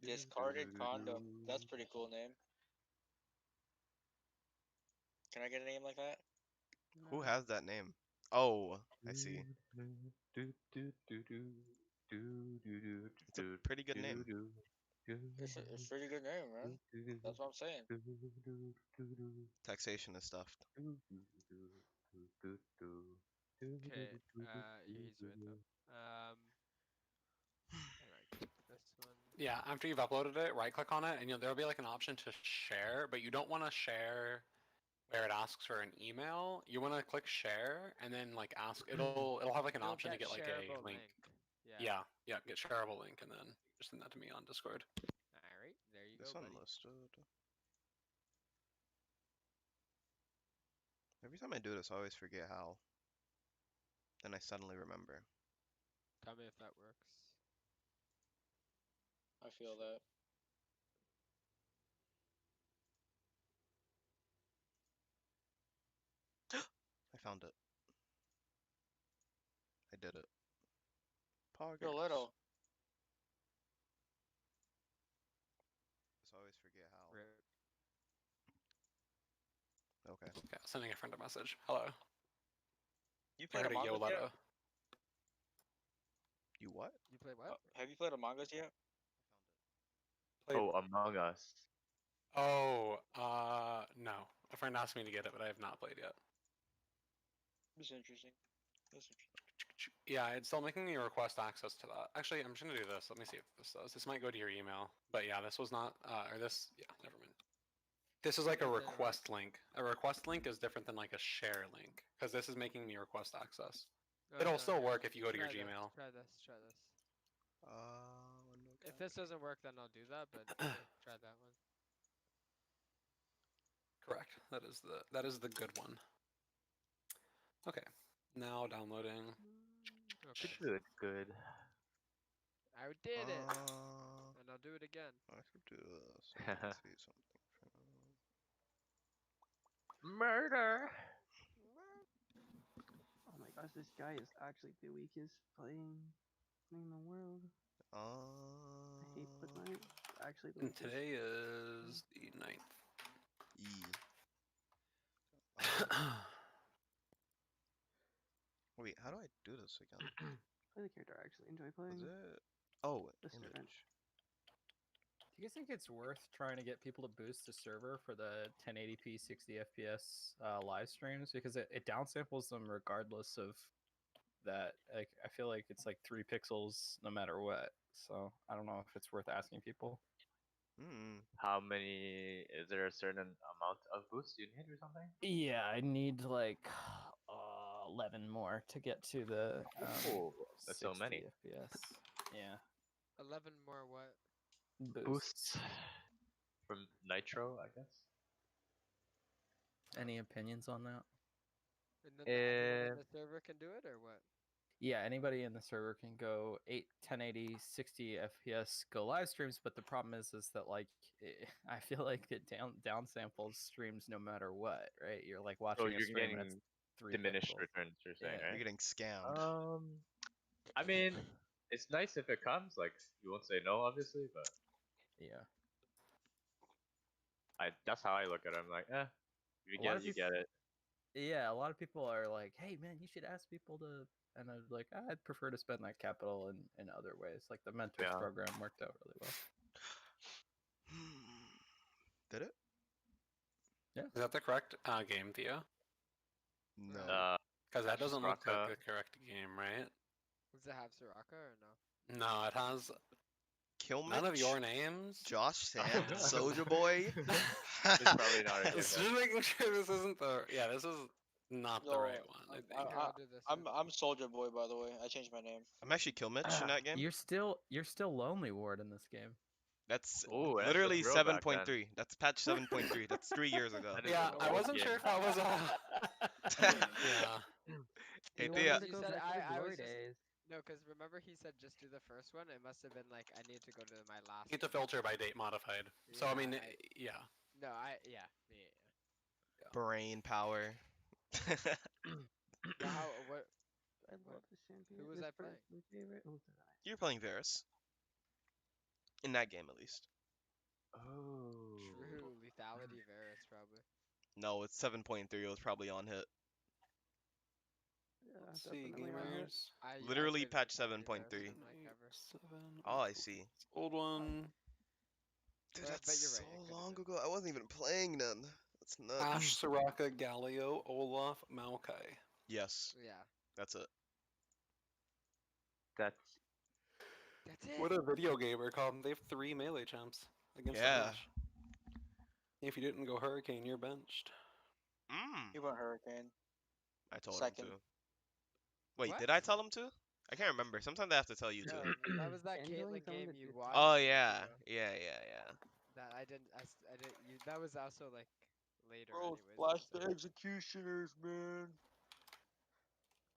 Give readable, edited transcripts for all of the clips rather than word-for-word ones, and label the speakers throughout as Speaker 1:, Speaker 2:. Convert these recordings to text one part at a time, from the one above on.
Speaker 1: Discarded condom. That's a pretty cool name. Can I get a name like that?
Speaker 2: Who has that name? Oh, I see. It's a pretty good name.
Speaker 1: It's a pretty good name, man. That's what I'm saying.
Speaker 2: Taxation is stuffed.
Speaker 3: Okay, he's right though. Alright, click this one.
Speaker 4: Yeah, after you've uploaded it, right click on it, and there'll be like an option to share, but you don't want to share where it asks for an email. You want to click share, and then like ask. It'll have like an
Speaker 3: You'll
Speaker 4: option to get like a
Speaker 3: shareable
Speaker 4: link.
Speaker 3: Yeah.
Speaker 4: Yeah, get shareable link, and then just send that to me on Discord.
Speaker 3: Alright, there you
Speaker 2: This
Speaker 3: go, buddy.
Speaker 2: unlisted. Every time I do this, I always forget how. Then I suddenly remember.
Speaker 3: Tell me if that works.
Speaker 1: I feel that.
Speaker 2: I found it. I did it.
Speaker 1: You're
Speaker 2: Poggers.
Speaker 1: little.
Speaker 2: So I always forget how.
Speaker 3: Rip.
Speaker 2: Okay.
Speaker 4: Yeah, sending a friend a message. Hello.
Speaker 1: You
Speaker 4: I
Speaker 1: played
Speaker 4: heard a
Speaker 1: Among Us yet?
Speaker 4: Yoleto.
Speaker 2: You what?
Speaker 3: You play what?
Speaker 1: Have you played Among Us yet?
Speaker 4: Played-
Speaker 5: Oh, Among Us.
Speaker 4: Oh, no. A friend asked me to get it, but I have not played yet.
Speaker 1: It's interesting. It's interesting.
Speaker 4: Yeah, it's still making me request access to that. Actually, I'm just gonna do this. Let me see if this does. This might go to your email, but yeah, this was not, or this, yeah, never mind. This is like a request link. A request link is different than like a share link, because this is making me request access. It'll still work if you go to your
Speaker 3: Try this,
Speaker 4: Gmail.
Speaker 3: Try this, try this.
Speaker 2: No
Speaker 3: If this doesn't work, then I'll do that, but try that one.
Speaker 4: Correct. That is the good one. Okay. Now downloading.
Speaker 3: Okay.
Speaker 5: Good.
Speaker 3: I did it!
Speaker 2: Uh,
Speaker 3: And I'll do it again.
Speaker 2: I could do this. Let's see something.
Speaker 5: Murder!
Speaker 6: Oh my gosh, this guy is actually the weakest playing in the world. I hate Fortnite. Actually, the
Speaker 4: And
Speaker 6: weakest.
Speaker 4: today is the 9th.
Speaker 2: E. Wait, how do I do this again?
Speaker 6: Play the character I actually enjoy
Speaker 2: Was
Speaker 6: playing.
Speaker 2: it? Oh,
Speaker 6: The servant.
Speaker 2: image.
Speaker 7: Do you guys think it's worth trying to get people to boost the server for the 1080p 60 FPS live streams? Because it downsamples them regardless of that. Like, I feel like it's like 3 pixels no matter what. So I don't know if it's worth asking people.
Speaker 5: How many? Is there a certain amount of boost you need or something?
Speaker 7: Yeah, I need like 11 more to get to the
Speaker 5: Oh, that's so
Speaker 7: 60
Speaker 5: many.
Speaker 7: FPS. Yeah.
Speaker 3: 11 more what?
Speaker 5: Boosts from Nitro, I guess.
Speaker 7: Any opinions on that?
Speaker 3: And then everyone in the server can do it, or what?
Speaker 7: Yeah, anybody in the server can go 1080 60 FPS go live streams, but the problem is that like I feel like it downsamples streams no matter what, right? You're like watching
Speaker 5: you're
Speaker 7: a stream
Speaker 5: getting
Speaker 7: that's 3
Speaker 5: diminished
Speaker 7: pixels.
Speaker 5: returns, you're saying,
Speaker 7: Yeah.
Speaker 5: right?
Speaker 2: You're getting scammed.
Speaker 5: I mean, it's nice if it comes. Like, you won't say no, obviously, but
Speaker 7: yeah,
Speaker 5: that's how I look at it. I'm like, you get it, you get it.
Speaker 7: Yeah, a lot of people are like, "Hey, man, you should ask people to," and I'm like, "I'd prefer to spend that capital in other ways." Like the mentors program worked out really well.
Speaker 2: Did it?
Speaker 7: Yeah.
Speaker 4: Is that the correct game, Theo?
Speaker 2: No.
Speaker 4: Because that doesn't look like
Speaker 5: Soraka.
Speaker 4: the correct game, right?
Speaker 3: Does it have Soraka or no?
Speaker 4: No, it has
Speaker 2: Kill
Speaker 4: none of
Speaker 2: Mitch?
Speaker 4: your names.
Speaker 2: Josh Sand, Soulja Boy.
Speaker 5: It's probably not a game.
Speaker 4: It's just making sure this isn't the. Yeah, this is not the right one. I think.
Speaker 3: Here, I'll do this.
Speaker 1: I'm Soldier Boy, by the way. I changed my name.
Speaker 2: I'm actually Kill Mitch in that game.
Speaker 7: You're still Lonely Ward in this game.
Speaker 2: That's
Speaker 5: Ooh, that's
Speaker 2: literally
Speaker 5: throwback then.
Speaker 2: 7.3. That's patch 7.3. That's 3 years ago.
Speaker 5: That is
Speaker 4: Yeah,
Speaker 5: an
Speaker 4: I
Speaker 5: old
Speaker 4: wasn't
Speaker 5: game.
Speaker 4: sure if that was a. Yeah.
Speaker 2: Hey,
Speaker 6: You
Speaker 2: Thea.
Speaker 6: wanted to
Speaker 3: You
Speaker 6: go
Speaker 3: said
Speaker 6: back to the
Speaker 3: I
Speaker 6: glory
Speaker 3: was just-
Speaker 6: days.
Speaker 3: No, because remember he said just do the first one. It must have been like I need to go to my last.
Speaker 4: You need to filter by date modified. So I mean, yeah.
Speaker 3: No, yeah.
Speaker 2: Brain power.
Speaker 3: But how? What?
Speaker 6: I love the champion.
Speaker 3: Who was
Speaker 6: This
Speaker 3: I
Speaker 6: part
Speaker 3: playing?
Speaker 6: is my favorite. Who did I?
Speaker 2: You're playing Varus. In that game, at least.
Speaker 5: Oh.
Speaker 3: True. Lethality Varus, probably.
Speaker 2: No, it's 7.3. It was probably on hit.
Speaker 6: Yeah,
Speaker 4: Let's see,
Speaker 6: definitely on hit.
Speaker 4: gamers.
Speaker 2: Literally
Speaker 3: played
Speaker 2: patch
Speaker 3: Lethality Varus
Speaker 2: 7.3.
Speaker 3: in, like, ever.
Speaker 4: 7.
Speaker 2: Oh, I see.
Speaker 4: Old one.
Speaker 2: Dude,
Speaker 3: But
Speaker 2: that's
Speaker 3: you're
Speaker 2: so
Speaker 3: right, it could've
Speaker 2: long
Speaker 3: been.
Speaker 2: ago. I wasn't even playing then. That's nuts.
Speaker 4: Ash, Soraka, Galio, Olaf, Maokai.
Speaker 2: Yes,
Speaker 3: Yeah.
Speaker 2: that's it.
Speaker 5: That's
Speaker 3: That's it.
Speaker 4: What a video gamer called. They have 3 melee champs against
Speaker 2: Yeah.
Speaker 4: Ash. If you didn't go Hurricane, you're benched.
Speaker 1: He went Hurricane.
Speaker 2: I told
Speaker 1: Second.
Speaker 2: him to. Wait,
Speaker 3: What?
Speaker 2: did I tell him to? I can't remember. Sometimes I have to tell you to.
Speaker 3: That was that
Speaker 6: Angling
Speaker 3: Caitlyn
Speaker 6: someone
Speaker 3: game
Speaker 6: that
Speaker 3: you
Speaker 6: did
Speaker 3: watched.
Speaker 2: Oh
Speaker 3: me,
Speaker 2: yeah,
Speaker 3: Tito.
Speaker 2: yeah.
Speaker 3: That I didn't. I didn't. You, that was also like later.
Speaker 1: Bro,
Speaker 3: anyways,
Speaker 1: splash
Speaker 3: so-
Speaker 1: the executioners, man.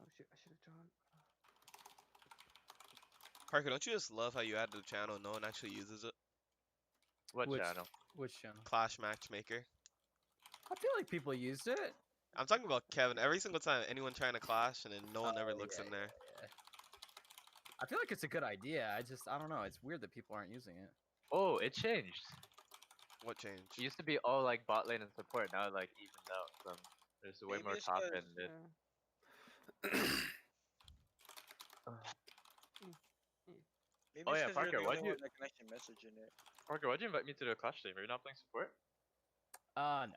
Speaker 6: Oh shit, I should have drawn.
Speaker 2: Parker, don't you just love how you add to the channel and no one actually uses it?
Speaker 5: what
Speaker 7: Which
Speaker 5: channel?
Speaker 7: Which channel?
Speaker 2: Clash Matchmaker.
Speaker 7: I feel like people used it.
Speaker 2: I'm talking about Kevin. Every single time anyone trying to clash and then no one ever
Speaker 7: Oh,
Speaker 2: looks
Speaker 7: yeah,
Speaker 2: in there.
Speaker 7: yeah. I feel like it's a good idea. I don't know. It's weird that people aren't using it.
Speaker 5: Oh, it changed.
Speaker 2: What changed?
Speaker 5: It used to be all like bot lane and support. Now it, like evened out. Some there's way
Speaker 1: Maybe
Speaker 5: more
Speaker 1: it's
Speaker 5: top
Speaker 1: 'cause-
Speaker 5: end.
Speaker 6: Yeah.
Speaker 1: Maybe
Speaker 5: Oh,
Speaker 1: it's
Speaker 5: yeah,
Speaker 1: 'cause
Speaker 5: Parker,
Speaker 1: you're the
Speaker 5: why'd
Speaker 1: only
Speaker 5: you-
Speaker 1: one that can actually message in it.
Speaker 5: Parker, why'd you invite me to the Clash stream? Are you not playing support?
Speaker 7: No.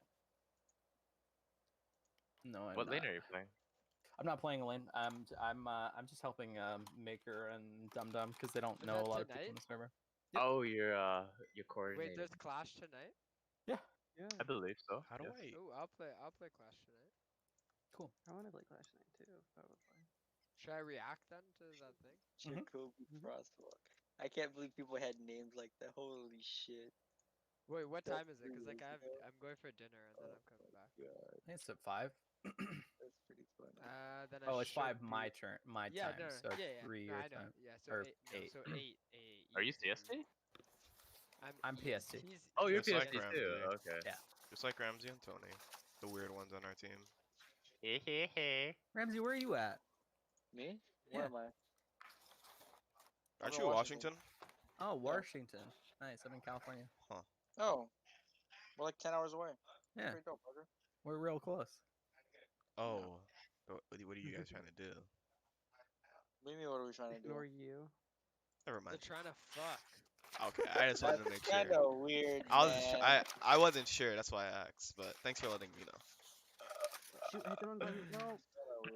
Speaker 7: No, I'm
Speaker 5: What lane
Speaker 7: not.
Speaker 5: are you playing?
Speaker 7: I'm not playing a lane. I'm just helping Maker and Dum Dum because they don't
Speaker 3: Is
Speaker 7: know
Speaker 3: that
Speaker 7: a lot of people
Speaker 3: tonight?
Speaker 7: in the server. Yep.
Speaker 5: Oh, you're
Speaker 3: Wait,
Speaker 5: coordinating.
Speaker 3: there's Clash tonight.
Speaker 6: Yeah.
Speaker 5: I believe so.
Speaker 2: How do
Speaker 5: yes.
Speaker 2: I?
Speaker 3: Oh, I'll play Clash tonight.
Speaker 7: Cool.
Speaker 6: I want to play Clash Night too. Probably.
Speaker 3: Should I react then to that thing?
Speaker 1: Jacoby
Speaker 6: Mhm.
Speaker 1: Frostwalk. I can't believe people had names like that. Holy shit.
Speaker 3: Wait, what
Speaker 1: That's
Speaker 3: time is it? Cause like
Speaker 1: 3 years ago.
Speaker 3: I'm going for dinner and then I'm coming back.
Speaker 1: God,
Speaker 7: I think it's at 5.
Speaker 1: that's pretty funny.
Speaker 3: Then I
Speaker 7: Oh, it's 5
Speaker 3: should
Speaker 7: my
Speaker 3: be-
Speaker 7: turn, my
Speaker 3: Yeah,
Speaker 7: time.
Speaker 3: no,
Speaker 7: So
Speaker 3: yeah.
Speaker 7: 3
Speaker 3: no,
Speaker 7: your
Speaker 3: I know.
Speaker 7: time.
Speaker 3: Yeah, so
Speaker 7: or
Speaker 3: 8. No,
Speaker 7: 8.
Speaker 3: so 8.
Speaker 5: Are you
Speaker 3: EST.
Speaker 5: CST?
Speaker 7: I'm PST.
Speaker 5: Oh, you're
Speaker 2: Just like
Speaker 5: PST
Speaker 2: Ramsey.
Speaker 5: too. Okay.
Speaker 7: Yeah.
Speaker 2: Just like Ramsey and Tony, the weird ones on our team.
Speaker 7: Ramsey, where are you at?
Speaker 1: Me? Where
Speaker 7: Yeah.
Speaker 1: am I?
Speaker 2: Aren't
Speaker 1: in
Speaker 2: you in
Speaker 1: Washington.
Speaker 2: Washington?
Speaker 7: Oh, Washington. Nice. I'm in California.
Speaker 1: Oh. We're like 10 hours away.
Speaker 7: Yeah,
Speaker 1: Pretty dope, Parker.
Speaker 7: we're real close.
Speaker 2: Oh. What are you guys trying to do?
Speaker 1: What do you mean, what are we trying to do?
Speaker 6: Ignore you.
Speaker 2: Never
Speaker 3: They're
Speaker 2: mind.
Speaker 3: trying to fuck.
Speaker 2: Okay, I just wanted to make
Speaker 1: Kind
Speaker 2: sure.
Speaker 1: of weird.
Speaker 2: I was
Speaker 1: man.
Speaker 2: I wasn't sure. That's why I asked. But thanks for letting me know.
Speaker 6: Shoot, hit the wrong button. No.
Speaker 1: Kinda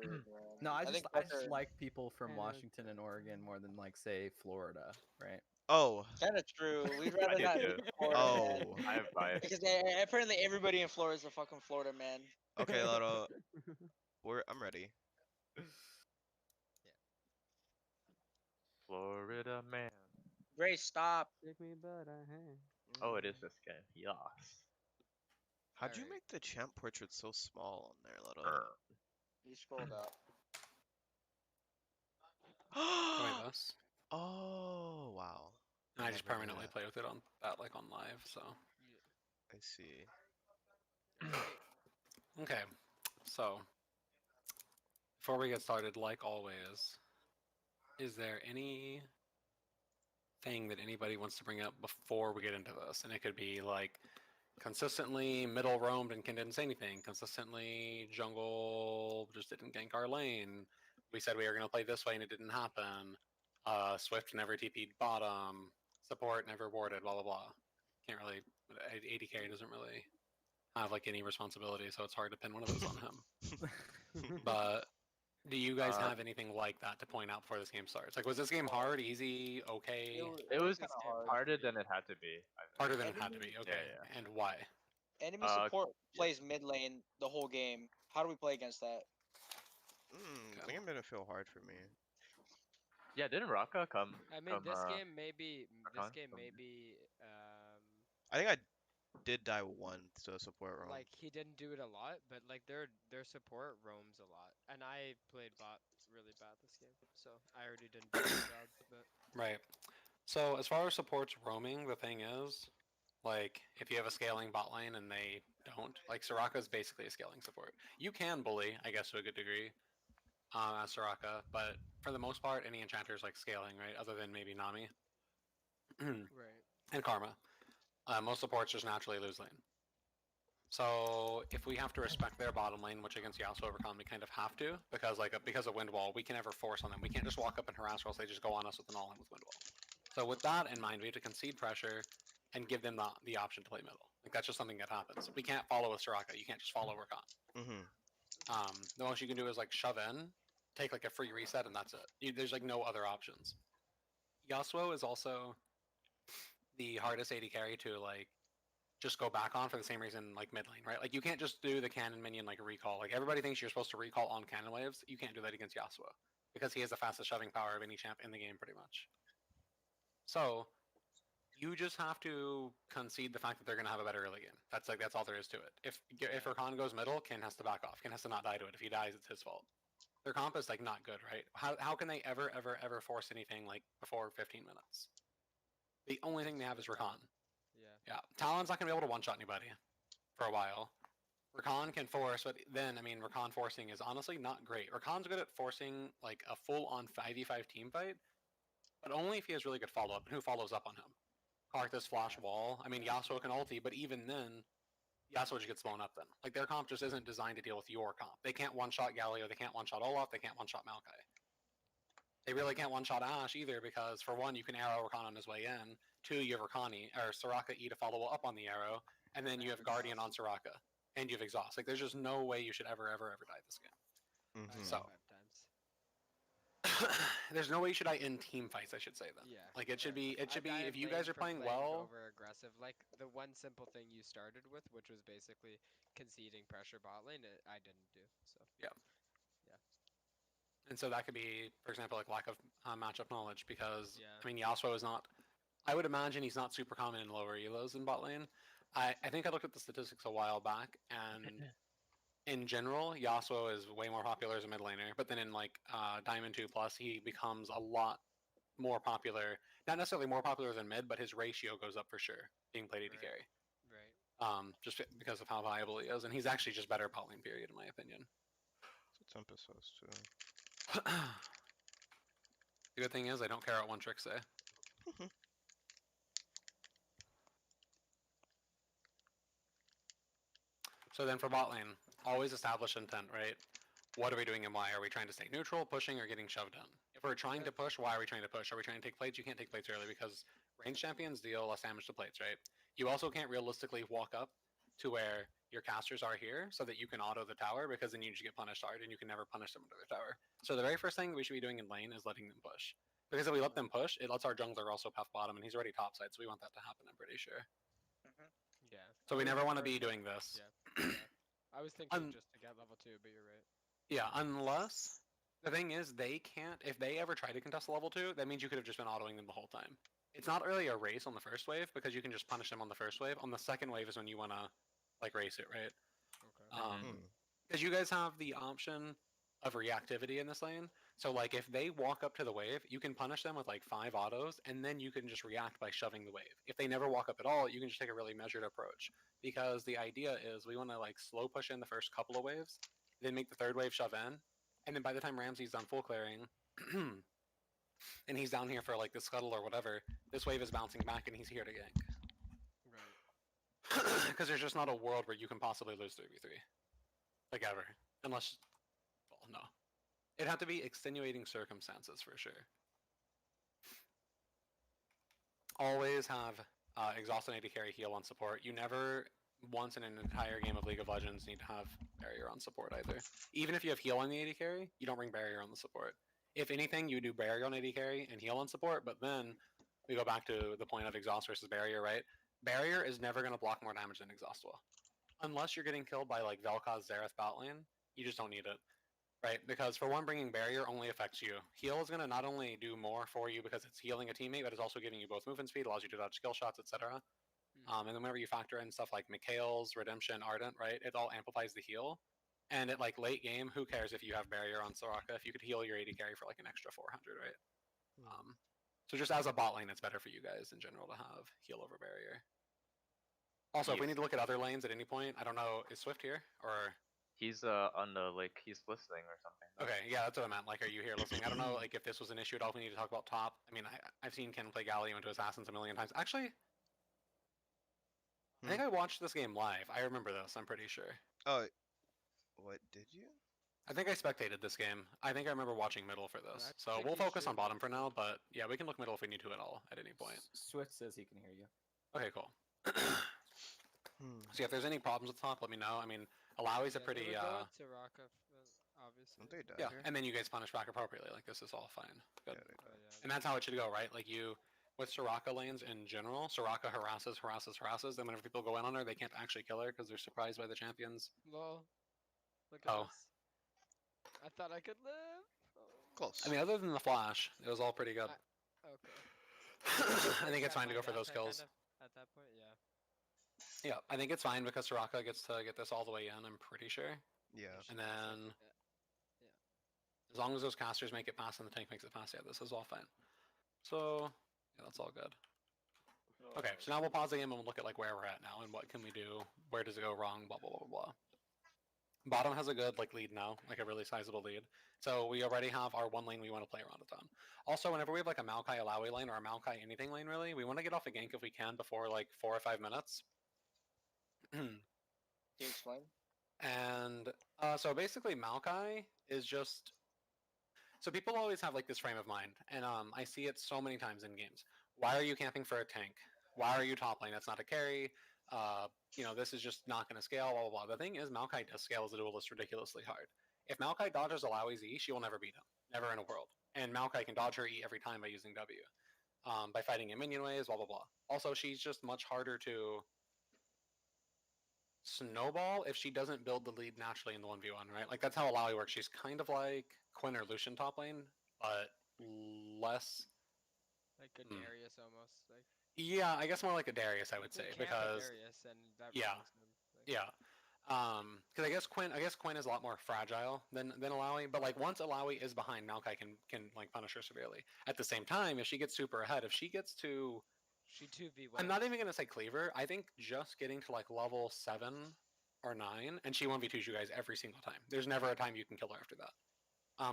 Speaker 1: weird, man.
Speaker 7: No, I
Speaker 1: think
Speaker 7: just
Speaker 1: Parker-
Speaker 7: like people from
Speaker 6: Yeah.
Speaker 7: Washington and Oregon more than like say Florida, right?
Speaker 2: Oh.
Speaker 1: Kinda true. We'd rather
Speaker 5: do
Speaker 1: not
Speaker 5: too.
Speaker 1: live in Florida, man.
Speaker 2: Oh.
Speaker 5: I have bias.
Speaker 1: Because apparently everybody in Florida is a fucking Florida man.
Speaker 2: Okay, Lotto. I'm ready.
Speaker 5: Florida man.
Speaker 1: Grace, stop.
Speaker 6: Take me, but I hang.
Speaker 5: Oh, it is this guy. Yes.
Speaker 2: How'd you
Speaker 3: Alright.
Speaker 2: make the champ portrait so small on there, Lotto?
Speaker 1: You scrolled up.
Speaker 4: Wait, this.
Speaker 2: Oh wow.
Speaker 4: And I just
Speaker 2: Never knew
Speaker 4: permanently
Speaker 2: that.
Speaker 4: play with it on that like on live. So
Speaker 2: I see.
Speaker 4: okay. So before we get started, like always, is there any thing that anybody wants to bring up before we get into this? And it could be like consistently middle roamed and didn't say anything. Consistently jungle just didn't gank our lane. We said we were going to play this way and it didn't happen. Swift never TP'd bottom. Support never warded. Blah blah blah. Can't really. ADK doesn't really have like any responsibility, so it's hard to pin one of those on him. But do you guys have anything like that to point out before this game starts? Like, was this game hard, easy, okay?
Speaker 5: It was
Speaker 1: kinda hard.
Speaker 5: harder than it had to be. I think.
Speaker 4: Harder than it had to be. Okay.
Speaker 5: yeah.
Speaker 4: And why?
Speaker 1: Enemy support plays mid lane the whole game. How do we play against that?
Speaker 2: I think it didn't feel hard for me.
Speaker 5: Yeah, didn't Raka come?
Speaker 3: I mean,
Speaker 5: come,
Speaker 3: this game maybe. This
Speaker 5: Archon
Speaker 3: game
Speaker 5: from-
Speaker 3: maybe.
Speaker 2: I think I did die once to a support roam.
Speaker 3: Like he didn't do it a lot, but like their support roams a lot, and I played bot really bad this game, so I already didn't do a good job. But
Speaker 4: Right. So as far as supports roaming, the thing is, like, if you have a scaling bot lane and they don't, like Soraka is basically a scaling support. You can bully, I guess, to a good degree, as Soraka, but for the most part, any enchanter is like scaling, right? Other than maybe Nami.
Speaker 3: Right.
Speaker 4: and Karma. Most supports just naturally lose lane. So if we have to respect their bottom lane, which against Yasuo over Khan we kind of have to, because of Wind Wall, we can never force on them. We can't just walk up and harass, or else they just go on us with an all-in with Wind Wall. So with that in mind, we have to concede pressure and give them the option to play middle. Like that's just something that happens. We can't follow with Soraka. You can't just follow Rakan. The most you can do is like shove in, take like a free reset, and that's it. There's like no other options. Yasuo is also the hardest AD carry to like just go back on for the same reason like mid lane, right? Like you can't just do the cannon minion like a recall. Like everybody thinks you're supposed to recall on cannon waves. You can't do that against Yasuo because he has the fastest shoving power of any champ in the game pretty much. So you just have to concede the fact that they're gonna have a better early game. That's all there is to it. If Rakan goes middle, Ken has to back off. Ken has to not die to it. If he dies, it's his fault. Their comp is like not good, right? How can they ever force anything like before 15 minutes? The only thing they have is Rakan. Yeah, Talon's not gonna be able to one-shot anybody for a while. Rakan can force, but then I mean Rakan forcing is honestly not great. Rakan's good at forcing like a full-on 5v5 team fight, but only if he has really good follow-up and who follows up on him. Karthus flash wall. I mean Yasuo can ulti, but even then, Yasuo just gets blown up then. Like their comp just isn't designed to deal with your comp. They can't one-shot Galio, they can't one-shot Olaf, they can't one-shot Maokai. They really can't one-shot Ashe either because for one, you can arrow Rakan on his way in. Two, you have Soraka E to follow up on the arrow, and then you have Guardian on Soraka, and you have Exhaust. Like there's just no way you should ever die this game. So there's no way you should die in team fights, I should say then.
Speaker 3: Yeah.
Speaker 4: Like it should be
Speaker 3: I died
Speaker 4: if you
Speaker 3: lane
Speaker 4: guys are
Speaker 3: for
Speaker 4: playing well.
Speaker 3: over aggressive, like the one simple thing you started with, which was basically conceding pressure bot lane, I didn't do. So
Speaker 4: Yeah. And so that could be, for example, like lack of matchup knowledge because I mean Yasuo is not. I would imagine he's not super common in lower elos in bot lane. I think I looked at the statistics a while back, and in general, Yasuo is way more popular as a mid laner. But then in like Diamond 2 Plus, he becomes a lot more popular. Not necessarily more popular than mid, but his ratio goes up for sure, being played AD carry.
Speaker 3: Right.
Speaker 4: Just because of how viable he is, and he's actually just better bot lane. Period, in my opinion.
Speaker 2: That's what Tempest says too.
Speaker 4: The good thing is I don't care what one trick say. So then for bot lane, always establish intent, right? What are we doing and why? Are we trying to stay neutral, pushing, or getting shoved in? If we're trying to push, why are we trying to push? Are we trying to take plates? You can't take plates early because range champions deal less damage to plates, right? You also can't realistically walk up to where your casters are here so that you can auto the tower because then you just get punished hard and you can never punish them under the tower. So the very first thing we should be doing in lane is letting them push. Because if we let them push, it lets our jungler also puff bottom and he's already topside, so we want that to happen, I'm pretty sure.
Speaker 3: Yeah.
Speaker 4: So we never want to be doing this.
Speaker 3: Yeah. I was thinking just to get level 2, but you're right.
Speaker 4: Yeah, unless the thing is they can't. If they ever try to contest level 2, that means you could have just been autoing them the whole time. It's not really a race on the first wave because you can just punish them on the first wave. On the second wave is when you want to like race it, right?
Speaker 3: Okay.
Speaker 4: Because you guys have the option of reactivity in this lane. So like if they walk up to the wave, you can punish them with like 5 autos, and then you can just react by shoving the wave. If they never walk up at all, you can just take a really measured approach. Because the idea is we want to like slow push in the first couple of waves, then make the third wave shove in, and then by the time Ramsey's done full clearing, and he's down here for like the scuttle or whatever, this wave is bouncing back and he's here to gank.
Speaker 3: Right.
Speaker 4: Because there's just not a world where you can possibly lose 3v3. Like ever. Unless, well, no. It'd have to be extenuating circumstances for sure. Always have exhaust and AD carry heal on support. You never, once in an entire game of League of Legends, need to have barrier on support either. Even if you have heal on the AD carry, you don't bring barrier on the support. If anything, you do barrier on AD carry and heal on support, but then we go back to the point of exhaust versus barrier, right? Barrier is never going to block more damage than exhaust will. Unless you're getting killed by like Vel'Koz Xerath bot lane, you just don't need it. Right? Because for one, bringing barrier only affects you. Heal is going to not only do more for you because it's healing a teammate, but it's also giving you both movement speed, allows you to dodge skill shots, etc. And then whenever you factor in stuff like Mikhail's, Redemption, Ardent, right? It all amplifies the heal. And at like late game, who cares if you have barrier on Soraka if you could heal your AD carry for like an extra 400, right? So just as a bot lane, it's better for you guys in general to have heal over barrier. Also, if we need to look at other lanes at any point, I don't know, is Swift here? Or
Speaker 5: He's on the like he's listening or something. though.
Speaker 4: Okay, yeah, that's what I meant. Like, are you here listening? I don't know, like, if this was an issue at all. If we need to talk about top. I mean, I've seen Ken play Galio into Assassins a million times. Actually, I think I watched this game live. I remember this. I'm pretty sure.
Speaker 2: Oh, what did you?
Speaker 4: I think I spectated this game. I think I remember watching middle for this.
Speaker 3: I
Speaker 4: So
Speaker 3: think
Speaker 4: we'll
Speaker 3: you
Speaker 4: focus on
Speaker 3: should.
Speaker 4: bottom for now. But yeah, we can look middle if we need to at all at any point.
Speaker 7: Swift says he can hear you.
Speaker 4: Okay, cool.
Speaker 2: Hmm.
Speaker 4: So yeah, if there's any problems with top, let me know. I mean, Alawi's a
Speaker 3: Yeah,
Speaker 4: pretty
Speaker 3: they would go to Raka, obviously.
Speaker 2: Don't they die
Speaker 4: yeah,
Speaker 2: here?
Speaker 4: and then you guys punish back appropriately. Like this is all fine. Good.
Speaker 2: Yeah, they
Speaker 3: Oh,
Speaker 2: die.
Speaker 3: yeah,
Speaker 4: And that's how it should go, right? Like you, with Soraka lanes in general, Soraka harasses. Then whenever people go in on her, they can't actually kill her because they're surprised by the champions.
Speaker 3: Lol. Look at
Speaker 4: Oh.
Speaker 3: this. I thought I could live. Oh.
Speaker 2: Close.
Speaker 4: I mean, other than the flash, it was all pretty good.
Speaker 3: Okay.
Speaker 4: I think it's
Speaker 3: That
Speaker 4: fine to go
Speaker 3: might
Speaker 4: for those
Speaker 3: happen,
Speaker 4: kills.
Speaker 3: kind of, at that point, yeah.
Speaker 4: Yeah, I think it's fine because Soraka gets to get this all the way in. I'm pretty sure.
Speaker 2: Yeah.
Speaker 4: And then as long as those casters make it past and the tank makes it past, yeah, this is all fine. So yeah, that's all good. Okay, so now we'll pause the game and we'll look at like where we're at now and what can we do, where does it go wrong, blah blah blah blah blah. Bottom has a good like lead now, like a really sizable lead. So we already have our one lane we want to play around a ton. Also, whenever we have like a Maokai Alawi lane or a Maokai anything lane really, we want to get off a gank if we can before like 4 or 5 minutes.
Speaker 1: Can you explain?
Speaker 4: And so basically Maokai is just so people always have like this frame of mind, and I see it so many times in games. Why are you camping for a tank? Why are you top lane? That's not a carry. You know, this is just not going to scale, blah, blah, blah. The thing is, Maokai does scale as a duelist ridiculously hard. If Maokai dodges Alawi's E, she will never beat him. Never in a world. And Maokai can dodge her E every time by using W. By fighting in minion ways, blah, blah, blah. Also, she's just much harder to snowball if she doesn't build the lead naturally in the 1v1, right? Like, that's how Alawi works. She's kind of like Quinn or Lucian top lane, but less...
Speaker 3: Like a
Speaker 4: Hmm.
Speaker 3: Darius almost. Like
Speaker 4: Yeah, I guess more like a Darius, I would say,
Speaker 3: you can't
Speaker 4: because...
Speaker 3: Darius and that
Speaker 4: yeah,
Speaker 3: ruins him, like,
Speaker 4: Yeah. Because I guess Quinn is a lot more fragile than Alawi, but like once Alawi is behind, Maokai can like punish her severely. At the same time, if she gets super ahead, if she gets to,
Speaker 3: She 2v1.
Speaker 4: I'm not even gonna say cleaver. I think just getting to like level 7 or 9, and she 1v2s you guys every single time. There's never a time you can kill her after that.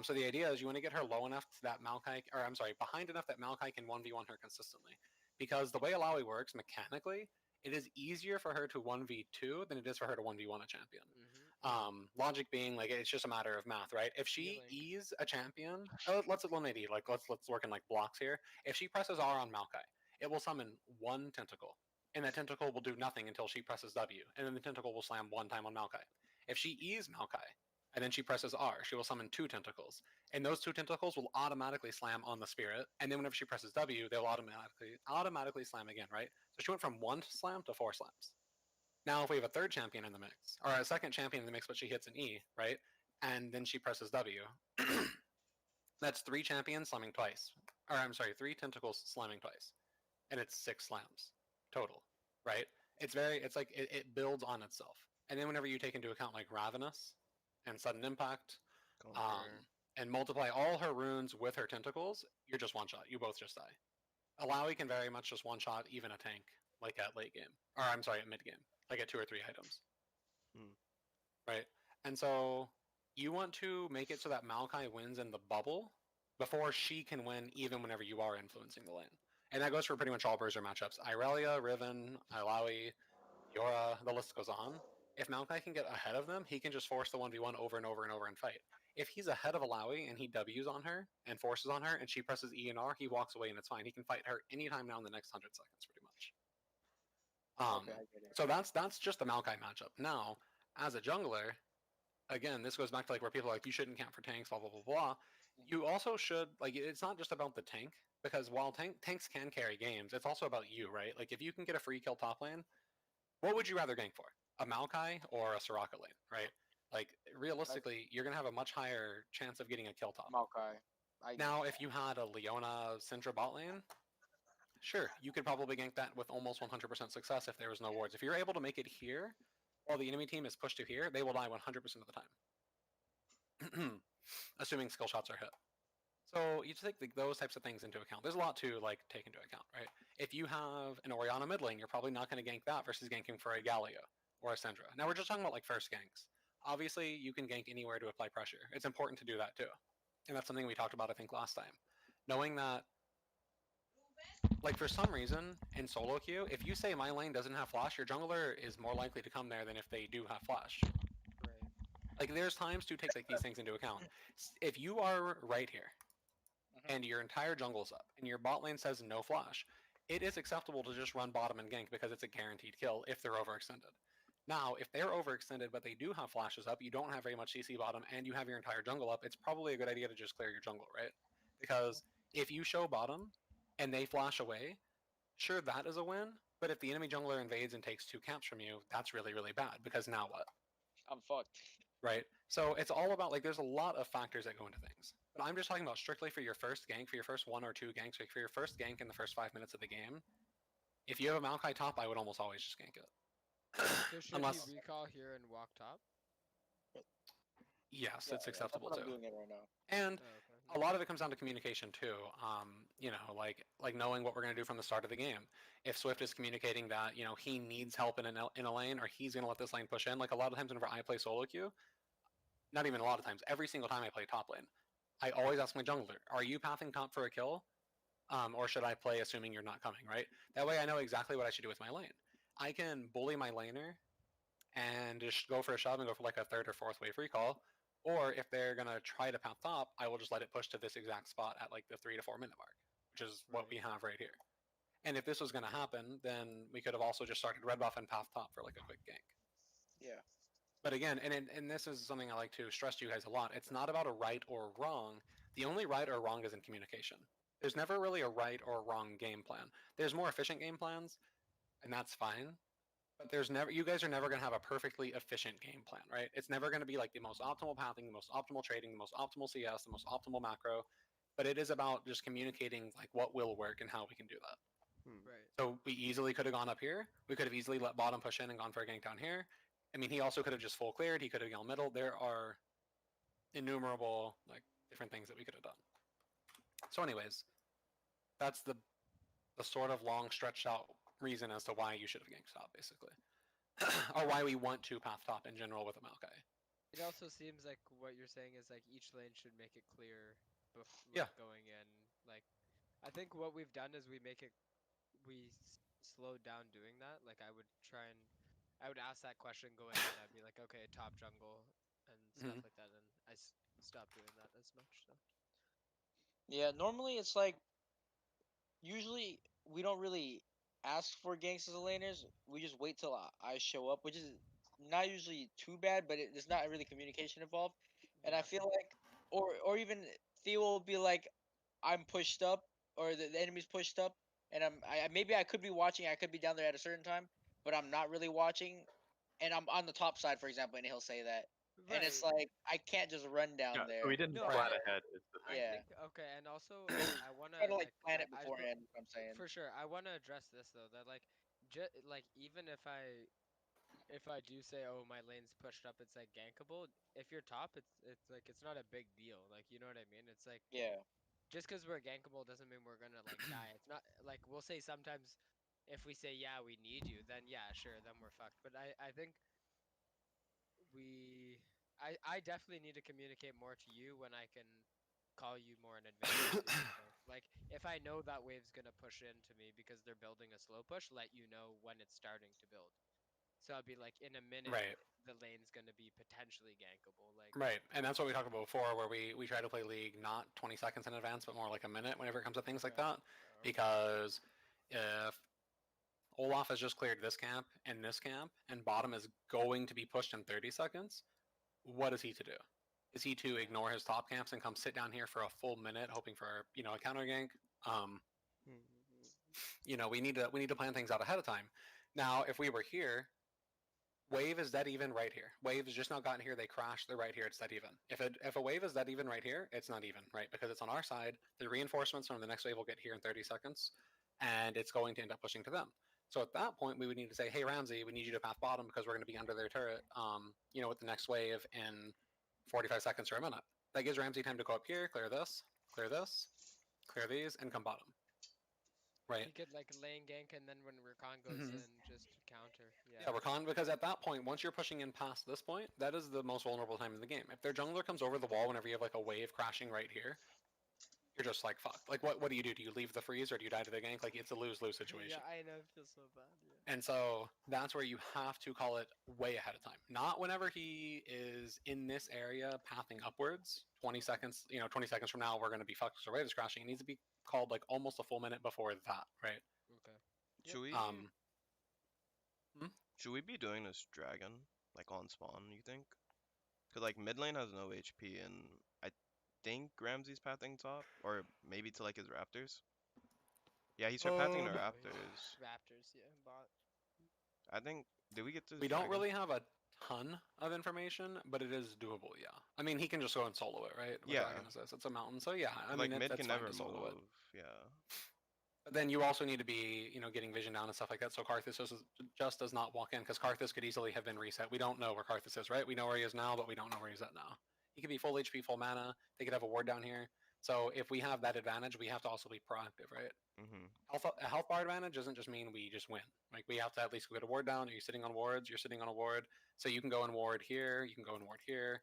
Speaker 4: So the idea is you want to get her low enough that Maokai, or I'm sorry, behind enough that Maokai can 1v1 her consistently. Because the way Alawi works mechanically, it is easier for her to 1v2 than it is for her to 1v1 a champion. Logic being like it's just a matter of math, right? If she
Speaker 3: Healing.
Speaker 4: E's a champion, let's eliminate E. Like let's work in like blocks here. If she presses R on Maokai, it will summon one tentacle, and that tentacle will do nothing until she presses W, and then the tentacle will slam one time on Maokai. If she E's Maokai, and then she presses R, she will summon 2 tentacles, and those 2 tentacles will automatically slam on the spirit, and then whenever she presses W, they'll automatically slam again, right? So she went from 1 slam to 4 slams. Now, if we have a third champion in the mix, or a second champion in the mix, but she hits an E, right? And then she presses W, that's 3 champions slamming twice. Or, I'm sorry, 3 tentacles slamming twice. And it's 6 slams total, right? It's like, it builds on itself. And then whenever you take into account, like, Ravenous and Sudden Impact, and multiply all her runes with her tentacles, you're just one-shot. You both just die. Alawi can very much just one-shot even a tank, like at late game. Or, I'm sorry, at mid game. Like at 2 or 3 items. Right? And so, you want to make it so that Maokai wins in the bubble before she can win even whenever you are influencing the lane. And that goes for pretty much all Berserker matchups. Irelia, Riven, Alawi, Yora, the list goes on. If Maokai can get ahead of them, he can just force the 1v1 over and over and over and fight. If he's ahead of Alawi and he W's on her and forces on her and she presses E and R, he walks away and it's fine. He can fight her anytime now in the next 100 seconds, pretty much.
Speaker 1: Okay, I get it.
Speaker 4: So that's just the Maokai matchup. Now, as a jungler, again, this goes back to like where people are like, you shouldn't camp for tanks, blah, blah, blah, blah. You also should, like, it's not just about the tank, because while tanks can carry games, it's also about you, right? Like, if you can get a free kill top lane, what would you rather gank for? A Maokai or a Soraka lane, right? Like, realistically, you're going to have a much higher chance of getting a kill top.
Speaker 1: Maokai.
Speaker 4: Now, if you had a Leona Syndra bot lane, sure, you could probably gank that with almost 100% success if there was no wards. If you're able to make it here, while the enemy team is pushed to here, they will die 100% of the time. Assuming skill shots are hit. So you just take those types of things into account. There's a lot to like take into account, right? If you have an Orianna mid lane, you're probably not going to gank that versus ganking for a Galio or a Syndra. Now we're just talking about like first ganks. obviously you can gank anywhere to apply pressure. It's important to do that too. And that's something we talked about, I think, last time. Knowing that, like, for some reason, in solo queue, if you say my lane doesn't have flash, your jungler is more likely to come there than if they do have flash.
Speaker 3: Right.
Speaker 4: Like, there's times to take like these things into account. If you are right here, and your entire jungle's up, and your bot lane says no flash, it is acceptable to just run bottom and gank because it's a guaranteed kill if they're overextended. Now, if they're overextended but they do have flashes up, you don't have very much CC bottom, and you have your entire jungle up, it's probably a good idea to just clear your jungle, right? Because if you show bottom and they flash away, sure, that is a win, but if the enemy jungler invades and takes 2 camps from you, that's really, really bad, because now what?
Speaker 1: I'm fucked.
Speaker 4: Right? So it's all about, like, there's a lot of factors that go into things. But I'm just talking about strictly for your first gank, for your first 1 or 2 ganks, like for your first gank in the first 5 minutes of the game. If you have a Maokai top, I would almost always just gank it.
Speaker 3: So should
Speaker 4: Unless,
Speaker 3: he recall here and walk top?
Speaker 4: yes,
Speaker 1: Yeah,
Speaker 4: it's acceptable
Speaker 1: that's what
Speaker 4: too.
Speaker 1: I'm doing it right now.
Speaker 4: And
Speaker 3: Oh, okay.
Speaker 4: a lot of it comes down to communication too. You know, like knowing what we're going to do from the start of the game. If Swift is communicating that, you know, he needs help in a lane, or he's going to let this lane push in, like a lot of times whenever I play solo queue, not even a lot of times, every single time I play top lane, I always ask my jungler, are you pathing top for a kill? Or should I play assuming you're not coming, right? That way I know exactly what I should do with my lane. I can bully my laner and just go for a shove and go for like a 3rd or 4th wave recall. Or if they're going to try to path top, I will just let it push to this exact spot at like the 3 to 4 minute mark, which is what we have right here. And if this was going to happen, then we could have also just started red buff and path top for like a quick gank.
Speaker 1: Yeah.
Speaker 4: But again, and this is something I like to stress to you guys a lot, it's not about a right or wrong. The only right or wrong is in communication. There's never really a right or wrong game plan. There's more efficient game plans, and that's fine. But there's never, you guys are never going to have a perfectly efficient game plan, right? It's never going to be like the most optimal pathing, the most optimal trading, the most optimal CS, the most optimal macro. But it is about just communicating like what will work and how we can do that.
Speaker 3: Right.
Speaker 4: So we easily could have gone up here. We could have easily let bottom push in and gone for a gank down here. I mean, he also could have just full cleared. He could have gone middle. There are innumerable like different things that we could have done. So anyways, that's the sort of long stretched out reason as to why you should have ganked top, basically. Or why we want to path top in general with a Maokai.
Speaker 3: It also seems like what you're saying is like each lane should make it clear before
Speaker 4: Yeah.
Speaker 3: going in. Like, I think what we've done is we slowed down doing that. Like I would ask that question going in. I'd be like, okay, top jungle and stuff
Speaker 4: Mhm.
Speaker 3: like that, and I stopped doing that as much. So.
Speaker 1: Yeah, normally it's like, usually we don't really ask for ganks as a laners. We just wait till I show up, which is not usually too bad, but it's not really communication involved. And I
Speaker 3: Yeah.
Speaker 1: feel like, or even Theo will be like, I'm pushed up, or the enemy's pushed up, and maybe I could be watching, I could be down there at a certain time, but I'm not really watching, and I'm on the top side, for example, and he'll say that. And it's
Speaker 3: Right.
Speaker 1: like, I can't just run down
Speaker 5: Yeah,
Speaker 1: there.
Speaker 5: we didn't
Speaker 3: No,
Speaker 5: plan
Speaker 3: I-
Speaker 5: ahead. Is the
Speaker 3: I
Speaker 5: thing.
Speaker 1: Yeah.
Speaker 3: think okay, and also I wanna
Speaker 1: Try to like
Speaker 3: like
Speaker 1: plan it
Speaker 3: I-
Speaker 1: beforehand, is what I'm saying.
Speaker 3: for sure. I wanna address this though. That like, like even if I do say, oh, my lane's pushed up, it's like gankable. If you're top, it's like it's not a big deal. Like you know what I mean? It's like
Speaker 1: Yeah.
Speaker 3: just because we're gankable doesn't mean we're gonna like die. It's not like we'll say sometimes if we say yeah we need you, then yeah sure, then we're fucked. But I think I definitely need to communicate more to you when I can call you more in advance. Like if I know that wave's gonna push into me because they're building a slow push, let you know when it's starting to build. So I'd be like in a minute
Speaker 4: Right.
Speaker 3: the lane's gonna be potentially gankable. Like
Speaker 4: Right, and that's what we talked about before, where we try to play League not 20 seconds in advance, but more like a minute whenever it comes to things like that. Because if Olaf has just cleared this camp and this camp, and bottom is going to be pushed in 30 seconds, what is he to do? Is he to ignore his top camps and come sit down here for a full minute, hoping for a counter gank? We need to plan things out ahead of time. Now, if we were here, wave is dead even right here. Wave has just now gotten here. They crashed. They're right here. It's dead even. If a wave is dead even right here, it's not even, right? Because it's on our side. The reinforcements from the next wave will get here in 30 seconds, and it's going to end up pushing to them. So at that point, we would need to say, hey, Ramsey, we need you to path bottom because we're going to be under their turret, with the next wave in 45 seconds or a minute. That gives Ramsey time to go up here, clear this, clear these, and come bottom. right?
Speaker 3: He could like lane gank and then when Rakan goes
Speaker 4: Mhm.
Speaker 3: in, just counter. Yeah.
Speaker 4: Yeah, Rakan, because at that point, once you're pushing in past this point, that is the most vulnerable time in the game. If their jungler comes over the wall whenever you have like a wave crashing right here, you're just like fucked. Like what do you do? Do you leave the freeze or do you die to the gank? Like it's a lose-lose situation.
Speaker 3: Yeah, I know. It feels so bad. Yeah.
Speaker 4: And so that's where you have to call it way ahead of time. Not whenever he is in this area pathing upwards. 20 seconds, 20 seconds from now, we're going to be fucked because our wave is crashing. It needs to be called like almost a full minute before that, right?
Speaker 3: Okay.
Speaker 2: Should we? Should we be doing this dragon like on spawn? You think? Cause like mid lane has no HP, and I think Ramsey's pathing top, or maybe to like his Raptors. Yeah, he's pathing to Raptors.
Speaker 3: Raptors, yeah, bot.
Speaker 2: I think. Did we get to?
Speaker 4: We don't really have a ton of information, but it is doable, yeah. I mean, he can just go and solo it, right? What
Speaker 2: Yeah.
Speaker 4: dragon is this? It's a mountain, so yeah. I
Speaker 2: like
Speaker 4: mean,
Speaker 2: mid
Speaker 4: that's
Speaker 2: can
Speaker 4: fine
Speaker 2: never
Speaker 4: to solo
Speaker 2: move.
Speaker 4: it.
Speaker 2: Yeah.
Speaker 4: But then you also need to be, getting vision down and stuff like that. So Karthus just does not walk in because Karthus could easily have been reset. We don't know where Karthus is, right? We know where he is now, but we don't know where he's at now. He could be full HP, full mana. They could have a ward down here. So if we have that advantage, we have to also be proactive, right?
Speaker 2: Mm-hmm.
Speaker 4: A health bar advantage doesn't just mean we just win. Like we have to at least get a ward down. Are you sitting on wards? You're sitting on a ward. So you can go and ward here. You can go and ward here.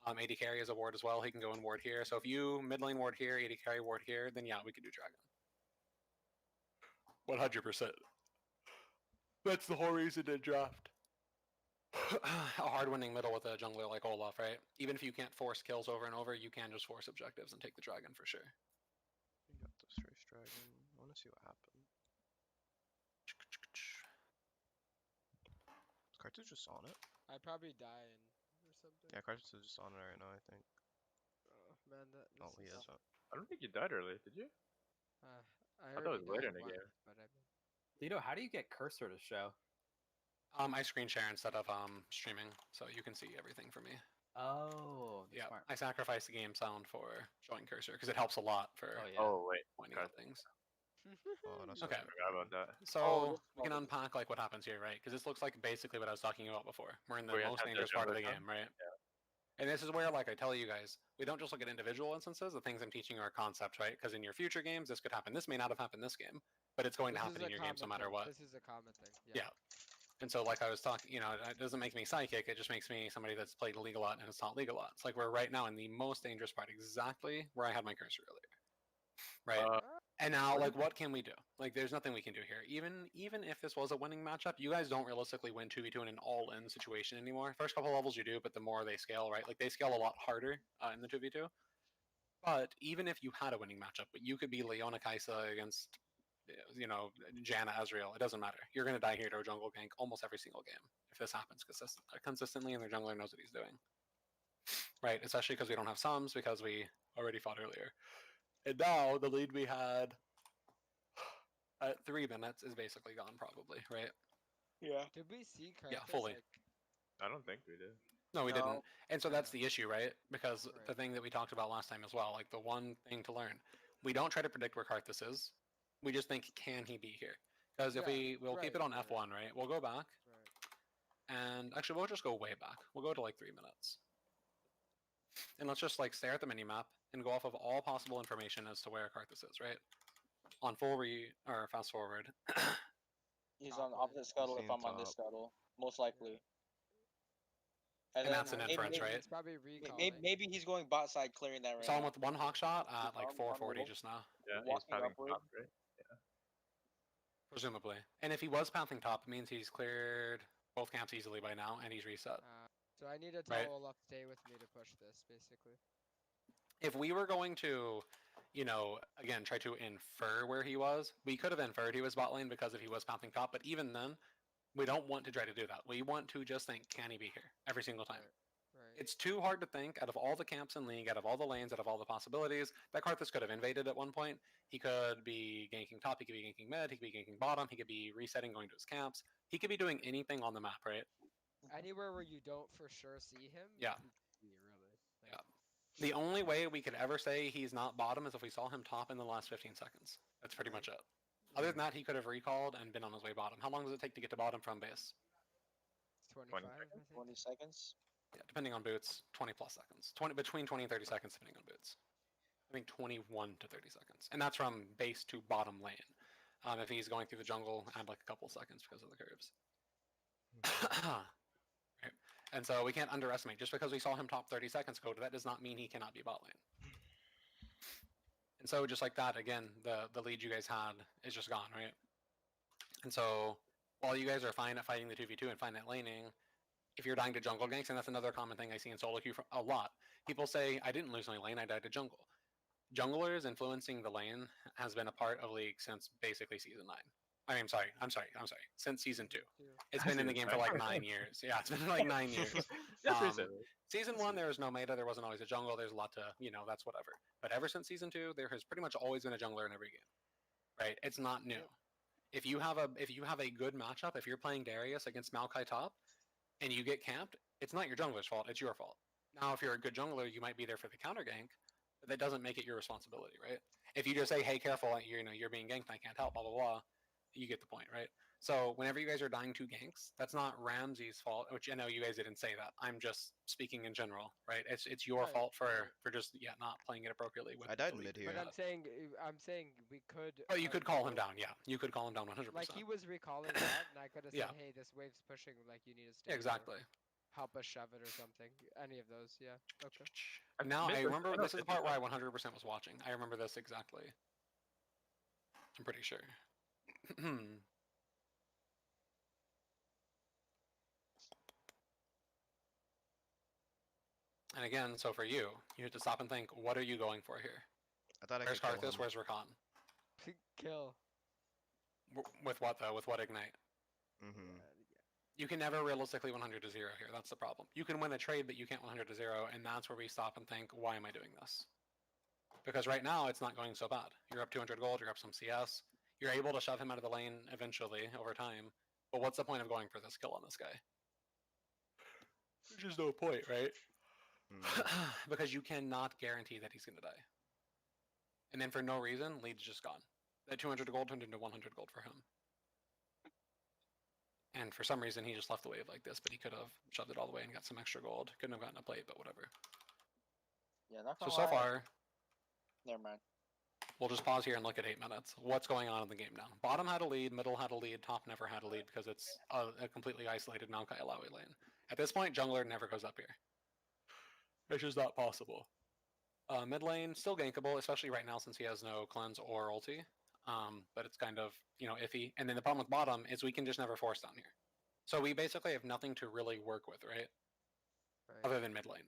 Speaker 4: AD carry is a ward as well. He can go and ward here. So if you mid lane ward here, AD carry ward here, then yeah, we could do dragon. 100%. That's the whole reason to draft. A hard winning middle with a jungler like Olaf, right? Even if you can't force kills over and over, you can just force objectives and take the dragon for sure.
Speaker 2: We got this first dragon. I want to see what happens. Is Karthus just on it?
Speaker 3: I'd probably die or something.
Speaker 2: Yeah, Karthus is just on it right now, I think.
Speaker 3: Oh man,
Speaker 2: Oh, he is up.
Speaker 5: I don't think you died early, did you?
Speaker 3: I
Speaker 5: thought it
Speaker 3: heard
Speaker 5: was later
Speaker 3: he
Speaker 5: in the
Speaker 3: died
Speaker 5: game.
Speaker 3: once, but I mean,
Speaker 7: Lito, how do you get cursor to show?
Speaker 4: I screen share instead of streaming, so you can see everything for me.
Speaker 7: Oh,
Speaker 4: Yeah,
Speaker 7: smart.
Speaker 4: I sacrifice the game sound for showing cursor because it helps a lot for
Speaker 7: Oh, yeah.
Speaker 5: Oh wait,
Speaker 4: pointing at
Speaker 5: Karthus.
Speaker 4: things.
Speaker 2: Oh, that's
Speaker 4: Okay.
Speaker 5: I forgot about that.
Speaker 4: So
Speaker 1: this
Speaker 4: we can
Speaker 1: one.
Speaker 4: unpack like what happens here, right? Because this looks like basically what I was talking about before. We're in the
Speaker 5: Where you have
Speaker 4: most
Speaker 5: to have
Speaker 4: dangerous
Speaker 5: the
Speaker 4: part of the
Speaker 5: jungler
Speaker 4: game, right? And this is where, like I tell you guys, we don't just look at individual instances. The things I'm teaching are concepts, right? Because in your future games, this could happen. This may not have happened this game, but it's going to
Speaker 3: This
Speaker 4: happen
Speaker 3: is
Speaker 4: in
Speaker 3: a
Speaker 4: your games no
Speaker 3: common
Speaker 4: matter
Speaker 3: thing.
Speaker 4: what.
Speaker 3: This is a common thing.
Speaker 4: Yeah. And so, like I was talking, it doesn't make me psychic. It just makes me somebody that's played League a lot and it's not League a lot. It's like we're right now in the most dangerous part, exactly where I had my cursor earlier, right? And now, like, what can we do? Like, there's nothing we can do here. Even if this was a winning matchup, you guys don't realistically win 2v2 in an all-in situation anymore. First couple levels you do, but the more they scale, right? Like, they scale a lot harder in the 2v2. But even if you had a winning matchup, but you could be Leona Kaisa against, Janna Ezreal, it doesn't matter. You're going to die here to a jungle gank almost every single game if this happens consistently and their jungler knows what he's doing. Right? Especially because we don't have sums because we already fought earlier. And now the lead we had at 3 minutes is basically gone, probably, right?
Speaker 1: Yeah.
Speaker 3: Did we see Karthus?
Speaker 4: Yeah, fully.
Speaker 3: Like,
Speaker 5: I don't think we did.
Speaker 4: No, we
Speaker 1: No.
Speaker 4: didn't. And so that's the issue, right? Because the
Speaker 3: Right.
Speaker 4: thing that we talked about last time as well, like the one thing to learn, we don't try to predict where Karthus is. We just think, can he be here? Because if
Speaker 3: Yeah,
Speaker 4: we'll keep it
Speaker 3: right,
Speaker 4: on
Speaker 3: right.
Speaker 4: F1, right? We'll go back,
Speaker 3: right.
Speaker 4: and actually we'll just go way back. We'll go to like 3 minutes. And let's just like stare at the minimap and go off of all possible information as to where Karthus is, right? On or fast forward.
Speaker 1: He's
Speaker 3: Top
Speaker 1: on
Speaker 3: lane.
Speaker 1: opposite scuttle if
Speaker 2: Seen
Speaker 1: I'm on this
Speaker 2: top.
Speaker 1: scuttle. Most likely.
Speaker 4: And
Speaker 1: then
Speaker 4: that's an
Speaker 1: maybe-
Speaker 4: inference,
Speaker 1: maybe-
Speaker 4: right?
Speaker 3: It's probably recalling.
Speaker 1: Maybe he's going bot side clearing that right
Speaker 4: Saw him
Speaker 1: now.
Speaker 4: with one hawk shot at like
Speaker 1: on the
Speaker 4: 440
Speaker 1: wolf.
Speaker 4: just now,
Speaker 5: Yeah, he's
Speaker 1: Walking
Speaker 5: pathing
Speaker 1: upward.
Speaker 5: top, right?
Speaker 4: presumably. And if he was pathing top, it means he's cleared both camps easily by now, and he's reset.
Speaker 3: So I need to tell
Speaker 4: Right.
Speaker 3: Olaf to stay with me to push this, basically.
Speaker 4: If we were going to, again, try to infer where he was, we could have inferred he was bot lane because if he was pathing top, but even then, we don't want to try to do that. We want to just think, can he be here every single time?
Speaker 3: Right.
Speaker 4: It's too hard to think out of all the camps in League, out of all the lanes, out of all the possibilities, that Karthus could have invaded at one point. He could be ganking top, he could be ganking mid, he could be ganking bottom, he could be resetting, going to his camps. He could be doing anything on the map, right?
Speaker 3: Anywhere where you don't for sure see him.
Speaker 4: Yeah.
Speaker 3: he could be, really. Like,
Speaker 4: Yeah. The only way we could ever say he's not bottom is if we saw him top in the last 15 seconds. That's pretty much it. Other than that, he could have recalled and been on his way bottom. How long does it take to get to bottom from base?
Speaker 3: 25, I think.
Speaker 1: 20 seconds.
Speaker 4: Yeah, depending on boots, 20 plus seconds. Between 20 and 30 seconds, depending on boots. I think 21 to 30 seconds. And that's from base to bottom lane. If he's going through the jungle, add like a couple seconds because of the curves. Right. And so we can't underestimate. Just because we saw him top 30 seconds ago, that does not mean he cannot be bot lane. And so just like that, again, the lead you guys had is just gone, right? And so while you guys are fine at fighting the 2v2 and fine at laning, if you're dying to jungle ganks, and that's another common thing I see in solo queue a lot, people say, I didn't lose my lane, I died to jungle. Junglers influencing the lane has been a part of League since basically season 9. I'm sorry, since season 2. It's been in the game for like 9 years. Yeah, it's been like 9 years.
Speaker 5: Just
Speaker 4: Um,
Speaker 5: recently.
Speaker 4: Season 1, there was no meta, there wasn't always a jungle, there's a lot to, that's whatever. But ever since season 2, there has pretty much always been a jungler in every game. Right? It's not new. If you have a good matchup, if you're playing Darius against Maokai top and you get camped, it's not your jungler's fault, it's your fault. Now if you're a good jungler, you might be there for the counter gank, but that doesn't make it your responsibility, right? If you just say, hey, careful, you're being ganked, I can't help, blah blah blah, you get the point, right? So whenever you guys are dying to ganks, that's not Ramsey's fault, which I know you guys didn't say that. I'm just speaking in general, right? It's your
Speaker 3: Right,
Speaker 4: fault for just not playing it appropriately. With
Speaker 2: I died
Speaker 4: the lead.
Speaker 2: mid here.
Speaker 3: But I'm saying we could.
Speaker 4: Oh, you could call him down, yeah. You could call him down 100%.
Speaker 3: Like he was recalling that, and I could have said,
Speaker 4: Yeah.
Speaker 3: "Hey, this wave's pushing. Like you need to stay." or
Speaker 4: Exactly.
Speaker 3: Help us shove it or something. Any of those, yeah. Okay.
Speaker 4: Now I
Speaker 5: Mid was
Speaker 4: remember
Speaker 5: kind of
Speaker 4: this is the part where I
Speaker 5: 50-50.
Speaker 4: 100% was watching. I remember this exactly. I'm pretty sure. And again, so for you, you have to stop and think, what are you going for here?
Speaker 2: I thought I
Speaker 4: Where's
Speaker 2: could kill
Speaker 4: Karthus?
Speaker 2: him.
Speaker 4: Where's Rakan?
Speaker 3: Kill.
Speaker 4: With what though? With what ignite?
Speaker 2: Mm-hmm.
Speaker 4: You can never realistically 100 to 0 here. That's the problem. You can win a trade, but you can't 100 to 0, and that's where we stop and think, why am I doing this? Because right now it's not going so bad. You're up 200 gold. You're up some CS. You're able to shove him out of the lane eventually over time. But what's the point of going for this kill on this guy? There's just no point, right? Because you cannot guarantee that he's going to die. And then for no reason, lead's just gone. That 200 gold turned into 100 gold for him. And for some reason, he just left the wave like this, but he could have shoved it all the way and got some extra gold. Couldn't have gotten a plate, but whatever.
Speaker 1: Yeah, not
Speaker 4: So,
Speaker 1: gonna
Speaker 4: so
Speaker 1: lie.
Speaker 4: far,
Speaker 1: Never mind.
Speaker 4: we'll just pause here and look at 8 minutes. What's going on in the game now? Bottom had a lead, middle had a lead, top never had a lead because it's a completely isolated Maokai Alawi lane. At this point, jungler never goes up here. It's just not possible. Mid lane, still gankable, especially right now since he has no cleanse or ulti. But it's kind of, iffy. And then the problem with bottom is we can just never force down here. So we basically have nothing to really work with, right? Other than mid lane.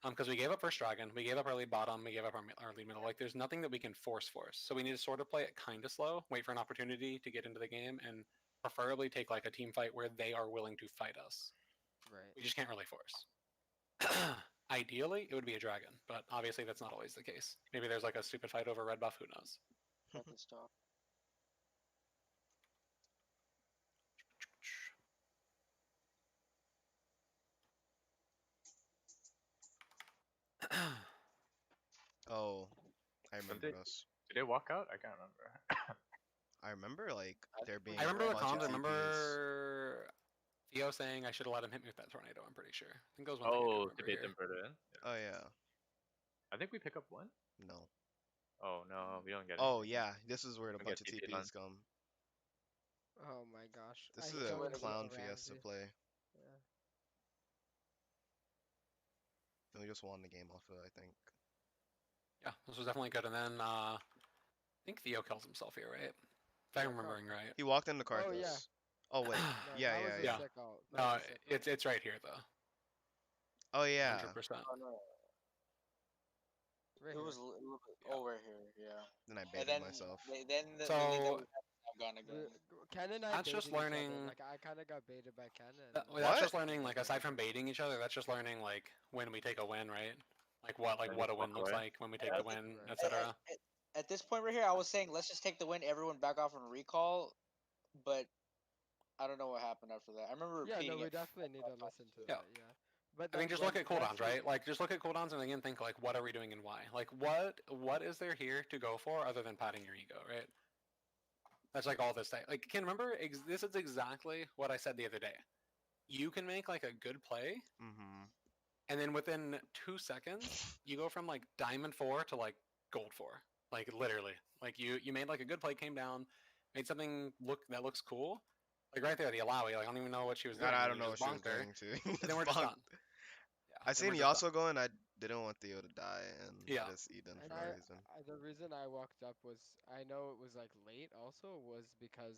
Speaker 4: Because we gave up first dragon, we gave up our lead bottom, we gave up our lead middle. Like, there's nothing that we can force. So we need to sort of play it kind of slow, wait for an opportunity to get into the game, and preferably take like a team fight where they are willing to fight us.
Speaker 3: Right.
Speaker 4: We just can't really force. Ideally, it would be a dragon, but obviously that's not always the case. Maybe there's like a stupid fight over red buff, who knows?
Speaker 1: Fucking stop.
Speaker 2: Oh, I remember
Speaker 5: they-
Speaker 2: this.
Speaker 5: Did they walk out? I can't remember.
Speaker 2: I remember like there being.
Speaker 4: I remember
Speaker 2: a
Speaker 4: the
Speaker 2: bunch
Speaker 4: comms. I
Speaker 2: of TPs.
Speaker 4: remember Theo saying I should have let him hit me with that tornado. I'm pretty sure. I think that was one
Speaker 5: Oh,
Speaker 4: thing I do
Speaker 5: debate
Speaker 4: remember
Speaker 5: them further in. Yeah.
Speaker 2: Oh yeah.
Speaker 5: I think we pick up one.
Speaker 2: No.
Speaker 5: Oh no, we don't get.
Speaker 2: Oh
Speaker 5: anything.
Speaker 2: yeah. This is where a
Speaker 5: We
Speaker 2: bunch
Speaker 5: get
Speaker 2: of
Speaker 5: TP'd on.
Speaker 2: TPs come.
Speaker 3: Oh my gosh.
Speaker 2: This
Speaker 3: I
Speaker 2: is
Speaker 3: hate
Speaker 2: a
Speaker 3: when it's
Speaker 2: clown
Speaker 3: not
Speaker 2: fiesta
Speaker 3: Ramsey.
Speaker 2: play.
Speaker 3: Yeah.
Speaker 2: And we just won the game off of it, I think.
Speaker 4: Yeah, this was definitely good. And then I think Theo kills himself here, right? If I'm remembering right.
Speaker 2: He walked into Karthus.
Speaker 3: Oh, yeah.
Speaker 2: Oh wait.
Speaker 3: No,
Speaker 2: Yeah,
Speaker 3: that was
Speaker 2: yeah,
Speaker 3: a
Speaker 2: yeah.
Speaker 3: sick ult. That
Speaker 4: No,
Speaker 3: was a sick ult.
Speaker 4: it's right here though.
Speaker 2: Oh yeah.
Speaker 4: 100%.
Speaker 1: Oh no.
Speaker 3: Right
Speaker 1: It
Speaker 3: here.
Speaker 1: was a little bit
Speaker 4: Yeah.
Speaker 1: over here, yeah.
Speaker 2: Then I
Speaker 1: And
Speaker 2: baited
Speaker 1: then
Speaker 2: myself.
Speaker 1: then the
Speaker 4: So-
Speaker 1: link that we had, I'm gone again.
Speaker 3: Ken and I
Speaker 4: That's just
Speaker 3: baited each other,
Speaker 4: learning-
Speaker 3: Like I kind of got baited by Ken. And
Speaker 4: That's
Speaker 2: What?
Speaker 4: just learning. Like aside from baiting each other, that's just learning like when we take a win, right? Like what
Speaker 5: And
Speaker 4: what a
Speaker 5: just
Speaker 4: win
Speaker 5: walk
Speaker 4: looks
Speaker 5: away.
Speaker 4: like when we take
Speaker 1: Yeah,
Speaker 4: the
Speaker 1: I
Speaker 4: win,
Speaker 3: Right.
Speaker 4: etc.
Speaker 1: At this point right here, I was saying let's just take the win, everyone back off and recall, but I don't know what happened after that. I remember
Speaker 3: yeah,
Speaker 1: repeating
Speaker 3: no, we
Speaker 1: it.
Speaker 3: definitely need to listen to
Speaker 4: Yeah.
Speaker 3: that. Yeah. But
Speaker 4: I mean,
Speaker 3: then
Speaker 4: just
Speaker 3: when-
Speaker 4: look at cooldowns,
Speaker 3: once we-
Speaker 4: right? Like, just look at cooldowns and again think like, what are we doing and why? Like, what is there here to go for other than patting your ego, right? That's like all this thing. Like, can remember this is exactly what I said the other day. You can make like a good play,
Speaker 2: Mm-hmm.
Speaker 4: and then within 2 seconds, you go from like diamond 4 to like gold 4. Like literally, like you made like a good play, came down, made something that looks cool. Like right there, the Alawi. Like I don't even know what she was doing.
Speaker 2: I
Speaker 4: and
Speaker 2: don't
Speaker 4: you
Speaker 2: know what
Speaker 4: just
Speaker 2: she was
Speaker 4: bonked her,
Speaker 2: doing too.
Speaker 4: and then we're just done. Yeah,
Speaker 2: I
Speaker 4: then
Speaker 2: seen
Speaker 4: we're just
Speaker 2: Yasuo
Speaker 4: done.
Speaker 2: go and I didn't want Theo to die, and
Speaker 4: Yeah.
Speaker 2: I just Eden
Speaker 3: And
Speaker 2: for no reason.
Speaker 3: the reason I walked up was I know it was like late also was because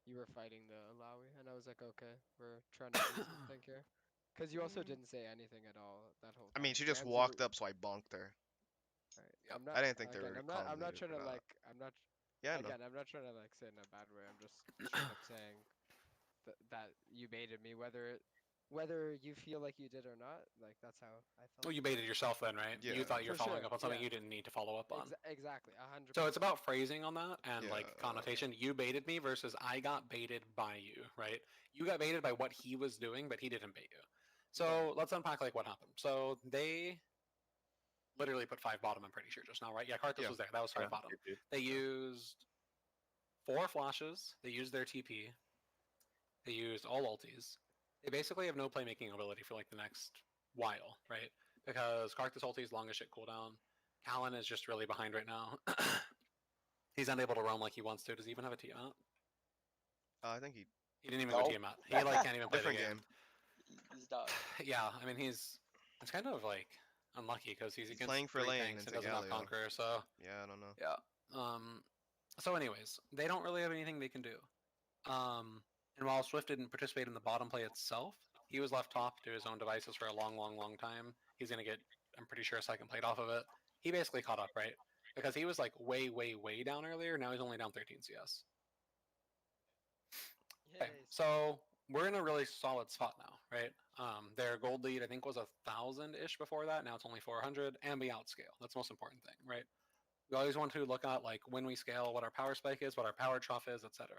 Speaker 3: you were fighting the Alawi and I was like, okay, we're trying to do something here. Because you also didn't say anything at all that whole
Speaker 2: I
Speaker 3: time.
Speaker 2: mean, she just
Speaker 3: Ramsey
Speaker 2: walked up, so I bonked her.
Speaker 3: Right.
Speaker 4: Yep.
Speaker 3: I'm not.
Speaker 2: I didn't think they
Speaker 3: Again,
Speaker 2: were
Speaker 3: I'm not
Speaker 2: commentating
Speaker 3: trying
Speaker 2: for
Speaker 3: to
Speaker 2: that.
Speaker 3: like. I'm not.
Speaker 2: Yeah, I know.
Speaker 3: Again, I'm not trying to like say it in a bad way. I'm just straight up saying that you baited me, whether you feel like you did or not. Like that's how I felt.
Speaker 4: Well, you baited yourself then, right?
Speaker 2: Yeah.
Speaker 4: You thought you were
Speaker 3: For
Speaker 4: following
Speaker 3: sure,
Speaker 4: up on something
Speaker 3: yeah.
Speaker 4: you didn't need to follow up on.
Speaker 3: Exactly, 100%.
Speaker 4: So it's about phrasing on that and
Speaker 2: Yeah,
Speaker 4: like connotation. You baited me versus I got baited by you, right? You got baited by what he was doing, but he didn't bait you. So let's unpack like what happened. So they literally put 5 bottom, I'm pretty sure just now, right? Yeah, Karthus
Speaker 2: Yeah.
Speaker 4: was there. That was 5
Speaker 5: Yeah,
Speaker 4: bottom.
Speaker 5: TP.
Speaker 4: They used 4 flashes. They used their TP. They used all ultis. They basically have no playmaking ability for like the next while, right? Because Karthus ulti is long as shit cooldown. Callan is just really behind right now. He's unable to roam like he wants to. Does he even have a Tiamat?
Speaker 2: I think he
Speaker 4: He didn't even go
Speaker 1: Nope.
Speaker 4: Tiamat. He like can't even play the
Speaker 2: different
Speaker 4: game.
Speaker 2: game.
Speaker 1: He's done.
Speaker 4: Yeah, I mean it's kind of like unlucky because he's against
Speaker 2: playing for
Speaker 4: 3
Speaker 2: lane
Speaker 4: tanks and
Speaker 2: into
Speaker 4: doesn't have
Speaker 2: Galio.
Speaker 4: Conqueror, so
Speaker 2: Yeah, I don't know.
Speaker 4: yeah. So anyways, they don't really have anything they can do. And while Swift didn't participate in the bottom play itself, he was left top to his own devices for a long, long, long time. He's gonna get, I'm pretty sure, a second plate off of it. He basically caught up, right? Because he was like way, way, way down earlier. Now he's only down 13 CS. Okay, so we're in a really solid spot now, right? Their gold lead I think was 1,000-ish before that. Now it's only 400, and we outscale. That's the most important thing, right? We always want to look at like when we scale, what our power spike is, what our power trough is, etc.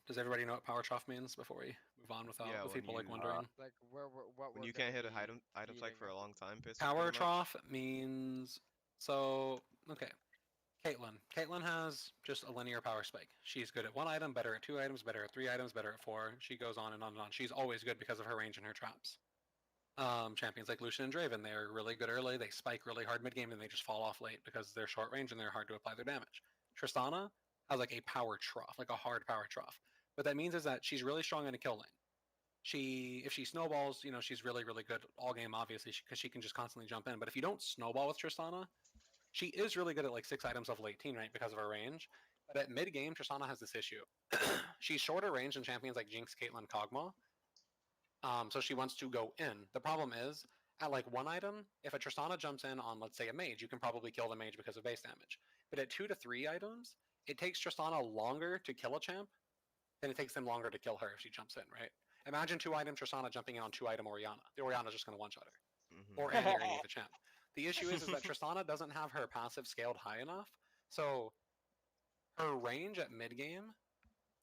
Speaker 4: Does everybody know what power trough means before we move on without
Speaker 2: Yeah,
Speaker 4: with
Speaker 2: when
Speaker 4: people like
Speaker 2: you,
Speaker 4: wondering?
Speaker 3: Like what
Speaker 2: When
Speaker 3: we're
Speaker 2: you can't
Speaker 3: gonna
Speaker 2: hit a
Speaker 3: be
Speaker 2: item spike
Speaker 3: feeding
Speaker 2: for a
Speaker 3: up.
Speaker 2: long time, pretty
Speaker 4: Power
Speaker 2: much.
Speaker 4: trough means so okay. Caitlyn. Caitlyn has just a linear power spike. She's good at 1 item, better at 2 items, better at 3 items, better at 4. She goes on and on and on. She's always good because of her range and her traps. Champions like Lucian and Draven, they're really good early. They spike really hard mid game and they just fall off late because they're short range and they're hard to apply their damage. Tristana has like a power trough, like a hard power trough. What that means is that she's really strong in a kill lane. If she snowballs, you know, she's really, really good all game, obviously, because she can just constantly jump in. But if you don't snowball with Tristana, she is really good at like 6 items of late team, right, because of her range. But at mid game, Tristana has this issue. She's shorter range than champions like Jinx, Caitlyn, Kog'Maw. So she wants to go in. The problem is, at like 1 item, if a Tristana jumps in on, let's say, a mage, you can probably kill the mage because of base damage. But at 2 to 3 items, it takes Tristana longer to kill a champ than it takes them longer to kill her if she jumps in, right? Imagine 2 item Tristana jumping in on 2 item Orianna. The Orianna's just going to one-shot her. Or Annie underneath the champ. The issue is that Tristana doesn't have her passive scaled high enough, so her range at mid game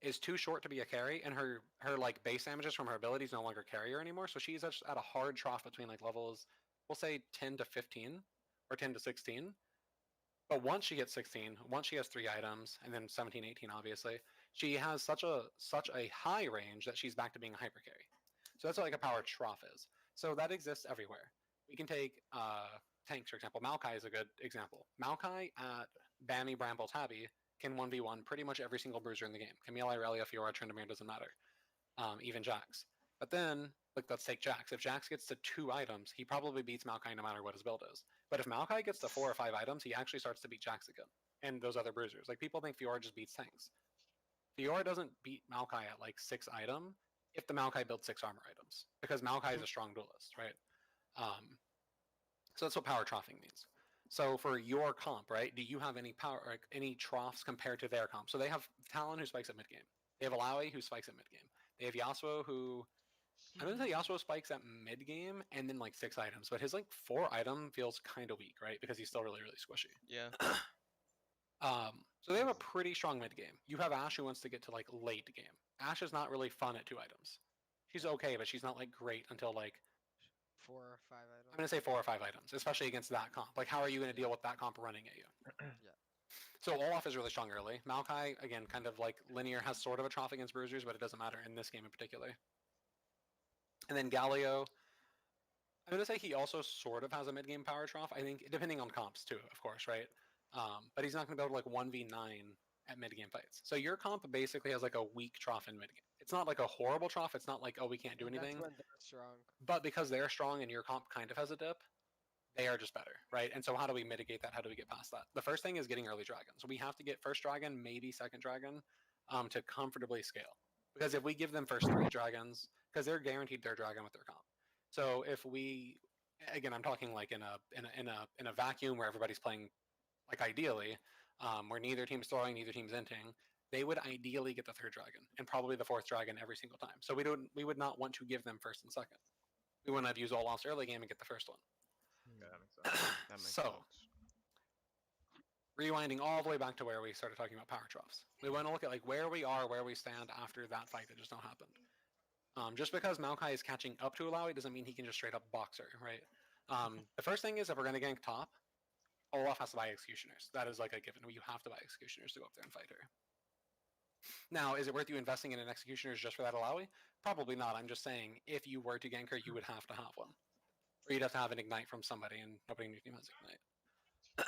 Speaker 4: is too short to be a carry, and her like base damages from her abilities no longer carry her anymore. So she's at a hard trough between like levels, we'll say 10 to 15 or 10 to 16. But once she hits 16, once she has 3 items, and then 17, 18 obviously, she has such a high range that she's back to being a hyper carry. So that's what like a power trough is. So that exists everywhere. We can take tanks, for example. Maokai is a good example. Maokai at Bammy, Bramble, Tabby can 1v1 pretty much every single bruiser in the game. Camille, Irelia, Fiora, Tryndamere, doesn't matter. Even Jax. But then, like, let's take Jax. If Jax gets to 2 items, he probably beats Maokai no matter what his build is. But if Maokai gets to 4 or 5 items, he actually starts to beat Jax again. And those other bruisers. Like, people think Fiora just beats tanks. Fiora doesn't beat Maokai at, like, 6 item if the Maokai builds 6 armor items. Because Maokai is a strong duelist, right? So that's what power troughing means. So for your comp, right, do you have any power, like, any troughs compared to their comp? So they have Talon who spikes at mid game. They have Alawi who spikes at mid game. They have Yasuo who, I'm gonna say Yasuo spikes at mid game and then like 6 items, but his like 4 item feels kind of weak, right? Because he's still really, really squishy.
Speaker 2: Yeah.
Speaker 4: So they have a pretty strong mid game. You have Ashe who wants to get to like late game. Ashe is not really fun at 2 items. She's okay, but she's not like great until like
Speaker 3: 4 or 5 items.
Speaker 4: I'm gonna say 4 or 5 items, especially against that comp. Like, how are you gonna deal with that comp running at you?
Speaker 3: Yeah.
Speaker 4: So Olaf is really strong early. Maokai, again, kind of like linear, has sort of a trough against bruisers, but it doesn't matter in this game in particular. And then Galio, I'm gonna say he also sort of has a mid game power trough. I think depending on comps too, of course, right? But he's not going to be able to like 1v9 at mid game fights. So your comp basically has like a weak trough in mid game. It's not like a horrible trough. It's not like, oh, we can't do
Speaker 3: And
Speaker 4: anything.
Speaker 3: That's when they're strong.
Speaker 4: But because they're strong and your comp kind of has a dip, they are just better, right? And so how do we mitigate that? How do we get past that? The first thing is getting early dragons. We have to get first dragon, maybe second dragon, to comfortably scale. Because if we give them first 3 dragons, because they're guaranteed their dragon with their comp. So if we, again, I'm talking like in a vacuum where everybody's playing, like ideally, where neither team's throwing, neither team's inting, they would ideally get the 3rd dragon and probably the 4th dragon every single time. So we would not want to give them first and second. We want to use all lost early game and get the first one.
Speaker 5: Yeah, that makes sense.
Speaker 2: That makes
Speaker 4: So,
Speaker 2: sense.
Speaker 4: rewinding all the way back to where we started talking about power troughs. We want to look at like where we are, where we stand after that fight that just now happened. Just because Maokai is catching up to Alawi doesn't mean he can just straight up box her, right? The first thing is if we're going to gank top, Olaf has to buy Executioners. That is like a given. You have to buy Executioners to go up there and fight her. Now, is it worth you investing in an Executioners just for that Alawi? Probably not. I'm just saying, if you were to gank her, you would have to have one. Or you'd have to have an Ignite from somebody, and nobody in your team has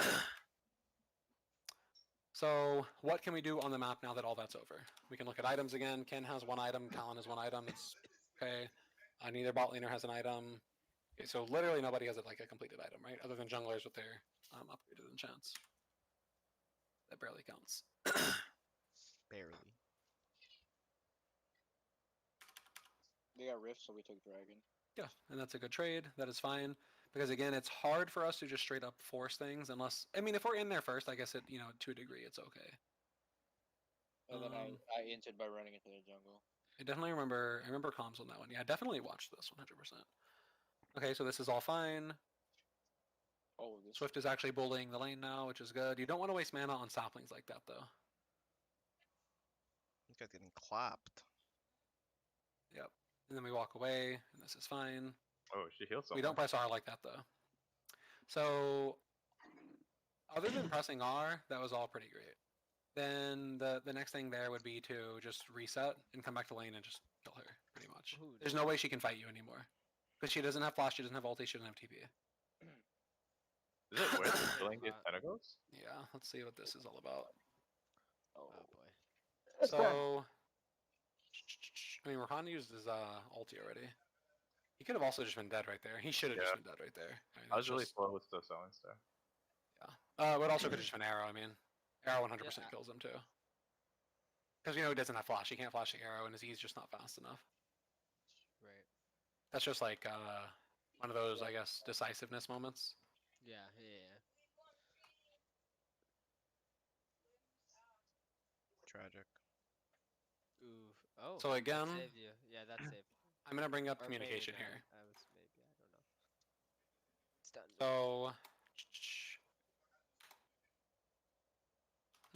Speaker 4: Ignite. So, what can we do on the map now that all that's over? We can look at items again. Ken has 1 item. Callan has 1 item. It's okay. Neither bot laner has an item. Okay, so literally nobody has like a completed item, right? Other than junglers with their upgraded enchants. That barely counts.
Speaker 2: Barely.
Speaker 1: They got Rift, so we took Dragon.
Speaker 4: Yeah, and that's a good trade. That is fine. Because again, it's hard for us to just straight up force things unless, I mean, if we're in there first, I guess it, to a degree, it's okay.
Speaker 1: And then
Speaker 4: Um,
Speaker 1: I inted by running into the jungle.
Speaker 4: I definitely remember, comms on that one. Yeah, I definitely watched this 100%. Okay, so this is all fine.
Speaker 1: Oh, this
Speaker 4: Swift is actually bullying the lane now, which is good. You don't want to waste mana on saplings like that, though.
Speaker 2: You guys getting clapped.
Speaker 4: Yep. And then we walk away, and this is fine.
Speaker 5: Oh, she heals someone.
Speaker 4: We don't press R like that, though. So, other than pressing R, that was all pretty great. Then the next thing there would be to just reset and come back to lane and just kill her, pretty much.
Speaker 3: Ooh,
Speaker 4: There's no way she can fight you anymore. Because she doesn't have flash, she doesn't have ulti, she doesn't have TP.
Speaker 5: Is it worth killing these tentacles?
Speaker 4: Yeah, let's see what this is all about.
Speaker 1: Oh,
Speaker 3: Oh boy.
Speaker 4: So, I mean, Rakan used his ulti already. He could have also just been dead right there. He should have
Speaker 5: Yeah.
Speaker 4: just been dead right there. I mean,
Speaker 5: I was
Speaker 4: that's
Speaker 5: really
Speaker 4: just-
Speaker 5: slow with the Silence there.
Speaker 4: But also could have just been arrow. I mean, arrow 100%
Speaker 3: Yeah.
Speaker 4: kills him too. Because he doesn't have flash. He can't flash the arrow, and his E's just not fast enough.
Speaker 3: Right.
Speaker 4: That's just like one of those, I guess, decisiveness moments.
Speaker 3: Yeah. Yeah.
Speaker 2: Tragic.
Speaker 3: Ooh. Oh.
Speaker 4: So
Speaker 3: that
Speaker 4: again-
Speaker 3: saved you. Yeah, that saved.
Speaker 4: I'm gonna bring up
Speaker 3: Or maybe
Speaker 4: communication
Speaker 3: not.
Speaker 4: here.
Speaker 3: I was maybe. I don't know. It's done.
Speaker 4: So,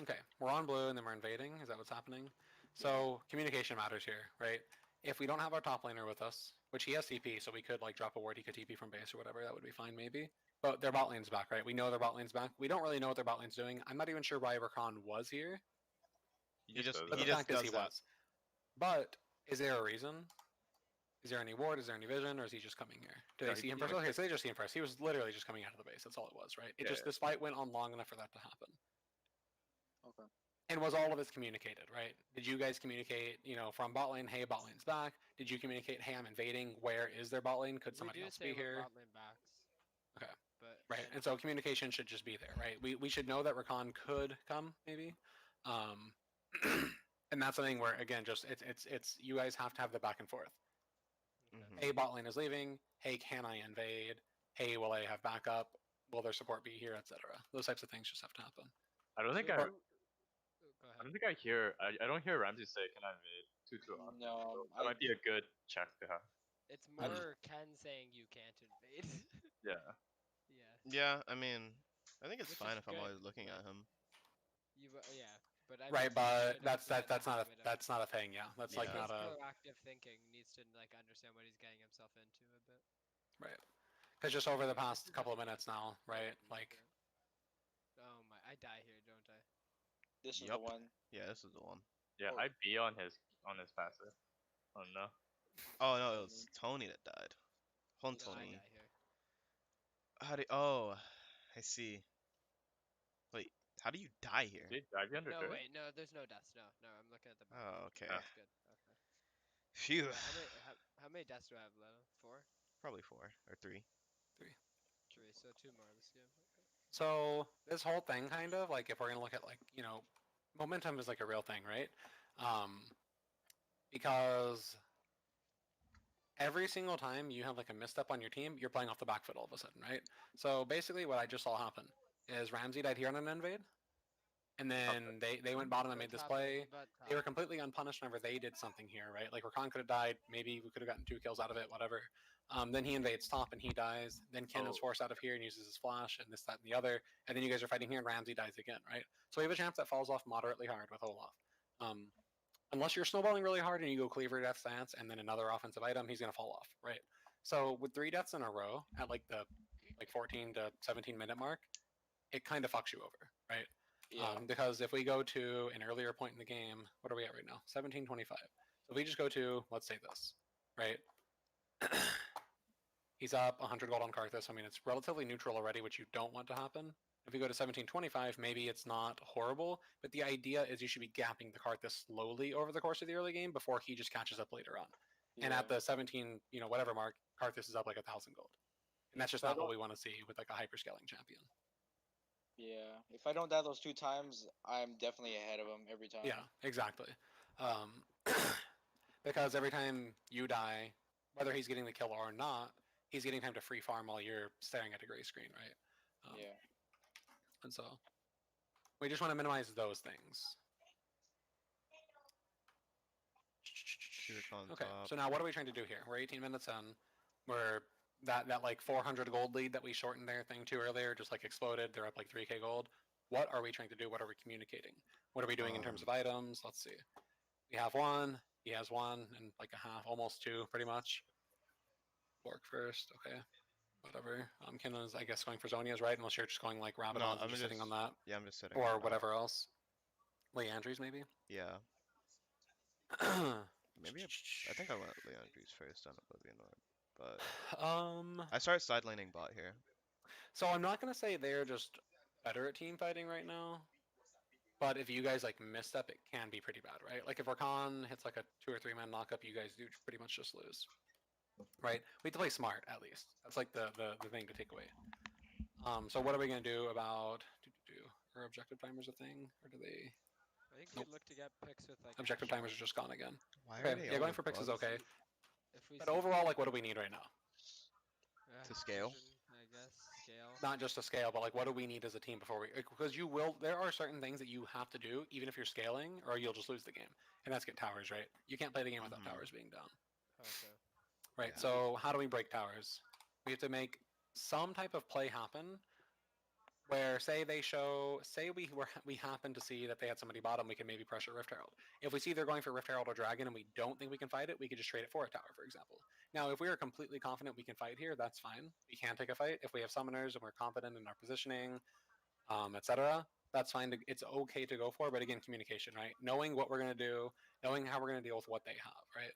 Speaker 4: okay, we're on blue and then we're invading. Is that what's happening? So communication matters here, right? If we don't have our top laner with us, which he has TP, so we could like drop a ward, he could TP from base or whatever, that would be fine maybe. But their bot lane's back, right? We know their bot lane's back. We don't really know what their bot lane's doing. I'm not even sure why Rakan was here,
Speaker 2: He just
Speaker 5: does
Speaker 4: but
Speaker 5: it.
Speaker 4: the fact is
Speaker 2: does
Speaker 4: he
Speaker 2: that.
Speaker 4: was. But is there a reason? Is there any ward? Is there any vision? Or is he just coming here? Do
Speaker 5: No,
Speaker 4: they
Speaker 5: he-
Speaker 4: see him
Speaker 5: he
Speaker 4: first?
Speaker 5: was
Speaker 4: Okay, so they just see him first. He was literally just coming out of the base. That's all it was, right? It
Speaker 5: Yeah,
Speaker 4: just
Speaker 5: yeah.
Speaker 4: this fight went on long enough for that to happen.
Speaker 1: okay.
Speaker 4: And was all of this communicated, right? Did you guys communicate, from bot lane, hey, bot lane's back? Did you communicate, hey, I'm invading, where is their bot lane? Could somebody
Speaker 3: we do
Speaker 4: else
Speaker 3: say
Speaker 4: be here?
Speaker 3: Bot lane backs.
Speaker 4: Okay.
Speaker 3: But
Speaker 4: Right, and so communication should just be there, right? We should know that Rakan could come, maybe. And that's something where, again, just it's you guys have to have the back and forth.
Speaker 2: Mhm.
Speaker 4: Hey, bot lane is leaving. Hey, can I invade? Hey, will I have backup? Will their support be here, etc. Those types of things just have to happen.
Speaker 5: I don't think
Speaker 3: So
Speaker 5: I.
Speaker 3: who- Go
Speaker 5: I
Speaker 3: ahead.
Speaker 5: don't think I hear. I don't hear Ramsey say, "Can I invade?" Too often.
Speaker 1: No,
Speaker 5: So that might be a good check to have.
Speaker 3: It's
Speaker 4: I-
Speaker 3: more Ken saying you can't invade.
Speaker 5: Yeah.
Speaker 3: Yeah.
Speaker 2: Yeah, I mean, I think it's
Speaker 3: Which
Speaker 2: fine
Speaker 3: is
Speaker 2: if I'm
Speaker 3: good,
Speaker 2: always looking at him.
Speaker 3: Yeah. But I
Speaker 4: Right,
Speaker 3: mean,
Speaker 4: but
Speaker 3: straight up
Speaker 4: that's
Speaker 3: let
Speaker 4: that's not a
Speaker 3: him
Speaker 4: that's not a thing. Yeah, that's like
Speaker 2: Yeah.
Speaker 4: not
Speaker 3: His
Speaker 4: a
Speaker 3: proactive thinking needs to like understand what he's getting himself into a bit.
Speaker 4: right. Because just over the past couple of minutes now, right? Like,
Speaker 3: Oh my! I die here, don't I?
Speaker 1: This is
Speaker 2: Yup.
Speaker 1: the one.
Speaker 2: Yeah, this is the one.
Speaker 5: Yeah.
Speaker 1: Oh.
Speaker 5: I be on his passive. Oh no.
Speaker 2: Oh no, it was Tony that died. Hold on,
Speaker 3: No, I
Speaker 2: Tony.
Speaker 3: die here.
Speaker 2: How do? Oh, I see. Wait, how do you die here?
Speaker 5: Did dragon under
Speaker 3: No,
Speaker 5: turret?
Speaker 3: wait, no, there's no deaths. No, no, I'm looking at the map.
Speaker 2: Oh, okay.
Speaker 5: Ah.
Speaker 3: That's good. Okay.
Speaker 2: Phew.
Speaker 3: How many deaths do I have, Leno? 4?
Speaker 2: Probably 4 or 3.
Speaker 3: 3, so 2 more this game. Okay.
Speaker 4: So this whole thing, kind of like, if we're gonna look at like, you know, momentum is like a real thing, right? Because every single time you have like a misstep on your team, you're playing off the back foot all of a sudden, right? So basically, what I just saw happen is Ramsey died here on an invade, and then they went bottom and made
Speaker 3: But
Speaker 4: this
Speaker 3: top
Speaker 4: play.
Speaker 3: lane, but
Speaker 4: They were
Speaker 3: top.
Speaker 4: completely unpunished whenever they did something here, right? Like Rakan could have died, maybe we could have gotten 2 kills out of it, whatever. Then he invades top and he dies. Then Ken is
Speaker 5: Oh.
Speaker 4: forced out of here and uses his flash and this, that, and the other. And then you guys are fighting here and Ramsey dies again, right? So we have a champ that falls off moderately hard with Olaf. Unless you're snowballing really hard and you go cleaver death stance and then another offensive item, he's gonna fall off, right? So with 3 deaths in a row at like the 14 to 17 minute mark, it kind of fucks you over, right?
Speaker 1: Yeah.
Speaker 4: Because if we go to an earlier point in the game, what are we at right now? 17:25. So if we just go to, let's say this, right? He's up 100 gold on Karthus. I mean, it's relatively neutral already, which you don't want to happen. If we go to 17:25, maybe it's not horrible, but the idea is you should be gapping the Karthus slowly over the course of the early game before he just catches up later on. And at the 17, whatever mark, Karthus is up like 1,000 gold. And that's just
Speaker 1: If I
Speaker 4: not what
Speaker 1: don't-
Speaker 4: we want to see with like a hyperscaling champion.
Speaker 1: Yeah. If I don't die those 2 times, I'm definitely ahead of him every time.
Speaker 4: Yeah, exactly. Because every time you die, whether he's getting the kill or not, he's getting time to free farm while you're staring at a gray screen, right?
Speaker 1: Yeah.
Speaker 4: And so we just want to minimize those things.
Speaker 2: Rakan
Speaker 4: Okay,
Speaker 2: top.
Speaker 4: so now what are we trying to do here? We're 18 minutes in. We're that like 400 gold lead that we shortened their thing to earlier just like exploded. They're up like 3k gold. What are we trying to do? What are we communicating? What are we doing in terms of items? Let's see. We have 1. He has 1 and like a half, almost 2, pretty much. Bork first, okay. Whatever. Ken is, I guess, going for Zonia's right, unless you're just going like Rabadon
Speaker 2: No,
Speaker 4: and
Speaker 2: I'm
Speaker 4: just sitting on
Speaker 2: just-
Speaker 4: that.
Speaker 2: Yeah, I'm just sitting.
Speaker 4: Or
Speaker 2: on top.
Speaker 4: whatever else. Leandries, maybe?
Speaker 2: Yeah. Maybe I think I went Leandries first on Oblivion Orb, but I started side laning bot here.
Speaker 4: So I'm not gonna say they're just better at team fighting right now, but if you guys like misstep, it can be pretty bad, right? Like if Rakan hits like a 2 or 3 man knockup, you guys do pretty much just lose, right? We have to play smart at least. That's like the thing to take away. So what are we gonna do about are objective timers a thing, or do they?
Speaker 3: I think
Speaker 4: Nope.
Speaker 3: we'd look to get picks with like
Speaker 4: Objective
Speaker 3: Ashe
Speaker 4: timers are
Speaker 3: on.
Speaker 4: just gone again.
Speaker 2: Why
Speaker 4: Okay,
Speaker 2: are they
Speaker 4: yeah, going
Speaker 2: only
Speaker 4: for picks is
Speaker 2: bugs?
Speaker 4: okay,
Speaker 3: If we
Speaker 4: but
Speaker 3: see
Speaker 4: overall, like, what do we need right now?
Speaker 3: Yeah,
Speaker 2: To scale?
Speaker 3: vision, I guess scale.
Speaker 4: Not just to scale, but like, what do we need as a team before we? Because you will, there are certain things that you have to do, even if you're scaling, or you'll just lose the game. And that's get towers, right? You can't play the game without
Speaker 2: Mhm.
Speaker 4: towers being down,
Speaker 3: Okay.
Speaker 4: right?
Speaker 2: Yeah.
Speaker 4: So how do we break towers? We have to make some type of play happen. Where say we happen to see that they had somebody bottom, we can maybe pressure Rift Herald. If we see they're going for Rift Herald or Dragon and we don't think we can fight it, we could just trade it for a tower, for example. Now, if we are completely confident we can fight here, that's fine. We can take a fight. If we have summoners and we're confident in our positioning, etc., that's fine. It's okay to go for, but again, communication, right? Knowing what we're gonna do, knowing how we're gonna deal with what they have, right?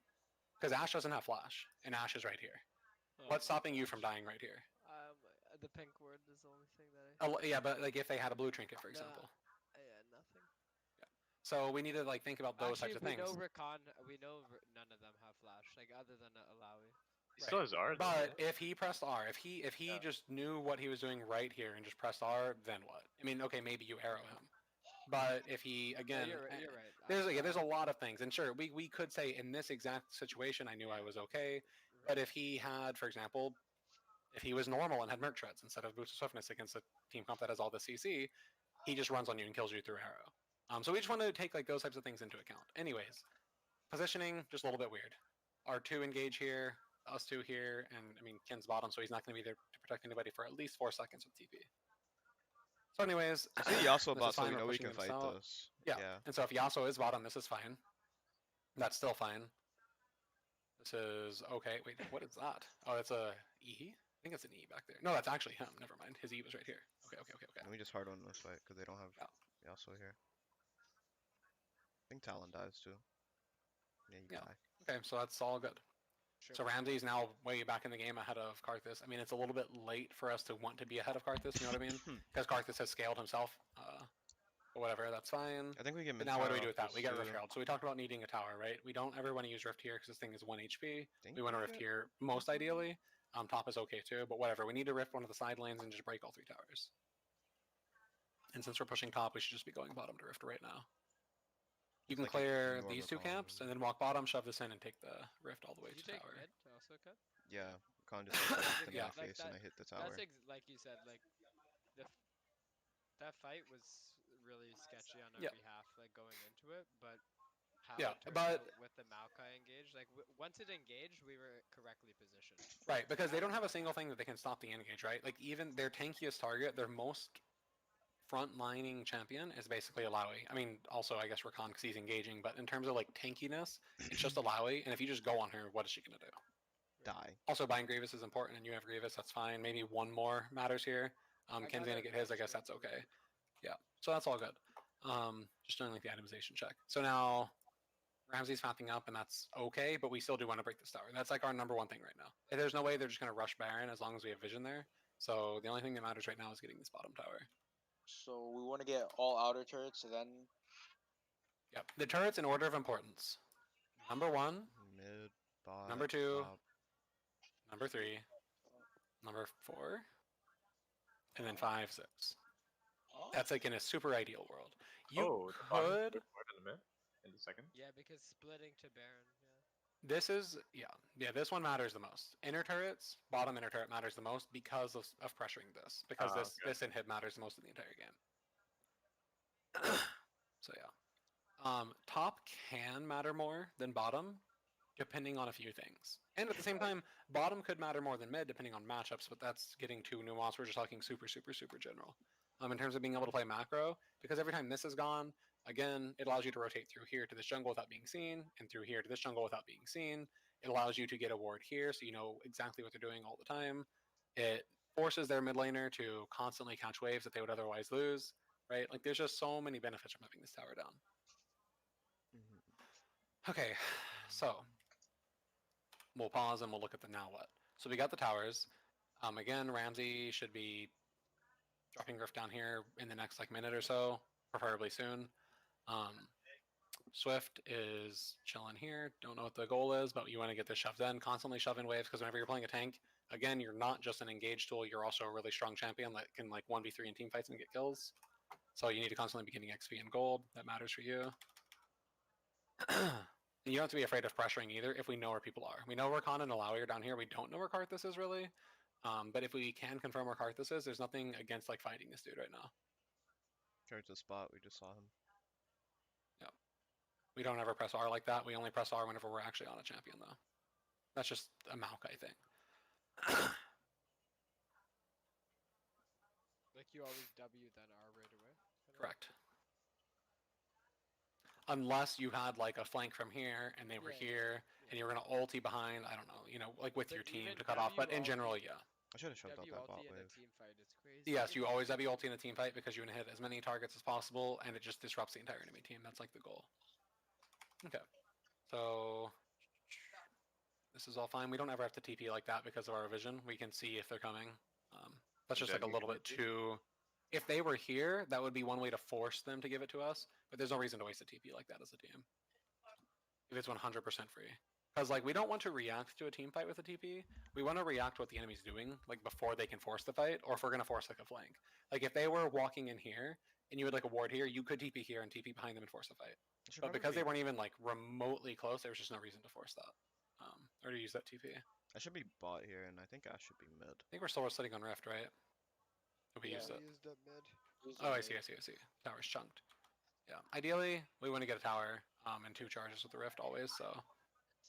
Speaker 4: Because Ashe doesn't have flash, and Ashe is right here. What's stopping you from dying right here?
Speaker 3: The pink word is the only thing that
Speaker 4: Yeah, but like if they had a blue trinket, for
Speaker 3: No.
Speaker 4: example.
Speaker 3: Yeah, nothing.
Speaker 4: So we need to like think about those
Speaker 3: Actually,
Speaker 4: types of
Speaker 3: we
Speaker 4: things.
Speaker 3: know Rakan. We know none of them have flash, like other than Alawi.
Speaker 5: He still has R. though,
Speaker 4: But
Speaker 5: right?
Speaker 4: if he pressed R, if he
Speaker 5: Yeah.
Speaker 4: just knew what he was doing right here and just pressed R, then what? I mean, okay, maybe you arrow him. But if he again,
Speaker 3: you're right.
Speaker 4: there's a lot of things, and sure, we could say in this exact situation, I knew I was okay. But if he had, for example, if he was normal and had Merc Treads instead of Boost of Swiftness against a team comp that has all the CC, he just runs on you and kills you through arrow. So we just want to take like those types of things into account. Anyways, positioning just a little bit weird. R2 engage here, us 2 here, and I mean Ken's bottom, so he's not going to be there to protect anybody for at least 4 seconds with TP. So anyways,
Speaker 2: I see Yasuo
Speaker 4: this
Speaker 2: bot,
Speaker 4: is
Speaker 2: so we
Speaker 4: fine, we're
Speaker 2: know we
Speaker 4: pushing
Speaker 2: can
Speaker 4: this
Speaker 2: fight
Speaker 4: out.
Speaker 2: this.
Speaker 4: Yeah. And so if Yasuo is bottom, this is fine. That's still fine. This is okay. Wait, what is that? Oh, that's a E? I think it's an E back there. No, that's actually him. Never mind. His E was right here. Okay.
Speaker 2: And we just hard on this fight because they don't have
Speaker 4: Yeah.
Speaker 2: Yasuo here. I think Talon dies too. Yeah, you
Speaker 4: Yeah.
Speaker 2: die.
Speaker 4: Okay, so that's all good.
Speaker 3: Sure.
Speaker 4: So Ramsey's now way back in the game ahead of Karthus. I mean, it's a little bit late for us to want to be ahead of Karthus, you know what I mean? Because Karthus has scaled himself. But whatever, that's fine.
Speaker 2: I think we get
Speaker 4: But
Speaker 2: mid
Speaker 4: now what do we
Speaker 2: tower
Speaker 4: do with that?
Speaker 2: off
Speaker 4: We
Speaker 2: this
Speaker 4: got Rift
Speaker 2: too.
Speaker 4: Herald. So we talked about needing a tower, right? We don't ever want to use Rift here because this thing is 1 HP.
Speaker 2: Think
Speaker 4: We want to
Speaker 2: we
Speaker 4: Rift
Speaker 2: get-
Speaker 4: here most ideally. Top is okay too, but whatever. We need to Rift one of the side lanes and just break all 3 towers. And since we're pushing top, we should just be going bottom to Rift right now. You can
Speaker 2: Like an
Speaker 4: clear
Speaker 2: ignore
Speaker 4: these
Speaker 2: the
Speaker 4: 2 camps
Speaker 2: bomb.
Speaker 4: and then walk bottom, shove this in, and take the Rift all the way
Speaker 3: Did you
Speaker 4: to
Speaker 3: take
Speaker 4: tower.
Speaker 3: mid also, Cut?
Speaker 2: Yeah, Khan just like hit them
Speaker 4: Yeah.
Speaker 2: in the
Speaker 3: Like
Speaker 2: face and
Speaker 3: that-
Speaker 2: I hit the tower.
Speaker 3: That's like you said, like that fight was really sketchy on our
Speaker 4: Yeah.
Speaker 3: behalf, like going into it, but how
Speaker 4: Yeah,
Speaker 3: it turned
Speaker 4: but-
Speaker 3: out with the Maokai engaged, like once it engaged, we were correctly positioned.
Speaker 4: Right, because they don't have a single thing that they can stop the engage, right? Like even their tankiest target, their most front-lining champion is basically Alawi. I mean, also I guess Rakan because he's engaging, but in terms of like tankiness, it's just Alawi, and if you just go on her, what is she gonna do?
Speaker 2: Die.
Speaker 4: Also, buying Grievous is important, and you have Grievous, that's fine. Maybe one more matters here.
Speaker 3: I
Speaker 4: Ken's
Speaker 3: got
Speaker 4: gonna
Speaker 3: it
Speaker 4: get his, I guess
Speaker 3: eventually.
Speaker 4: that's okay. Yeah, so that's all good. Just doing like the itemization check. So now Ramsey's fapping up, and that's okay, but we still do want to break this tower. That's like our number one thing right now. There's no way they're just gonna rush Baron as long as we have vision there. So the only thing that matters right now is getting this bottom tower.
Speaker 1: So we want to get all outer turrets, and then
Speaker 4: Yep. The turrets in order of importance. Number 1,
Speaker 2: Mid, bot,
Speaker 4: Number 2.
Speaker 2: top.
Speaker 4: number 3, number 4, and then 5, 6.
Speaker 1: oh,
Speaker 4: That's like in a super ideal world. You
Speaker 5: Oh, the bottom
Speaker 4: could.
Speaker 5: is more than the mid in the second.
Speaker 3: Yeah, because splitting to Baron. Yeah.
Speaker 4: This is this one matters the most. Inner turrets, bottom inner turret matters the most because of pressuring this. Because
Speaker 5: Ah,
Speaker 4: this
Speaker 5: okay.
Speaker 4: this inhib matters the most in the entire game. So yeah. Top can matter more than bottom, depending on a few things. And at the same time, bottom could matter more than mid depending on matchups, but that's getting too nuanced. We're just talking super general. In terms of being able to play macro, because every time this is gone, again, it allows you to rotate through here to this jungle without being seen, and through here to this jungle without being seen. It allows you to get a ward here, so you know exactly what they're doing all the time. It forces their mid laner to constantly catch waves that they would otherwise lose, right? Like, there's just so many benefits from having this tower down.
Speaker 2: Mhm.
Speaker 4: Okay, so we'll pause and we'll look at the now what. So we got the towers. Again, Ramsey should be dropping Griff down here in the next like minute or so, preferably soon. Swift is chilling here. Don't know what the goal is, but you want to get this shoved in. Constantly shove in waves because whenever you're playing a tank, again, you're not just an engage tool. You're also a really strong champion that can like 1v3 in team fights and get kills. So you need to constantly be getting XP and gold. That matters for you. You don't have to be afraid of pressuring either if we know where people are. We know where Khan and Alawi are down here. We don't know where Karthus is really. But if we can confirm where Karthus is, there's nothing against like fighting this dude right now.
Speaker 2: Turn to spot, we just saw him.
Speaker 4: We don't ever press R like that. We only press R whenever we're actually on a champion though. That's just a Maokai thing.
Speaker 3: Like you always W then R right away. kinda?
Speaker 4: Correct. Unless you had like a flank from here and they were
Speaker 3: Yeah, yeah,
Speaker 4: here and you were gonna ulti behind, I don't know, like with
Speaker 3: But
Speaker 4: your team
Speaker 3: even
Speaker 4: to cut off. But in
Speaker 3: W
Speaker 4: general,
Speaker 3: ulti-
Speaker 4: yeah.
Speaker 2: I should have shoved out
Speaker 3: W
Speaker 2: that bot
Speaker 3: ulti in a
Speaker 2: wave.
Speaker 3: team fight is crazy.
Speaker 4: Yes, you always have ulti in a team fight because you want to hit as many targets as possible and it just disrupts the entire enemy team. That's like the goal. Okay. So this is all fine. We don't ever have to TP like that because of our vision. We can see if they're coming. That's just like a
Speaker 5: Then you
Speaker 4: little
Speaker 5: can
Speaker 4: bit
Speaker 5: TP.
Speaker 4: too. If they were here, that would be one way to force them to give it to us. But there's no reason to waste a TP like that as a team. If it's 100% free. Because like we don't want to react to a team fight with a TP. We want to react to what the enemy's doing, like before they can force the fight, or if we're gonna force like a flank. Like if they were walking in here and you had like a ward here, you could TP here and TP behind them and force the fight.
Speaker 2: I should
Speaker 4: But
Speaker 2: probably
Speaker 4: because they
Speaker 2: be-
Speaker 4: weren't even like remotely close, there was just no reason to force that. Or to use that TP. I
Speaker 2: I should be bot here, and I think Ash should be mid.
Speaker 4: think we're still sitting on Rift, right? If we
Speaker 1: Yeah.
Speaker 4: used it.
Speaker 3: used up mid.
Speaker 1: use
Speaker 4: Oh,
Speaker 1: the
Speaker 4: I see,
Speaker 1: mid.
Speaker 4: I see, I see. Tower's chunked. Yeah. Ideally, we want to get a tower and 2 charges with the Rift always, so.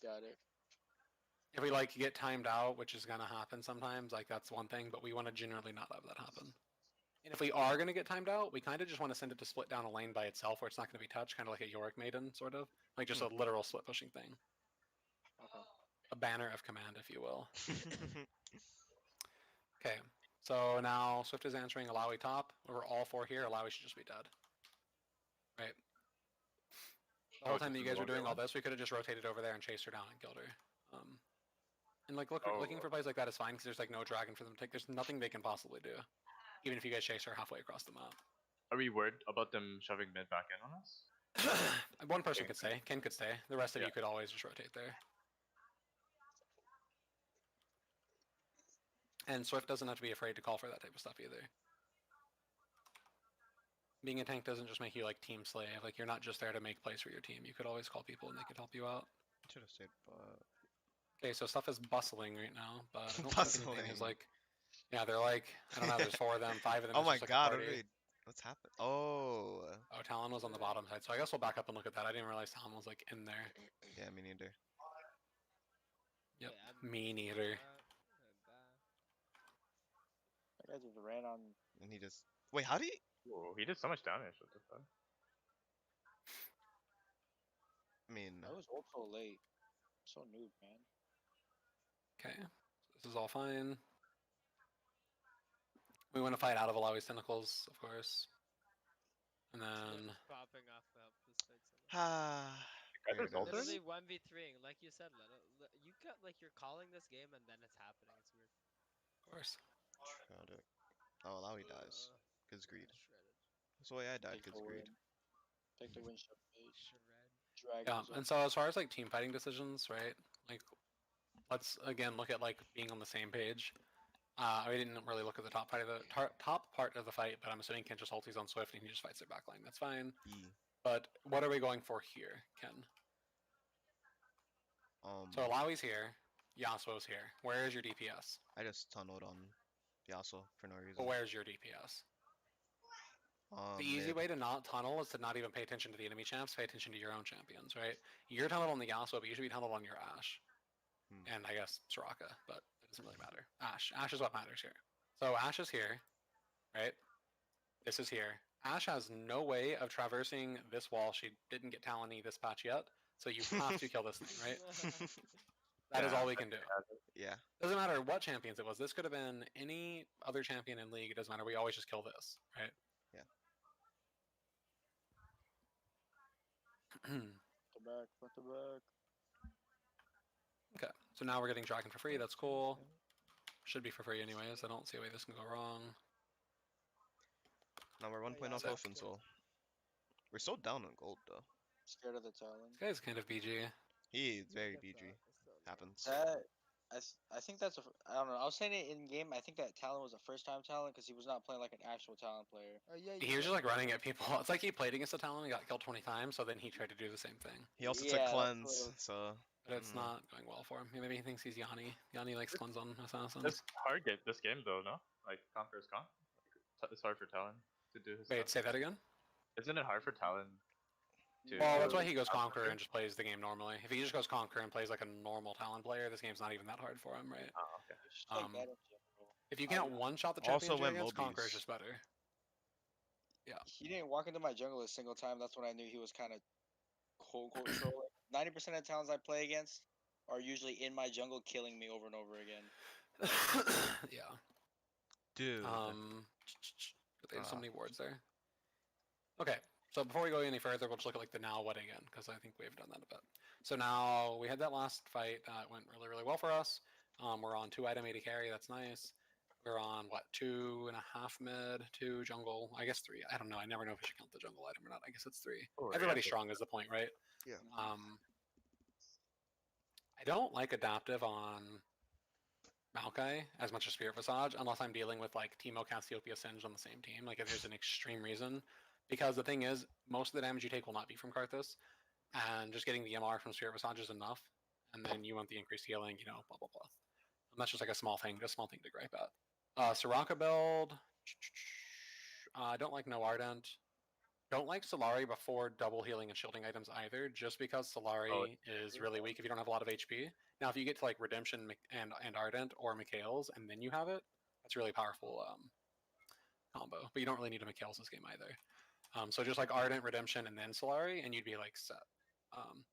Speaker 1: Got it.
Speaker 4: If we like get timed out, which is gonna happen sometimes, like that's one thing, but we want to generally not have that happen. And if we are gonna get timed out, we kind of just want to send it to split down a lane by itself where it's not gonna be touched, kind of like a Yorick Maiden, sort of. Like just a literal split pushing thing.
Speaker 1: Okay.
Speaker 4: A banner of command, if you will. Okay, so now Swift is answering Alawi top. We're all 4 here. Alawi should just be dead. Right. The whole
Speaker 5: Oh,
Speaker 4: time that
Speaker 5: just
Speaker 4: you guys were
Speaker 5: ignore
Speaker 4: doing all
Speaker 5: that
Speaker 4: this, we could have just rotated over there and chased her down and killed her. And like looking
Speaker 5: Oh.
Speaker 4: for plays like that is fine because there's like no dragon for them to take. There's nothing they can possibly do, even if you guys chase her halfway across the map.
Speaker 5: Are we worried about them shoving mid back in on us?
Speaker 4: One person could stay. Ken could stay. The rest of
Speaker 5: Yeah.
Speaker 4: you could always just rotate there. And Swift doesn't have to be afraid to call for that type of stuff either. Being a tank doesn't just make you like team slave. Like you're not just there to make plays for your team. You could always call people and they could help you out.
Speaker 2: Should have stayed, but
Speaker 4: Okay, so stuff is bustling right now, but I don't think anything is
Speaker 2: Bustling.
Speaker 4: like. Yeah, they're like I don't know. There's 4 of them, 5 of them.
Speaker 2: oh
Speaker 4: it's
Speaker 2: my
Speaker 4: just like a
Speaker 2: god,
Speaker 4: party.
Speaker 2: what's happened? Oh,
Speaker 4: Oh, Talon was on the bottom side, so I guess we'll back up and look at that. I didn't realize Talon was like in there.
Speaker 2: yeah, me neither.
Speaker 4: Yep,
Speaker 3: Yeah, I'm-
Speaker 4: me neither.
Speaker 1: That guy just ran on.
Speaker 2: And he just wait. How do you?
Speaker 5: Whoa, he did so much damage. What the fuck?
Speaker 2: I mean,
Speaker 1: I was ult so late. So noob, man.
Speaker 4: Okay, so this is all fine. We want to fight out of Alawi's tentacles, of course. And then
Speaker 3: Popping off the sides.
Speaker 5: Guys
Speaker 2: Here
Speaker 5: are
Speaker 2: it is.
Speaker 5: Zoltan?
Speaker 3: Literally 1v3ing, like you said, you got like you're calling this game and then it's happening. It's weird.
Speaker 4: of course.
Speaker 2: Got it. Oh, Alawi dies. Cause greed.
Speaker 3: Shredded.
Speaker 2: That's why I died.
Speaker 1: Take
Speaker 2: Cause
Speaker 1: the
Speaker 2: greed.
Speaker 1: win. Take the win, shot mate.
Speaker 3: Shred.
Speaker 4: Yeah,
Speaker 1: Dragons.
Speaker 4: and so as far as like team fighting decisions, right? Like, let's again look at like being on the same page. We didn't really look at the top part of the top part of the fight, but I'm assuming Ken just ulties on Swift and he just fights their backline. That's fine.
Speaker 2: E.
Speaker 4: But what are we going for here, Ken? So Alawi's here, Yasuo's here. Where is your DPS?
Speaker 2: I just tunneled on Yasuo for no reason.
Speaker 4: But where's your DPS? The easy
Speaker 2: mid.
Speaker 4: way to not tunnel is to not even pay attention to the enemy champs, pay attention to your own champions, right? You're tunneled on the Yasuo, but you should be tunneled on your Ashe. And I guess Soraka, but it doesn't really matter. Ashe. Ashe is what matters here. So Ashe is here, right? This is here. Ashe has no way of traversing this wall. She didn't get Talon-y this patch yet, so you have to kill this thing, right? That is
Speaker 5: Yeah,
Speaker 4: all we can do.
Speaker 2: Yeah.
Speaker 4: Doesn't matter what champions it was. This could have been any other champion in League. It doesn't matter. We always just kill this, right?
Speaker 1: The back, front the back.
Speaker 4: Okay, so now we're getting Dragon for free. That's cool. Should be for free anyways. I don't see a way this can go wrong.
Speaker 2: Now we're 1 point off
Speaker 4: Sick.
Speaker 2: Ocean Soul. We're so down on gold though.
Speaker 1: Scared of the Talon.
Speaker 4: This guy's kind of BG.
Speaker 2: He is very BG. Happens.
Speaker 1: That I think that's I don't know. I was saying it in game. I think that Talon was a first time Talon because he was not playing like an actual Talon player.
Speaker 3: Oh yeah.
Speaker 4: He was just like running at people. It's like he played against a Talon and got killed 20 times, so then he tried to do the same thing.
Speaker 2: He also
Speaker 1: Yeah,
Speaker 2: took
Speaker 1: that's
Speaker 2: cleanse,
Speaker 1: what
Speaker 2: so
Speaker 4: But it's
Speaker 2: Mm.
Speaker 4: not going well for him. Maybe he thinks he's Yanni. Yanni likes cleanse on assassins.
Speaker 5: It's hard this game though, no? Like Conqueror's Con. It's hard for Talon to do his
Speaker 4: Wait,
Speaker 5: stuff.
Speaker 4: say that again?
Speaker 5: Isn't it hard for Talon to?
Speaker 4: Well, that's why he goes
Speaker 5: Conqueror?
Speaker 4: Conqueror and just plays the game normally. If he just goes Conqueror and plays like a normal Talon player, this game's not even that hard for him, right?
Speaker 5: Oh, okay.
Speaker 1: Just like
Speaker 4: Um,
Speaker 1: that in general.
Speaker 4: If you can't one-shot the
Speaker 2: Also
Speaker 4: champion
Speaker 2: went
Speaker 4: against, Conqueror is
Speaker 2: Mobies.
Speaker 4: just better.
Speaker 1: He didn't walk into my jungle a single time. That's when I knew he was kind of quote unquote trolling. 90% of Talons I play against are usually in my jungle killing me over and over again.
Speaker 4: Yeah.
Speaker 2: dude.
Speaker 4: But they have so
Speaker 2: Ah.
Speaker 4: many wards there. Okay, so before we go any further, we'll just look at like the now what again, because I think we've done that a bit. So now we had that last fight. It went really, really well for us. We're on 2 item 80 carry. That's nice. We're on what 2.5 mid, 2 jungle. I guess 3. I don't know. I never know if I should count the jungle item or not. I guess it's 3.
Speaker 5: Oh,
Speaker 4: Everybody's
Speaker 5: yeah.
Speaker 4: strong is the point, right?
Speaker 2: Yeah.
Speaker 4: I don't like adaptive on Maokai as much as Spirit Visage unless I'm dealing with like Teemo Cassiopeia Singed on the same team. Like if there's an extreme reason. Because the thing is, most of the damage you take will not be from Karthus. And just getting the MR from Spirit Visage is enough. And then you want the increased healing, you know, blah blah blah. And that's just like a small thing to gripe at. Soraka build. I don't like No Ardent. Don't like Solari before double healing and shielding items either, just because Solari is really weak if you don't have a lot of HP. Now, if you get to like Redemption and Ardent or Mikhail's and then you have it, that's a really powerful combo. But you don't really need a Mikhail's this game either. So just like Ardent, Redemption, and then Solari, and you'd be like set.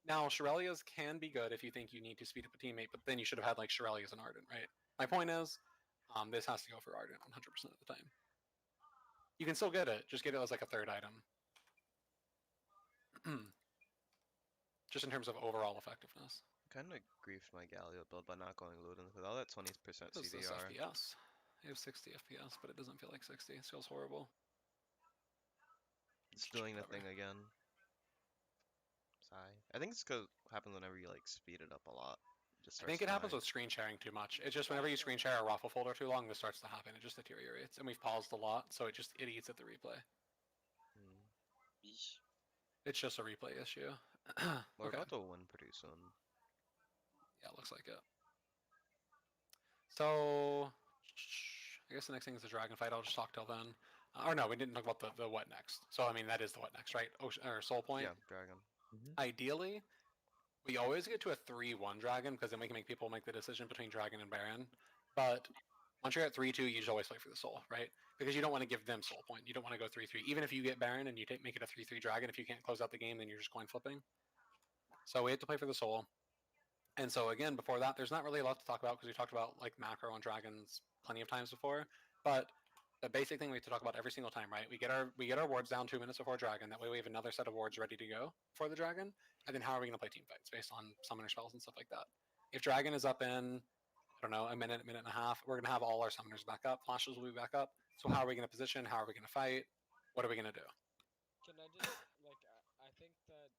Speaker 4: Now, Shirelia's can be good if you think you need to speed up a teammate, but then you should have had like Shirelia's and Ardent, right? My point is, this has to go for Ardent 100% of the time. You can still get it, just get it as like a third item. Just in terms of overall effectiveness.
Speaker 2: Kind of griefed my Galio build by not going Ludens with all that 20%
Speaker 4: This is
Speaker 2: CDR.
Speaker 4: FPS. I have 60 FPS, but it doesn't feel like 60. It feels horrible.
Speaker 2: It's doing the
Speaker 4: Cover.
Speaker 2: thing again. Sigh. I think it's because it happens whenever you like speed it up a lot. It just
Speaker 4: I
Speaker 2: starts
Speaker 4: think it happens
Speaker 2: dying.
Speaker 4: with screen sharing too much. It's just whenever you screen share a raffle folder too long, this starts to happen. It just deteriorates, and we've paused a lot, so it eats at the replay.
Speaker 2: Hmm.
Speaker 1: Yeesh.
Speaker 4: It's just a replay issue.
Speaker 2: We're
Speaker 4: Okay.
Speaker 2: about to win pretty soon.
Speaker 4: Yeah, looks like it. So, I guess the next thing is the dragon fight. I'll just talk till then. Or no, we didn't talk about the what next. So I mean, that is the what next, right? Ocean or Soul Point.
Speaker 2: Yeah, dragon.
Speaker 4: Ideally, we always get to a 3-1 dragon because then we can make people make the decision between dragon and baron. But once you're at 3-2, you just always play for the soul, right? Because you don't want to give them soul point. You don't want to go 3-3. Even if you get baron and you make it a 3-3 dragon, if you can't close out the game, then you're just coin flipping. So we have to play for the soul. And so again, before that, there's not really a lot to talk about because we talked about like macro on dragons plenty of times before. But the basic thing we have to talk about every single time, right? We get our wards down 2 minutes before dragon. That way we have another set of wards ready to go for the dragon. And then how are we going to play team fights based on summoner spells and stuff like that? If dragon is up in, I don't know, a minute and a half, we're going to have all our summoners back up. Flashes will be back up. So how are we going to position? How are we going to fight? What are we going to do?
Speaker 3: Can I just like I think that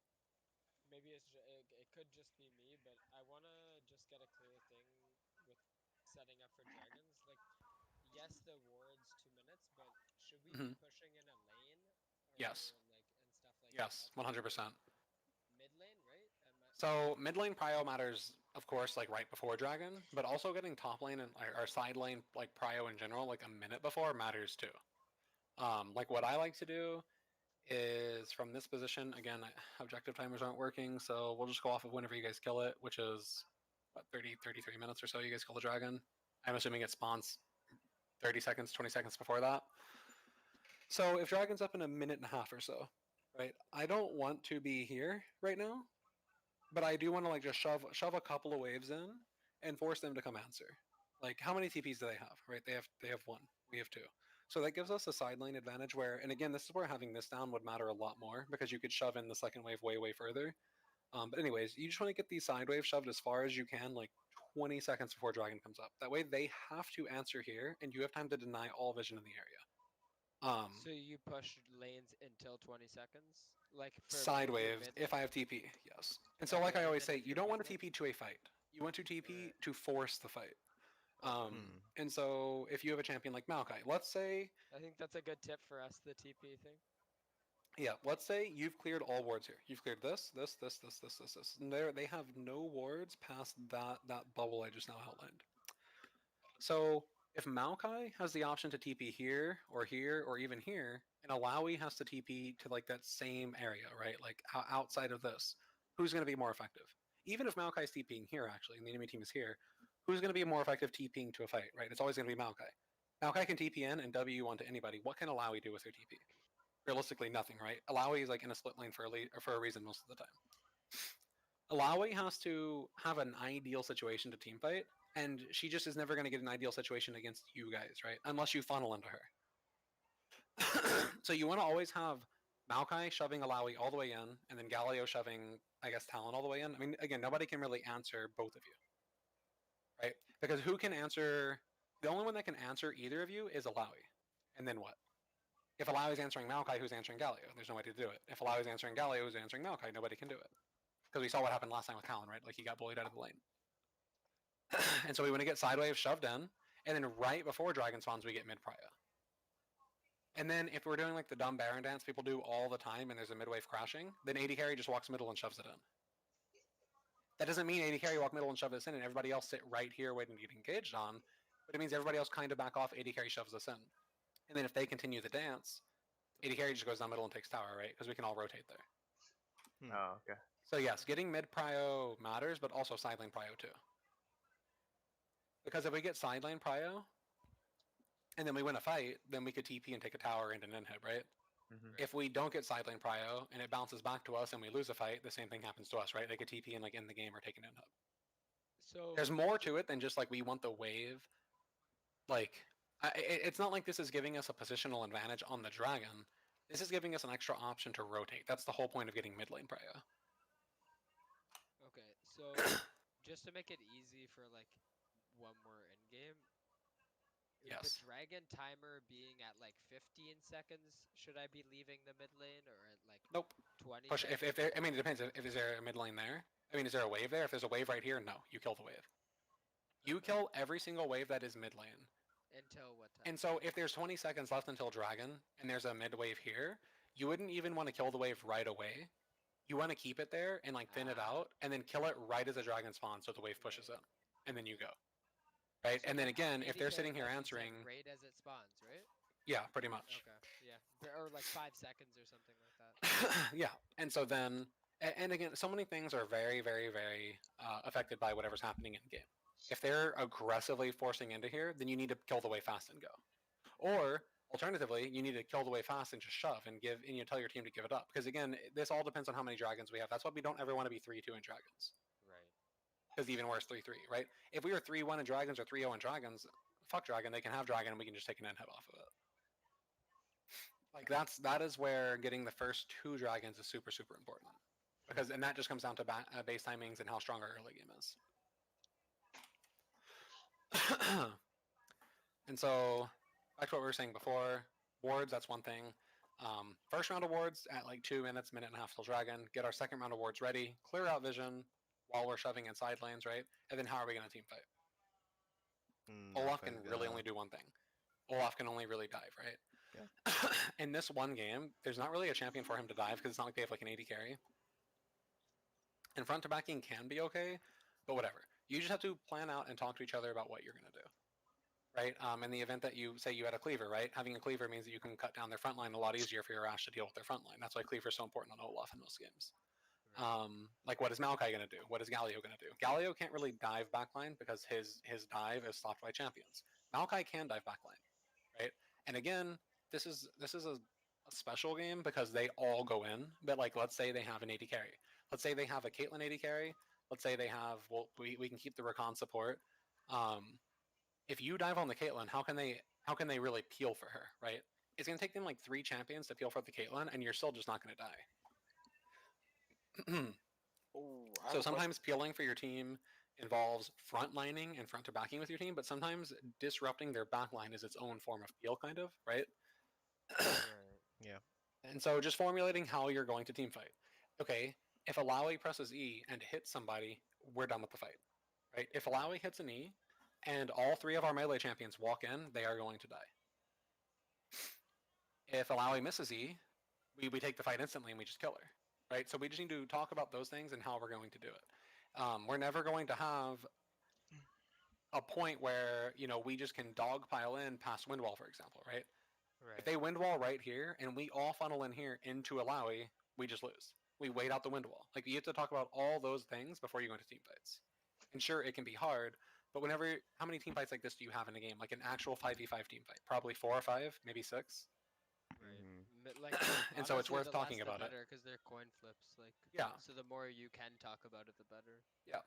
Speaker 3: maybe it could just be me, but I want to just get a clear thing with setting up for dragons. Like, yes, the ward's 2 minutes, but should we be pushing in a lane?
Speaker 4: Yes.
Speaker 3: Or, like, and stuff like
Speaker 4: Yes,
Speaker 3: that?
Speaker 4: 100%.
Speaker 3: Mid lane, right?
Speaker 4: So mid lane prio matters, of course, like right before dragon, but also getting top lane and or side lane like prio in general, like a minute before matters too. Like what I like to do is from this position again. Objective timers aren't working, so we'll just go off of whenever you guys kill it, which is what 33 minutes or so. You guys kill the dragon. I'm assuming it spawns 30 seconds, 20 seconds before that. So if dragon's up in a minute and a half or so, right? I don't want to be here right now. But I do want to like just shove a couple of waves in and force them to come answer. Like how many TPs do they have? Right? They have 1. We have 2. So that gives us a side lane advantage where, and again, this is where having this down would matter a lot more because you could shove in the second wave way further. But anyways, you just want to get these side waves shoved as far as you can, like 20 seconds before dragon comes up. That way they have to answer here, and you have time to deny all vision in the area.
Speaker 3: So you push lanes until 20 seconds, like for
Speaker 4: Side
Speaker 3: maybe
Speaker 4: waves
Speaker 3: mid
Speaker 4: if I have TP, yes. And so
Speaker 3: Okay,
Speaker 4: like I
Speaker 3: and
Speaker 4: always
Speaker 3: then
Speaker 4: say,
Speaker 3: if
Speaker 4: you
Speaker 3: you're
Speaker 4: don't want
Speaker 3: mid
Speaker 4: to
Speaker 3: lane-
Speaker 4: TP to a fight. You want to TP
Speaker 3: Right.
Speaker 4: to force the fight. And so if you have a champion like Maokai, let's say,
Speaker 3: I think that's a good tip for us, the TP thing.
Speaker 4: yeah, let's say you've cleared all wards here. You've cleared this. And they have no wards past that bubble I just now outlined. So if Maokai has the option to TP here, or even here, and Alawi has to TP to like that same area, right? Like outside of this, who's going to be more effective? Even if Maokai's TPing here, actually, and the enemy team is here, who's going to be more effective TPing to a fight, right? It's always going to be Maokai. Maokai can TP in and W onto anybody. What can Alawi do with her TP? Realistically, nothing, right? Alawi is like in a split lane for a reason most of the time. Alawi has to have an ideal situation to team fight, and she just is never going to get an ideal situation against you guys, right? Unless you funnel into her. So you want to always have Maokai shoving Alawi all the way in, and then Galio shoving, I guess, Talon all the way in. I mean, again, nobody can really answer both of you, right? Because who can answer? The only one that can answer either of you is Alawi. And then what? If Alawi is answering Maokai, who's answering Galio? There's no way to do it. If Alawi is answering Galio, who's answering Maokai? Nobody can do it. Because we saw what happened last time with Talon, right? Like he got bullied out of the lane. And so we want to get sidewave shoved in, and then right before Dragon spawns, we get mid prio. And then if we're doing like the dumb Baron dance people do all the time and there's a mid-wave crashing, then AD carry just walks middle and shoves it in. That doesn't mean AD carry walk middle and shove this in and everybody else sit right here waiting to get engaged on, but it means everybody else kind of back off, AD carry shoves this in. And then if they continue the dance, AD carry just goes down middle and takes tower, right? Because we can all rotate there.
Speaker 5: Oh, okay.
Speaker 4: So yes, getting mid prio matters, but also side lane prio too. Because if we get side lane prio, and then we win a fight, then we could TP and take a tower and an inhib, right? If we don't get side lane prio and it bounces back to us and we lose a fight, the same thing happens to us, right? They could TP and like end the game or take an inhib.
Speaker 3: So
Speaker 4: There's more to it than just like we want the wave. Like, it's not like this is giving us a positional advantage on the dragon. This is giving us an extra option to rotate. That's the whole point of getting mid lane prio.
Speaker 3: Okay, so just to make it easy for like when we're in game.
Speaker 4: Yes.
Speaker 3: The dragon timer being at like 15 seconds, should I be leaving the mid lane or at like
Speaker 4: Nope.
Speaker 3: 20
Speaker 4: Push.
Speaker 3: seconds?
Speaker 4: If there, I mean, it depends. If is there a mid lane there? I mean, is there a wave there? If there's a wave right here, no, you kill the wave. You kill every single wave that is mid lane.
Speaker 3: Until what time?
Speaker 4: And so if there's 20 seconds left until dragon and there's a mid wave here, you wouldn't even want to kill the wave right away. You want to keep it there and like thin it
Speaker 3: Ah.
Speaker 4: out and then kill it right as the dragon spawns so the wave pushes it. And then you go. Right?
Speaker 3: So
Speaker 4: And then
Speaker 3: like
Speaker 4: again, if they're
Speaker 3: 80
Speaker 4: sitting here
Speaker 3: like,
Speaker 4: answering,
Speaker 3: right as it spawns, right?
Speaker 4: yeah, pretty much.
Speaker 3: Okay, yeah. Or like 5 seconds or something like that.
Speaker 4: Yeah. And so then, and again, so many things are very, very, very affected by whatever's happening in game. If they're aggressively forcing into here, then you need to kill the wave fast and go. Or alternatively, you need to kill the wave fast and just shove and give, and you tell your team to give it up. Because again, this all depends on how many dragons we have. That's why we don't ever want to be 3-2 in dragons.
Speaker 3: Right.
Speaker 4: Because even worse, 3-3, right? If we were 3-1 in dragons or 3-0 in dragons, fuck dragon, they can have dragon and we can just take an end head off of it. Like that is where getting the first 2 dragons is super, super important. Because, and that just comes down to base timings and how strong our early game is. And so, back to what we were saying before, wards, that's one thing. First round of wards at like 2 minutes, minute and a half till dragon. Get our second round of wards ready. Clear out vision while we're shoving in side lanes, right? And then how are we going to team fight? Olaf can really only do one thing. Olaf can only really dive, right?
Speaker 2: Yeah.
Speaker 4: In this one game, there's not really a champion for him to dive because it's not like they have like an AD carry. And front to backing can be okay, but whatever. You just have to plan out and talk to each other about what you're going to do. Right? In the event that you say you had a cleaver, right? Having a cleaver means that you can cut down their front line a lot easier for your Ashe to deal with their front line. That's why cleaver is so important on Olaf in most games. Like what is Maokai going to do? What is Galio going to do? Galio can't really dive backline because his dive is stopped by champions. Maokai can dive backline, right? And again, this is a special game because they all go in. But like, let's say they have an AD carry. Let's say they have a Caitlyn AD carry. Let's say they have, well, we can keep the Rakan support. If you dive on the Caitlyn, how can they really peel for her, right? It's gonna take them like 3 champions to peel for the Caitlyn, and you're still just not gonna die. So sometimes peeling for your team involves frontlining and front to backing with your team, but sometimes disrupting their backline is its own form of peel, kind of, right?
Speaker 2: Yeah.
Speaker 4: And so just formulating how you're going to team fight. Okay, if Alawi presses E and hits somebody, we're done with the fight, right? If Alawi hits an E and all 3 of our melee champions walk in, they are going to die. If Alawi misses E, we take the fight instantly and we just kill her, right? So we just need to talk about those things and how we're going to do it. We're never going to have a point where, you know, we just can dogpile in past Windwall, for example, right? If they Windwall right here and we all funnel in here into Alawi, we just lose. We wait out the Windwall. Like, you have to talk about all those things before you go into team fights. And sure, it can be hard, but how many team fights like this do you have in a game? Like an actual 5v5 team fight? Probably 4 or 5, maybe 6.
Speaker 3: Right. Like,
Speaker 4: And so it's
Speaker 3: honestly,
Speaker 4: worth
Speaker 3: the
Speaker 4: talking
Speaker 3: less the
Speaker 4: about it.
Speaker 3: better, because they're coin flips. Like,
Speaker 4: Yeah.
Speaker 3: So the more you can talk about it, the better.
Speaker 4: Yeah.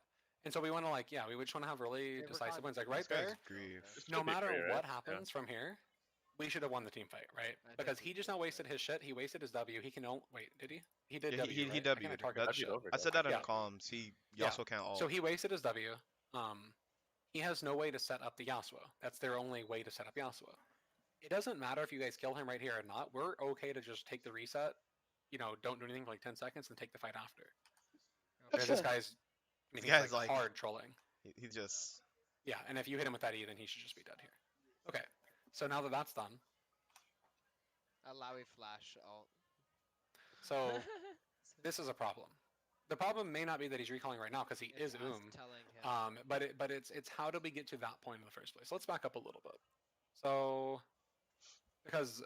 Speaker 4: And so we want to we just want to have really
Speaker 3: Yeah,
Speaker 4: decisive
Speaker 3: Rakan-
Speaker 4: wins. Like right
Speaker 2: This guy's
Speaker 4: there,
Speaker 2: grief.
Speaker 5: This
Speaker 4: no
Speaker 5: should be
Speaker 4: matter
Speaker 5: free, right?
Speaker 4: what
Speaker 5: Yeah.
Speaker 4: happens from here, we should have won the team fight, right?
Speaker 3: I
Speaker 4: Because
Speaker 3: think
Speaker 4: he
Speaker 3: we
Speaker 4: just
Speaker 3: did,
Speaker 4: now
Speaker 3: yeah.
Speaker 4: wasted his shit. He wasted his W. He can only wait. Did he? He did
Speaker 2: Yeah,
Speaker 4: W.
Speaker 2: he
Speaker 4: right? I can't
Speaker 2: W'd.
Speaker 4: target
Speaker 2: That's-
Speaker 4: that shit.
Speaker 5: W'd over
Speaker 2: I said that in
Speaker 4: Yeah.
Speaker 2: the comms. He
Speaker 4: Yeah.
Speaker 2: Yasuo can't ult.
Speaker 4: So he wasted his W. He has no way to set up the Yasuo. That's their only way to set up Yasuo. It doesn't matter if you guys kill him right here or not. We're okay to just take the reset. You know, don't do anything for like 10 seconds and take the fight after. Because this guy's,
Speaker 2: This
Speaker 4: he's
Speaker 2: guy's
Speaker 4: like
Speaker 2: like-
Speaker 4: hard trolling.
Speaker 2: He just
Speaker 4: Yeah, and if you hit him with that E, then he should just be dead here. Okay, so now that that's done,
Speaker 3: Alawi flash alt.
Speaker 4: so this is a problem. The problem may not be that he's recalling right now because he
Speaker 3: It's
Speaker 4: is
Speaker 3: us
Speaker 4: Oom.
Speaker 3: telling him.
Speaker 4: But it's how do we get to that point in the first place? Let's back up a little bit. So, because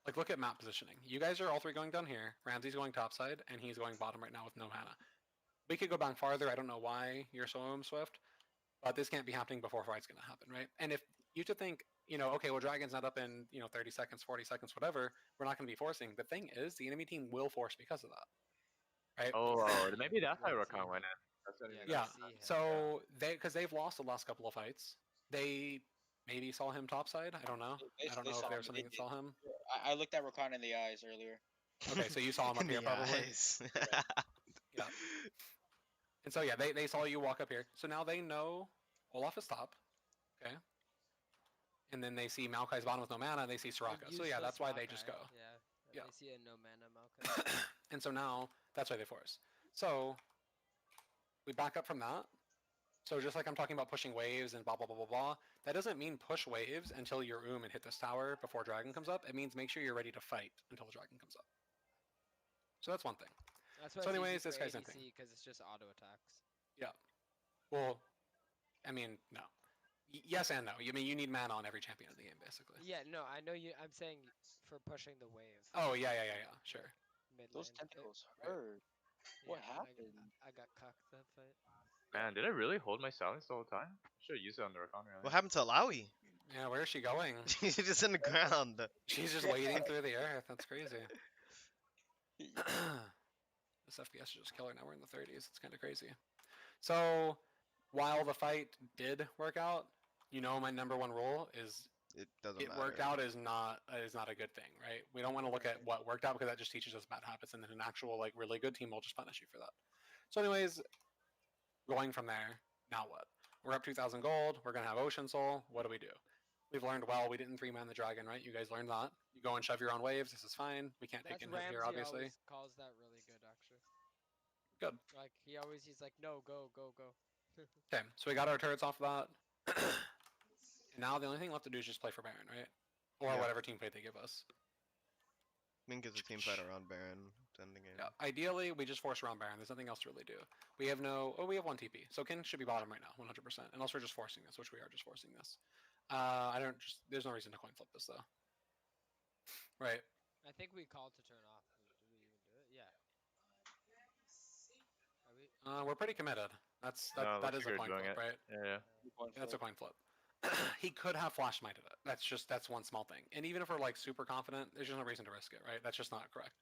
Speaker 4: like look at map positioning. You guys are all 3 going down here. Ramsey's going topside, and he's going bottom right now with no mana. We could go back farther. I don't know why you're so Swift, but this can't be happening before fight's gonna happen, right? And if you to think, you know, okay, well, Dragon's not up in 30 seconds, 40 seconds, whatever. We're not gonna be forcing. The thing is, the enemy team will force because of that, right?
Speaker 5: Oh, maybe that's why
Speaker 3: Let's see.
Speaker 5: Rakan went in. That's what
Speaker 3: Yeah,
Speaker 5: it
Speaker 4: Yeah.
Speaker 5: is.
Speaker 3: see him.
Speaker 4: So because they've lost the last couple of fights, they maybe saw him topside. I don't know. I don't
Speaker 1: They
Speaker 4: know
Speaker 1: saw
Speaker 4: if there
Speaker 1: him,
Speaker 4: was something
Speaker 1: they
Speaker 4: that saw him.
Speaker 1: I looked at Rakan in the eyes earlier.
Speaker 4: Okay, so you saw him up
Speaker 2: in
Speaker 4: here
Speaker 2: the
Speaker 4: probably.
Speaker 2: eyes.
Speaker 4: Yeah. And so yeah, they saw you walk up here. So now they know Olaf is top. Okay. And then they see Maokai's bottom with no mana, and they see
Speaker 3: A
Speaker 4: Soraka. So yeah,
Speaker 3: useless
Speaker 4: that's why they just
Speaker 3: Maokai,
Speaker 4: go.
Speaker 3: Yeah.
Speaker 4: Yeah.
Speaker 3: They see a no mana Maokai.
Speaker 4: And so now that's why they force. So we back up from that. So just like I'm talking about pushing waves and blah blah blah blah blah, that doesn't mean push waves until you're and hit this tower before dragon comes up. It means make sure you're ready to fight until the dragon comes up. So that's one thing.
Speaker 3: That's why
Speaker 4: So
Speaker 3: it's easy
Speaker 4: anyways,
Speaker 3: for
Speaker 4: this guy's same
Speaker 3: ADC
Speaker 4: thing.
Speaker 3: because it's just auto attacks.
Speaker 4: Yeah. Well, I mean, no. Yes and no. You mean you need mana on every champion in the game, basically.
Speaker 3: Yeah, no, I know you. I'm saying for pushing the wave.
Speaker 4: Oh yeah. Sure.
Speaker 3: Mid
Speaker 1: Those
Speaker 3: lane.
Speaker 1: tentacles
Speaker 4: right.
Speaker 1: hurt. What
Speaker 3: Yeah,
Speaker 1: happened?
Speaker 3: I got cucked that fight.
Speaker 5: Man, did I really hold my silence the whole time? Should have used it on the Rakan rally.
Speaker 2: What happened to Alawi?
Speaker 4: Yeah, where is she going?
Speaker 2: She's just in the ground.
Speaker 4: She's just wading through the earth. That's crazy. This FPS is just killer. Now we're in the 30s. It's kind of crazy. So, while the fight did work out, you know my number one rule is
Speaker 2: It doesn't
Speaker 4: it
Speaker 2: matter.
Speaker 4: worked out is not a good thing, right? We don't want to look at what worked out because that just teaches us bad habits, and then an actual like really good team will just punish you for that. So, anyways, going from there, now what? We're up 2,000 gold. We're gonna have Ocean Soul. What do? We've learned well. We didn't 3-man the dragon, right? You guys learned that. You go and shove your own waves. This is fine. We can't take
Speaker 3: That's
Speaker 4: inhib here,
Speaker 3: Ramsey
Speaker 4: obviously.
Speaker 3: always calls that really good, actually.
Speaker 4: Good.
Speaker 3: Like he's like, no, go.
Speaker 4: Okay, so we got our turrets off of that. And now the only thing left to do is just play for Baron, right? Or
Speaker 2: Yeah.
Speaker 4: whatever team plate they give us.
Speaker 2: Mink is a team fight around Baron. It's ending game.
Speaker 4: Yeah. Ideally, we just force around Baron. There's nothing else to really do. We have no. Oh, we have one TP. So Kin should be bottom right now, 100%. Unless we're just forcing this, which we are just forcing this. I don't. Just there's no reason to coin flip this though. Right.
Speaker 3: I think we called to turn off. Did we even do it? Yeah. Are we?
Speaker 4: We're pretty committed.
Speaker 5: No,
Speaker 4: That
Speaker 5: looks
Speaker 4: is a
Speaker 5: good
Speaker 4: coin
Speaker 5: doing
Speaker 4: flip,
Speaker 5: it.
Speaker 4: right?
Speaker 5: Yeah.
Speaker 4: That's a coin flip. He could have flash smited it. That's one small thing. And even if we're like super confident, there's just no reason to risk it, right? That's just not correct.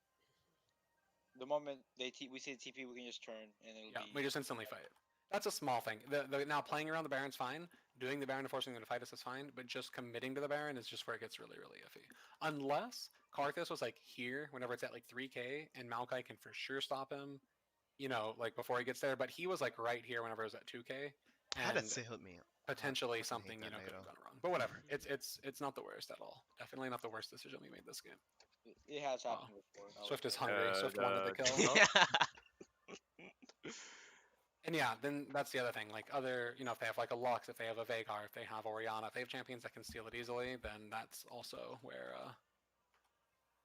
Speaker 1: The moment we see the TP, we can just turn and it'll
Speaker 4: Yeah,
Speaker 1: be.
Speaker 4: we just instantly fight. That's a small thing. Now playing around the Baron's fine. Doing the Baron and forcing them to fight us is fine. But just committing to the Baron is just where it gets really, really iffy. Unless Karthus was like here whenever it's at like 3k and Maokai can for sure stop him. You know, like before he gets there. But he was like right here whenever it was at 2k.
Speaker 2: How
Speaker 4: And
Speaker 2: did it hit me?
Speaker 4: potentially
Speaker 2: fucking hate
Speaker 4: something
Speaker 2: that
Speaker 4: could have
Speaker 2: NATO.
Speaker 4: gone wrong. But whatever. It's not the worst at all. Definitely not the worst decision we made this game.
Speaker 1: It has
Speaker 4: Wow.
Speaker 1: happened before. I
Speaker 4: Swift
Speaker 1: would
Speaker 4: is
Speaker 1: say.
Speaker 4: hungry. Swift wanted the kill.
Speaker 5: Oh.
Speaker 2: Yeah.
Speaker 4: And yeah, then that's the other thing. Like other, if they have like a Lux, if they have a Veigar, if they have Orianna, if they have champions that can steal it easily, then that's also where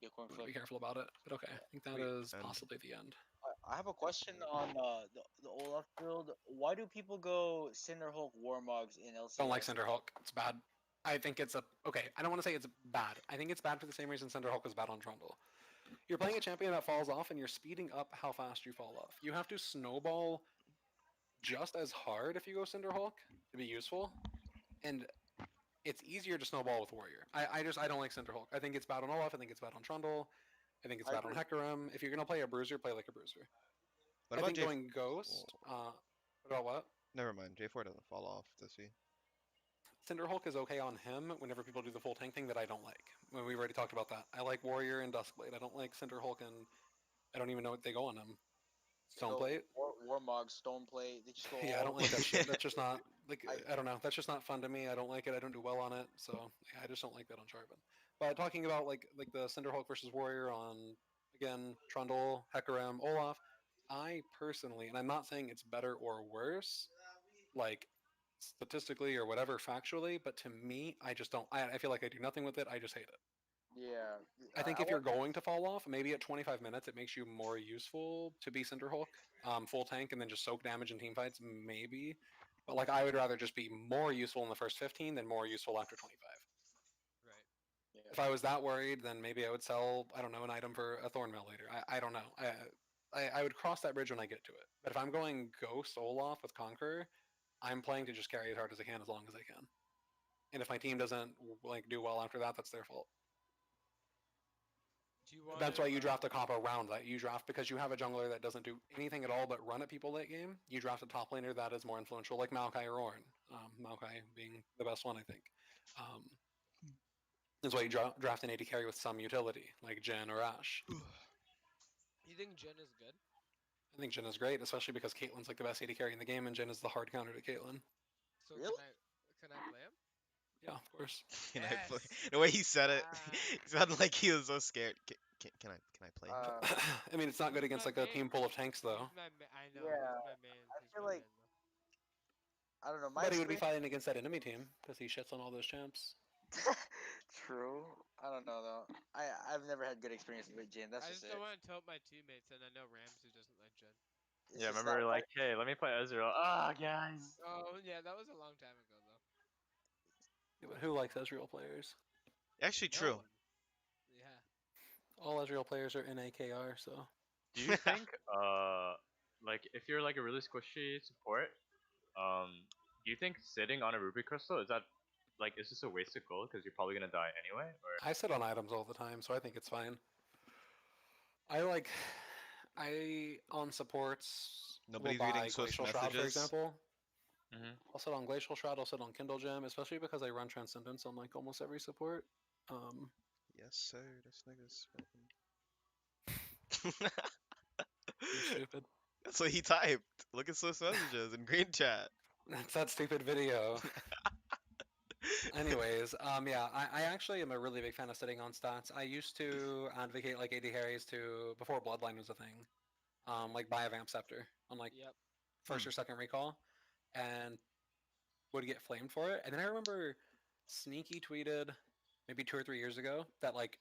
Speaker 1: Yeah, coin
Speaker 4: we
Speaker 1: flip.
Speaker 4: be careful about it. But okay, I think that
Speaker 1: Wait,
Speaker 4: is
Speaker 2: and-
Speaker 4: possibly the end.
Speaker 1: I have a question on the Olaf build. Why do people go Cinderhulk Warmogs in LCS?
Speaker 4: Don't like Cinderhulk. It's bad. I think it's okay. I don't want to say it's bad. I think it's bad for the same reason Cinderhulk was bad on Trundle. You're playing a champion that falls off, and you're speeding up how fast you fall off. You have to snowball just as hard if you go Cinderhulk to be useful, and it's easier to snowball with Warrior. I don't like Cinderhulk. I think it's bad on Olaf. I think it's bad on Trundle. I think it's
Speaker 1: I
Speaker 4: bad on
Speaker 1: agree.
Speaker 4: Hecarim. If you're gonna play a bruiser, play like a bruiser.
Speaker 2: What
Speaker 4: I
Speaker 2: about
Speaker 4: think
Speaker 2: J?
Speaker 4: going Ghost. What about what?
Speaker 2: Never mind. J4 doesn't fall off, does he?
Speaker 4: Cinderhulk is okay on him whenever people do the full tank thing that I don't like. When we've already talked about that. I like Warrior and Duskblade. I don't like Cinderhulk and I don't even know what they go on him. Stoneblade?
Speaker 1: Warmog, Stoneplate. They just go.
Speaker 4: Yeah, I
Speaker 1: all
Speaker 4: don't like that shit. That's just not like
Speaker 1: I-
Speaker 4: I don't know. That's just not fun to me. I don't like it. I don't do well on it. So yeah, I just don't like that on Charbon. But talking about like the Cinderhulk versus Warrior on again Trundle, Hecarim, Olaf, I personally, and I'm not saying it's better or worse, like statistically or whatever factually, but to me, I just don't. I feel like I do nothing with it. I just hate it.
Speaker 1: Yeah.
Speaker 4: I think if you're going to fall off, maybe at 25 minutes, it makes you more useful to be Cinderhulk, full tank, and then just soak damage in team fights, maybe. But like, I would rather just be more useful in the first 15 than more useful after 25.
Speaker 3: Right.
Speaker 1: Yeah.
Speaker 4: If I was that worried, then maybe I would sell, I don't know, an item for a Thornmail later. I don't know. I would cross that bridge when I get to it. But if I'm going Ghost Olaf with Conqueror, I'm playing to just carry as hard as I can as long as I can. And if my team doesn't like do well after that, that's their fault.
Speaker 3: Do you want?
Speaker 4: That's why you draft a comp around that. You draft because you have a jungler that doesn't do anything at all but run at people late game. You draft a top laner that is more influential, like Maokai or Ornn. Maokai being the best one, I think. That's why you draft an AD carry with some utility, like Jhin or Ashe.
Speaker 3: You think Jhin is good?
Speaker 4: I think Jhin is great, especially because Caitlyn's like the best AD carry in the game, and Jhin is the hard counter to Caitlyn.
Speaker 3: So
Speaker 1: Really?
Speaker 3: can I play him?
Speaker 4: Yeah, of course.
Speaker 2: Can I play?
Speaker 3: Yes!
Speaker 2: The way he said it,
Speaker 3: Ah.
Speaker 2: he sounded like he was so scared. Can I play?
Speaker 4: I mean, it's not good
Speaker 3: He's
Speaker 4: against
Speaker 3: my
Speaker 4: like a
Speaker 3: main.
Speaker 4: team full of tanks though.
Speaker 3: I know.
Speaker 1: Yeah,
Speaker 3: He's my main.
Speaker 1: I
Speaker 3: He's
Speaker 1: feel
Speaker 3: my
Speaker 1: like-
Speaker 3: main, though.
Speaker 1: I don't know. My
Speaker 4: But he would be
Speaker 1: experience.
Speaker 4: fighting against that enemy team because he shits on all those champs.
Speaker 1: True. I don't know though. I've never had good experiences with Jin. That's
Speaker 3: I
Speaker 1: just
Speaker 3: just
Speaker 1: it.
Speaker 3: don't want to tilt my teammates, and I know Ramsey doesn't like Jen.
Speaker 1: It's
Speaker 5: Yeah,
Speaker 1: just
Speaker 5: remember
Speaker 1: that,
Speaker 5: like, hey, let me play Ezreal. Ah, guys.
Speaker 3: Oh yeah, that was a long time ago though.
Speaker 4: Yeah, but who likes Ezreal players?
Speaker 2: Actually,
Speaker 3: No
Speaker 2: true.
Speaker 3: one. Yeah.
Speaker 4: All Ezreal players are in AKR, so.
Speaker 5: Do you think, like, if you're like a really squishy support, do you think sitting on a Ruby Crystal is this a waste of gold because you're probably gonna die anyway? Or
Speaker 4: I sit on items all the time, so I think it's fine. I on supports
Speaker 2: Nobody's
Speaker 4: will
Speaker 2: reading
Speaker 4: buy
Speaker 2: Swift's
Speaker 4: Glacial Shroud, for
Speaker 2: messages.
Speaker 4: example.
Speaker 5: Mhm.
Speaker 4: I'll sit on Glacial Shroud, I'll sit on Kindle Gem, especially because I run Transcendence on like almost every support.
Speaker 2: Yes, sir. This nigga's
Speaker 4: You're stupid.
Speaker 2: That's what he typed. Look at Swift's messages in green chat.
Speaker 4: That's that stupid video. Anyways, yeah, I actually am a really big fan of sitting on stats. I used to advocate like AD carries to before Bloodline was a thing, like buy a Vamp Scepter on like
Speaker 3: Yep.
Speaker 4: first or second recall, and would get flamed for it. And then I remember Sneaky tweeted maybe 2 or 3 years ago that like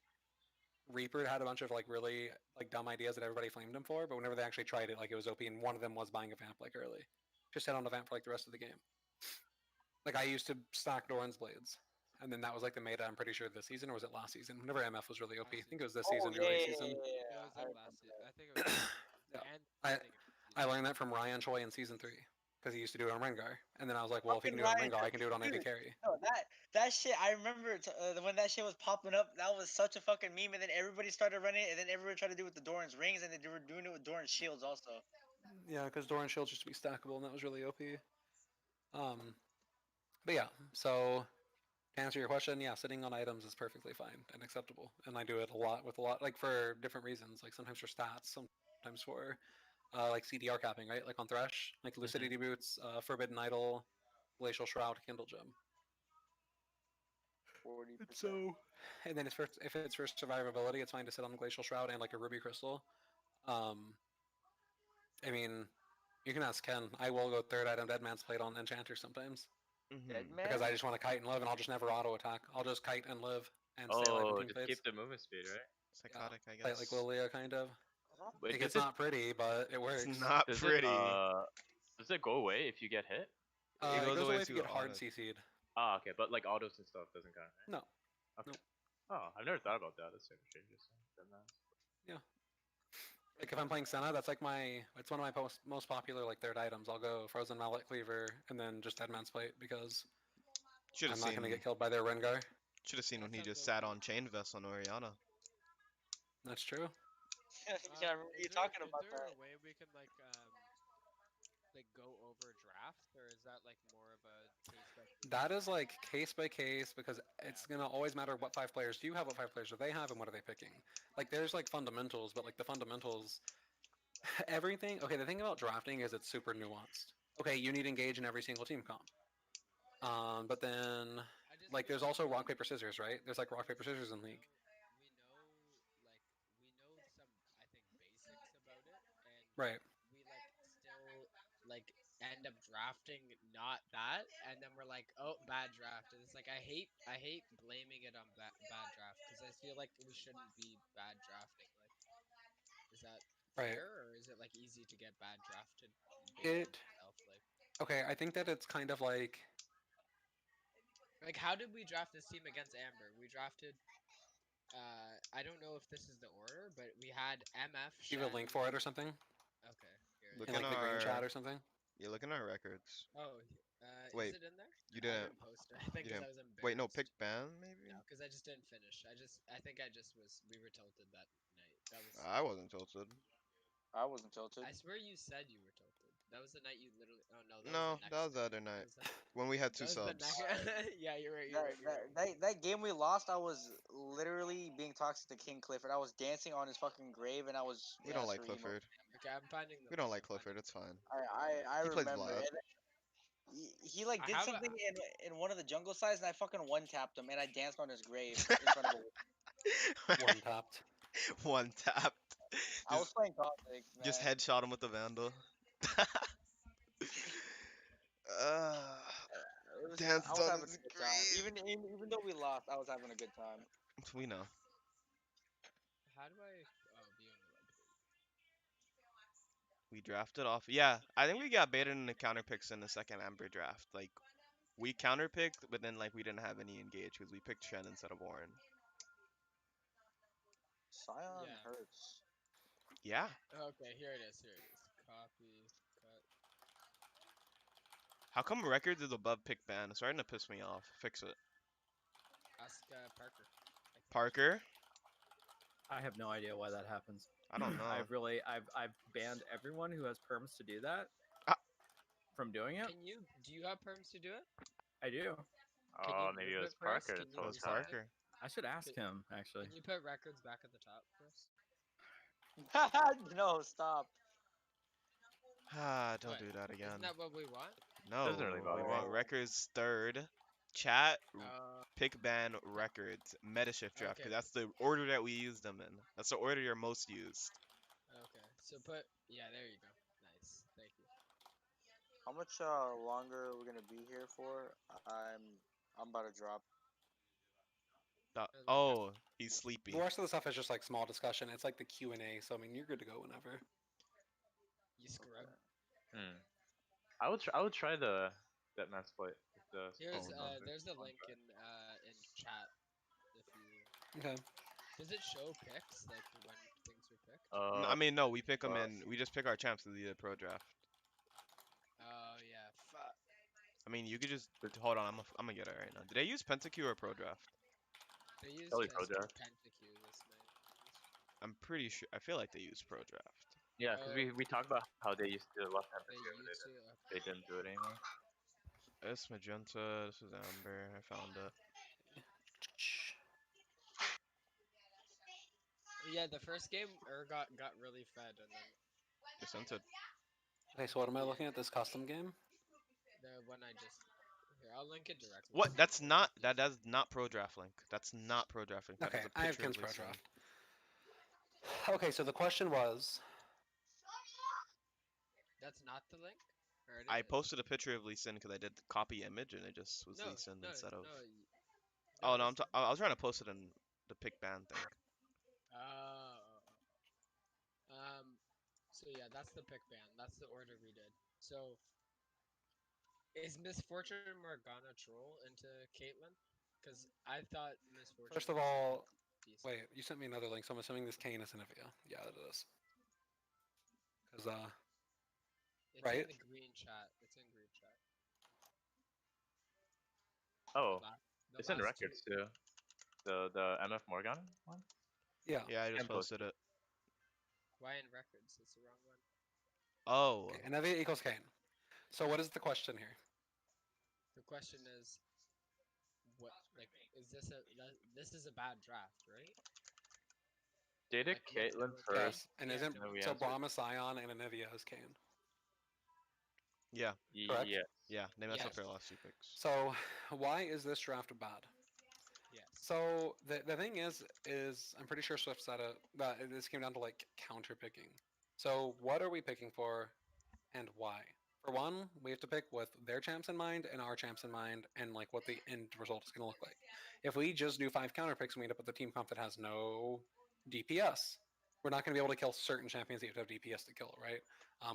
Speaker 4: Reaper had a bunch of like really like dumb ideas that everybody flamed him for, but whenever they actually tried it, like it was OP, and one of them was buying a Vamp like early. Just sit on a Vamp for like the rest of the game. Like I used to stack Doran's blades, and then that was like the meta. I'm pretty sure this season, or was it last season? Whenever MF was really OP, I think it was this season,
Speaker 1: Oh, yeah,
Speaker 4: early
Speaker 1: yeah,
Speaker 4: season.
Speaker 3: It
Speaker 1: yeah,
Speaker 3: was
Speaker 1: I
Speaker 3: like
Speaker 1: remember
Speaker 3: last season.
Speaker 1: that.
Speaker 3: I think it was.
Speaker 4: Yeah.
Speaker 3: And
Speaker 4: I-
Speaker 3: think it was
Speaker 4: I learned that from Ryan Choi in season 3 because he used to do it on Rengar, and then I was like, well, if he can
Speaker 1: Fucking
Speaker 4: do it on
Speaker 1: Ryan
Speaker 4: Rengar, I
Speaker 1: Choi,
Speaker 4: can do it on AD
Speaker 1: dude.
Speaker 4: carry.
Speaker 1: No, that shit. I remember when that shit was popping up. That was such a fucking meme, and then everybody started running it, and then everyone tried to do it with the Doran's rings, and then they were doing it with Doran's shields also.
Speaker 4: Yeah, because Doran Shields used to be stackable, and that was really OP. But yeah, so to answer your question, yeah, sitting on items is perfectly fine and acceptable, and I do it a lot with like for different reasons, like sometimes for stats, sometimes for like CDR capping, right? Like on Thresh, like Lucidity Boots, Forbidden Idol, Glacial Shroud, Kindle Gem.
Speaker 1: 40%.
Speaker 4: So, and then if it's for survivability, it's fine to sit on Glacial Shroud and like a Ruby Crystal. I mean, you can ask Ken. I will go third item Dead Man's Plate on Enchanter sometimes.
Speaker 1: Dead man.
Speaker 4: Because I just want to kite and live, and I'll just never auto attack. I'll just kite and live and stay alive
Speaker 5: Oh,
Speaker 4: in team
Speaker 5: just
Speaker 4: fights.
Speaker 5: keep the movement speed, right?
Speaker 2: Psychotic, I
Speaker 4: Play it
Speaker 2: guess.
Speaker 4: like Lilia, kind of.
Speaker 5: Wait,
Speaker 4: Like,
Speaker 5: does
Speaker 4: it's
Speaker 5: it,
Speaker 4: not pretty, but it works.
Speaker 2: It's not
Speaker 5: does
Speaker 2: pretty.
Speaker 5: does it go away if you get hit?
Speaker 2: It
Speaker 4: It
Speaker 2: goes
Speaker 4: goes
Speaker 2: away
Speaker 4: away
Speaker 2: if
Speaker 4: if you
Speaker 2: you
Speaker 4: get hard
Speaker 2: auto.
Speaker 4: CC'd.
Speaker 5: Ah, okay, but like autos and stuff doesn't count, right?
Speaker 4: No.
Speaker 5: Okay.
Speaker 4: Nope.
Speaker 5: Oh, I've never thought about that. That's super interesting. Dead man.
Speaker 4: Like if I'm playing Senna, that's like it's one of my most popular like third items. I'll go Frozen Mallet Cleaver and then just Dead Man's Plate because
Speaker 2: Should
Speaker 4: I'm
Speaker 2: have
Speaker 4: not
Speaker 2: seen.
Speaker 4: gonna get killed by their Rengar.
Speaker 2: Should have seen when he
Speaker 3: That
Speaker 2: just
Speaker 3: sounds
Speaker 2: sat
Speaker 3: OP.
Speaker 2: on Chain Vest on Oriana.
Speaker 1: That's
Speaker 4: true.
Speaker 1: yeah, I remember you talking about
Speaker 3: Is there
Speaker 1: that.
Speaker 3: a way we can like go over draft, or is that like more of a case by case?
Speaker 4: That is like case by case because it's gonna always matter what 5 players do you have, what 5 players do they have, and what are they picking. Like there's like fundamentals, but like the fundamentals, everything. Okay, the thing about drafting is it's super nuanced. Okay, you need engage in every single team comp. But then
Speaker 3: I just
Speaker 4: like
Speaker 3: feel
Speaker 4: there's also
Speaker 3: like
Speaker 4: rock paper scissors, right? There's like rock paper scissors in League.
Speaker 3: we know some I think basics about it, and
Speaker 4: Right.
Speaker 3: we like still like end up drafting not that, and then we're like, oh, bad draft. And it's like I hate blaming it on bad draft because I feel like we shouldn't be bad drafting. Like, is that
Speaker 4: Right.
Speaker 3: fair, or is it like easy to get bad drafted?
Speaker 4: It
Speaker 3: Itself? Like
Speaker 4: okay. I think that it's kind of like
Speaker 3: how did we draft this team against Amber? We drafted. I don't know if this is the order, but we had MF.
Speaker 4: give a link for it or something
Speaker 3: Okay. Here it
Speaker 2: Look
Speaker 4: in
Speaker 3: is.
Speaker 2: in
Speaker 4: like the green chat
Speaker 2: our.
Speaker 4: or something.
Speaker 2: You look in our records.
Speaker 3: Oh,
Speaker 2: Wait,
Speaker 3: is it in there?
Speaker 2: you
Speaker 3: I
Speaker 2: didn't.
Speaker 3: didn't post it. I think
Speaker 2: You
Speaker 3: 'cause I
Speaker 2: didn't.
Speaker 3: was embarrassed.
Speaker 2: Wait, no, pick ban maybe.
Speaker 3: No, because I just didn't finish. I think I just was. We were tilted that night. That was.
Speaker 2: I wasn't tilted.
Speaker 1: I wasn't tilted.
Speaker 3: I swear you said you were tilted. That was the night you literally. Oh no, that
Speaker 2: No,
Speaker 3: was the next.
Speaker 2: that was the
Speaker 3: night.
Speaker 2: other night
Speaker 3: That was
Speaker 2: when we had 2
Speaker 3: that was the
Speaker 2: subs.
Speaker 3: next- yeah, you're right. You're right. You're right.
Speaker 1: That game we lost, I was literally being toxic to King Clifford. I was dancing on his fucking grave, and I was.
Speaker 2: We
Speaker 1: yeah,
Speaker 2: don't like
Speaker 1: Serena.
Speaker 2: Clifford.
Speaker 3: Okay, I'm finding the
Speaker 2: We don't
Speaker 3: link,
Speaker 2: like
Speaker 3: I'm finding
Speaker 2: Clifford. It's fine.
Speaker 1: I
Speaker 2: He plays
Speaker 1: remember.
Speaker 2: Vlad.
Speaker 1: And he like
Speaker 3: I
Speaker 1: did
Speaker 3: have a-
Speaker 1: something in one of the jungle sides, and I fucking one tapped him, and I danced on his grave in front of a.
Speaker 4: One tapped.
Speaker 2: One tapped.
Speaker 1: I was playing Gothic,
Speaker 2: Just
Speaker 1: man.
Speaker 2: headshot him with the Vandal.
Speaker 1: I
Speaker 2: Danced
Speaker 1: was
Speaker 2: on
Speaker 1: having
Speaker 2: his
Speaker 1: a good time.
Speaker 2: grave.
Speaker 1: Even though we lost, I was having a good time.
Speaker 2: We know.
Speaker 3: How do I? Oh, be on the webpage.
Speaker 2: We drafted off. Yeah, I think we got baited in the counter picks in the second Amber draft. Like, we counter picked, but then like we didn't have any engage because we picked Shen instead of Warren.
Speaker 1: Scion
Speaker 3: Yeah.
Speaker 1: hurts.
Speaker 2: Yeah.
Speaker 3: Okay, here it is. Here it is. Copy. Cut.
Speaker 2: How come records is above pick ban? It's starting to piss me off. Fix it.
Speaker 3: Ask Parker.
Speaker 2: Parker.
Speaker 7: I have no idea why that happens.
Speaker 2: I don't know.
Speaker 7: I've banned everyone who has perms to do that
Speaker 2: Ah.
Speaker 7: from doing it.
Speaker 3: Do you have perms to do it?
Speaker 7: I do.
Speaker 3: Can
Speaker 5: Oh,
Speaker 3: you
Speaker 5: maybe
Speaker 3: move
Speaker 5: it was
Speaker 3: it for us?
Speaker 5: Parker.
Speaker 3: Can
Speaker 5: This
Speaker 3: you
Speaker 2: It
Speaker 5: whole
Speaker 2: was
Speaker 3: resend it?
Speaker 5: time.
Speaker 2: Parker.
Speaker 7: I should ask
Speaker 3: Could-
Speaker 7: him actually.
Speaker 3: Can you put records back at the top for us?
Speaker 1: No, stop.
Speaker 2: Ah, don't
Speaker 3: What?
Speaker 2: do that again.
Speaker 3: Isn't that what we want?
Speaker 2: No,
Speaker 5: Doesn't really
Speaker 2: we
Speaker 5: bother me.
Speaker 2: want records third. Chat
Speaker 3: Uh,
Speaker 2: pick ban records meta shift draft because
Speaker 3: Okay.
Speaker 2: that's the order that we use them in. That's the order you're most used.
Speaker 3: okay. So put. Yeah, there you go. Nice. Thank you.
Speaker 1: How much longer are we gonna be here for? I'm about to drop.
Speaker 2: Oh, he's sleepy.
Speaker 4: The rest of the stuff is just like small discussion. It's like the Q&A, so I mean, you're good to go whenever.
Speaker 3: You scrub.
Speaker 5: Hmm. I would try the that man split. With the
Speaker 3: Here's
Speaker 5: oh,
Speaker 3: there's the link in chat. If you
Speaker 4: Okay.
Speaker 3: does it show picks like when things were picked?
Speaker 2: I mean, no, we pick them
Speaker 5: uh,
Speaker 2: in. We just pick our champs to the pro draft.
Speaker 3: Oh yeah. Fuck.
Speaker 2: I mean, you could just hold on. I'm gonna get it right now. Did they use PentaQ or pro draft?
Speaker 3: They used
Speaker 5: Probably
Speaker 3: just
Speaker 5: pro draft.
Speaker 3: PentaQ this night.
Speaker 2: I'm pretty sure. I feel like they used pro draft.
Speaker 5: yeah, because we talked about how they used to left hand
Speaker 3: They
Speaker 5: pick, but
Speaker 3: used to.
Speaker 5: they didn't do it anymore.
Speaker 2: This magenta. This is amber. I found it.
Speaker 3: Yeah, the first game got really fed, and then
Speaker 2: Just entered.
Speaker 4: Okay, so what am I looking at? This custom game?
Speaker 3: the one I just here I'll link it directly.
Speaker 2: What? That's not. That's not pro draft link. That's not pro draft link. That
Speaker 4: Okay,
Speaker 2: is a
Speaker 4: I have
Speaker 2: picture
Speaker 4: Kim's
Speaker 2: of
Speaker 4: pro
Speaker 2: Lee Sin.
Speaker 4: draft. Okay, so the question was,
Speaker 3: That's not the link. Or it
Speaker 2: I
Speaker 3: is?
Speaker 2: posted a picture of Lee Sin because I did copy image and it just was
Speaker 3: No,
Speaker 2: Lee Sin
Speaker 3: no,
Speaker 2: instead of.
Speaker 3: no,
Speaker 2: Oh no,
Speaker 3: it's not.
Speaker 2: I was trying to post it in the pick ban thing.
Speaker 3: Oh. So yeah, that's the pick ban. That's the order we did. So is Misfortune Morgana troll into Caitlyn? Because I thought Misfortune.
Speaker 4: first of
Speaker 3: was
Speaker 4: all,
Speaker 3: decent.
Speaker 4: wait, you sent me another link, so I'm assuming this Kane is Anivia. Yeah, it is. Because,
Speaker 3: It's
Speaker 4: right?
Speaker 3: in the green chat. It's in green chat.
Speaker 5: Oh,
Speaker 3: The
Speaker 5: it's in
Speaker 3: last two-
Speaker 5: records too. The MF Morgan one.
Speaker 4: yeah.
Speaker 2: Yeah, I just
Speaker 5: And posted
Speaker 2: posted it.
Speaker 3: Why in records? It's the wrong one.
Speaker 2: Oh,
Speaker 4: Okay, Anivia equals Kane. So what is the question here?
Speaker 3: The question is, what like is this this is a bad draft, right?
Speaker 5: Dated
Speaker 3: Like, what's
Speaker 5: Caitlyn
Speaker 3: the-
Speaker 5: first.
Speaker 4: Yes, and
Speaker 3: Yeah,
Speaker 4: isn't
Speaker 5: no, we
Speaker 4: so
Speaker 5: answered.
Speaker 4: Brahma Scion and Anivia is Kane.
Speaker 2: yeah,
Speaker 4: Correct.
Speaker 5: Yeah.
Speaker 2: yeah. They messed up
Speaker 3: Yes.
Speaker 2: their last two picks.
Speaker 4: So why is this draft bad?
Speaker 3: Yes.
Speaker 4: So the thing is I'm pretty sure Swift said it, that this came down to like counter picking. So what are we picking for, and why? For one, we have to pick with their champs in mind and our champs in mind, and like what the end result is going to look like. If we just do 5 counter picks and we end up with a team comp that has no DPS, we're not going to be able to kill certain champions that you have to have DPS to kill, right?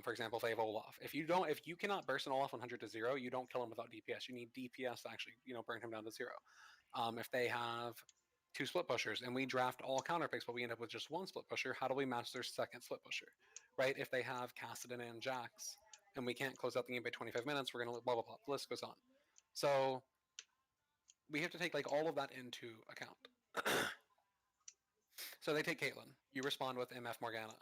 Speaker 4: For example, if they have Olaf, if you cannot burst an Olaf 100 to 0, you don't kill him without DPS. You need DPS to actually burn him down to 0. If they have 2 split pushers and we draft all counter picks, but we end up with just 1 split pusher, how do we match their second split pusher, right? If they have Kassadin and Jax and we can't close out the game by 25 minutes, we're gonna blah blah blah. The list goes on. So we have to take like all of that into account. So they take Caitlyn. You respond with MF Morgana.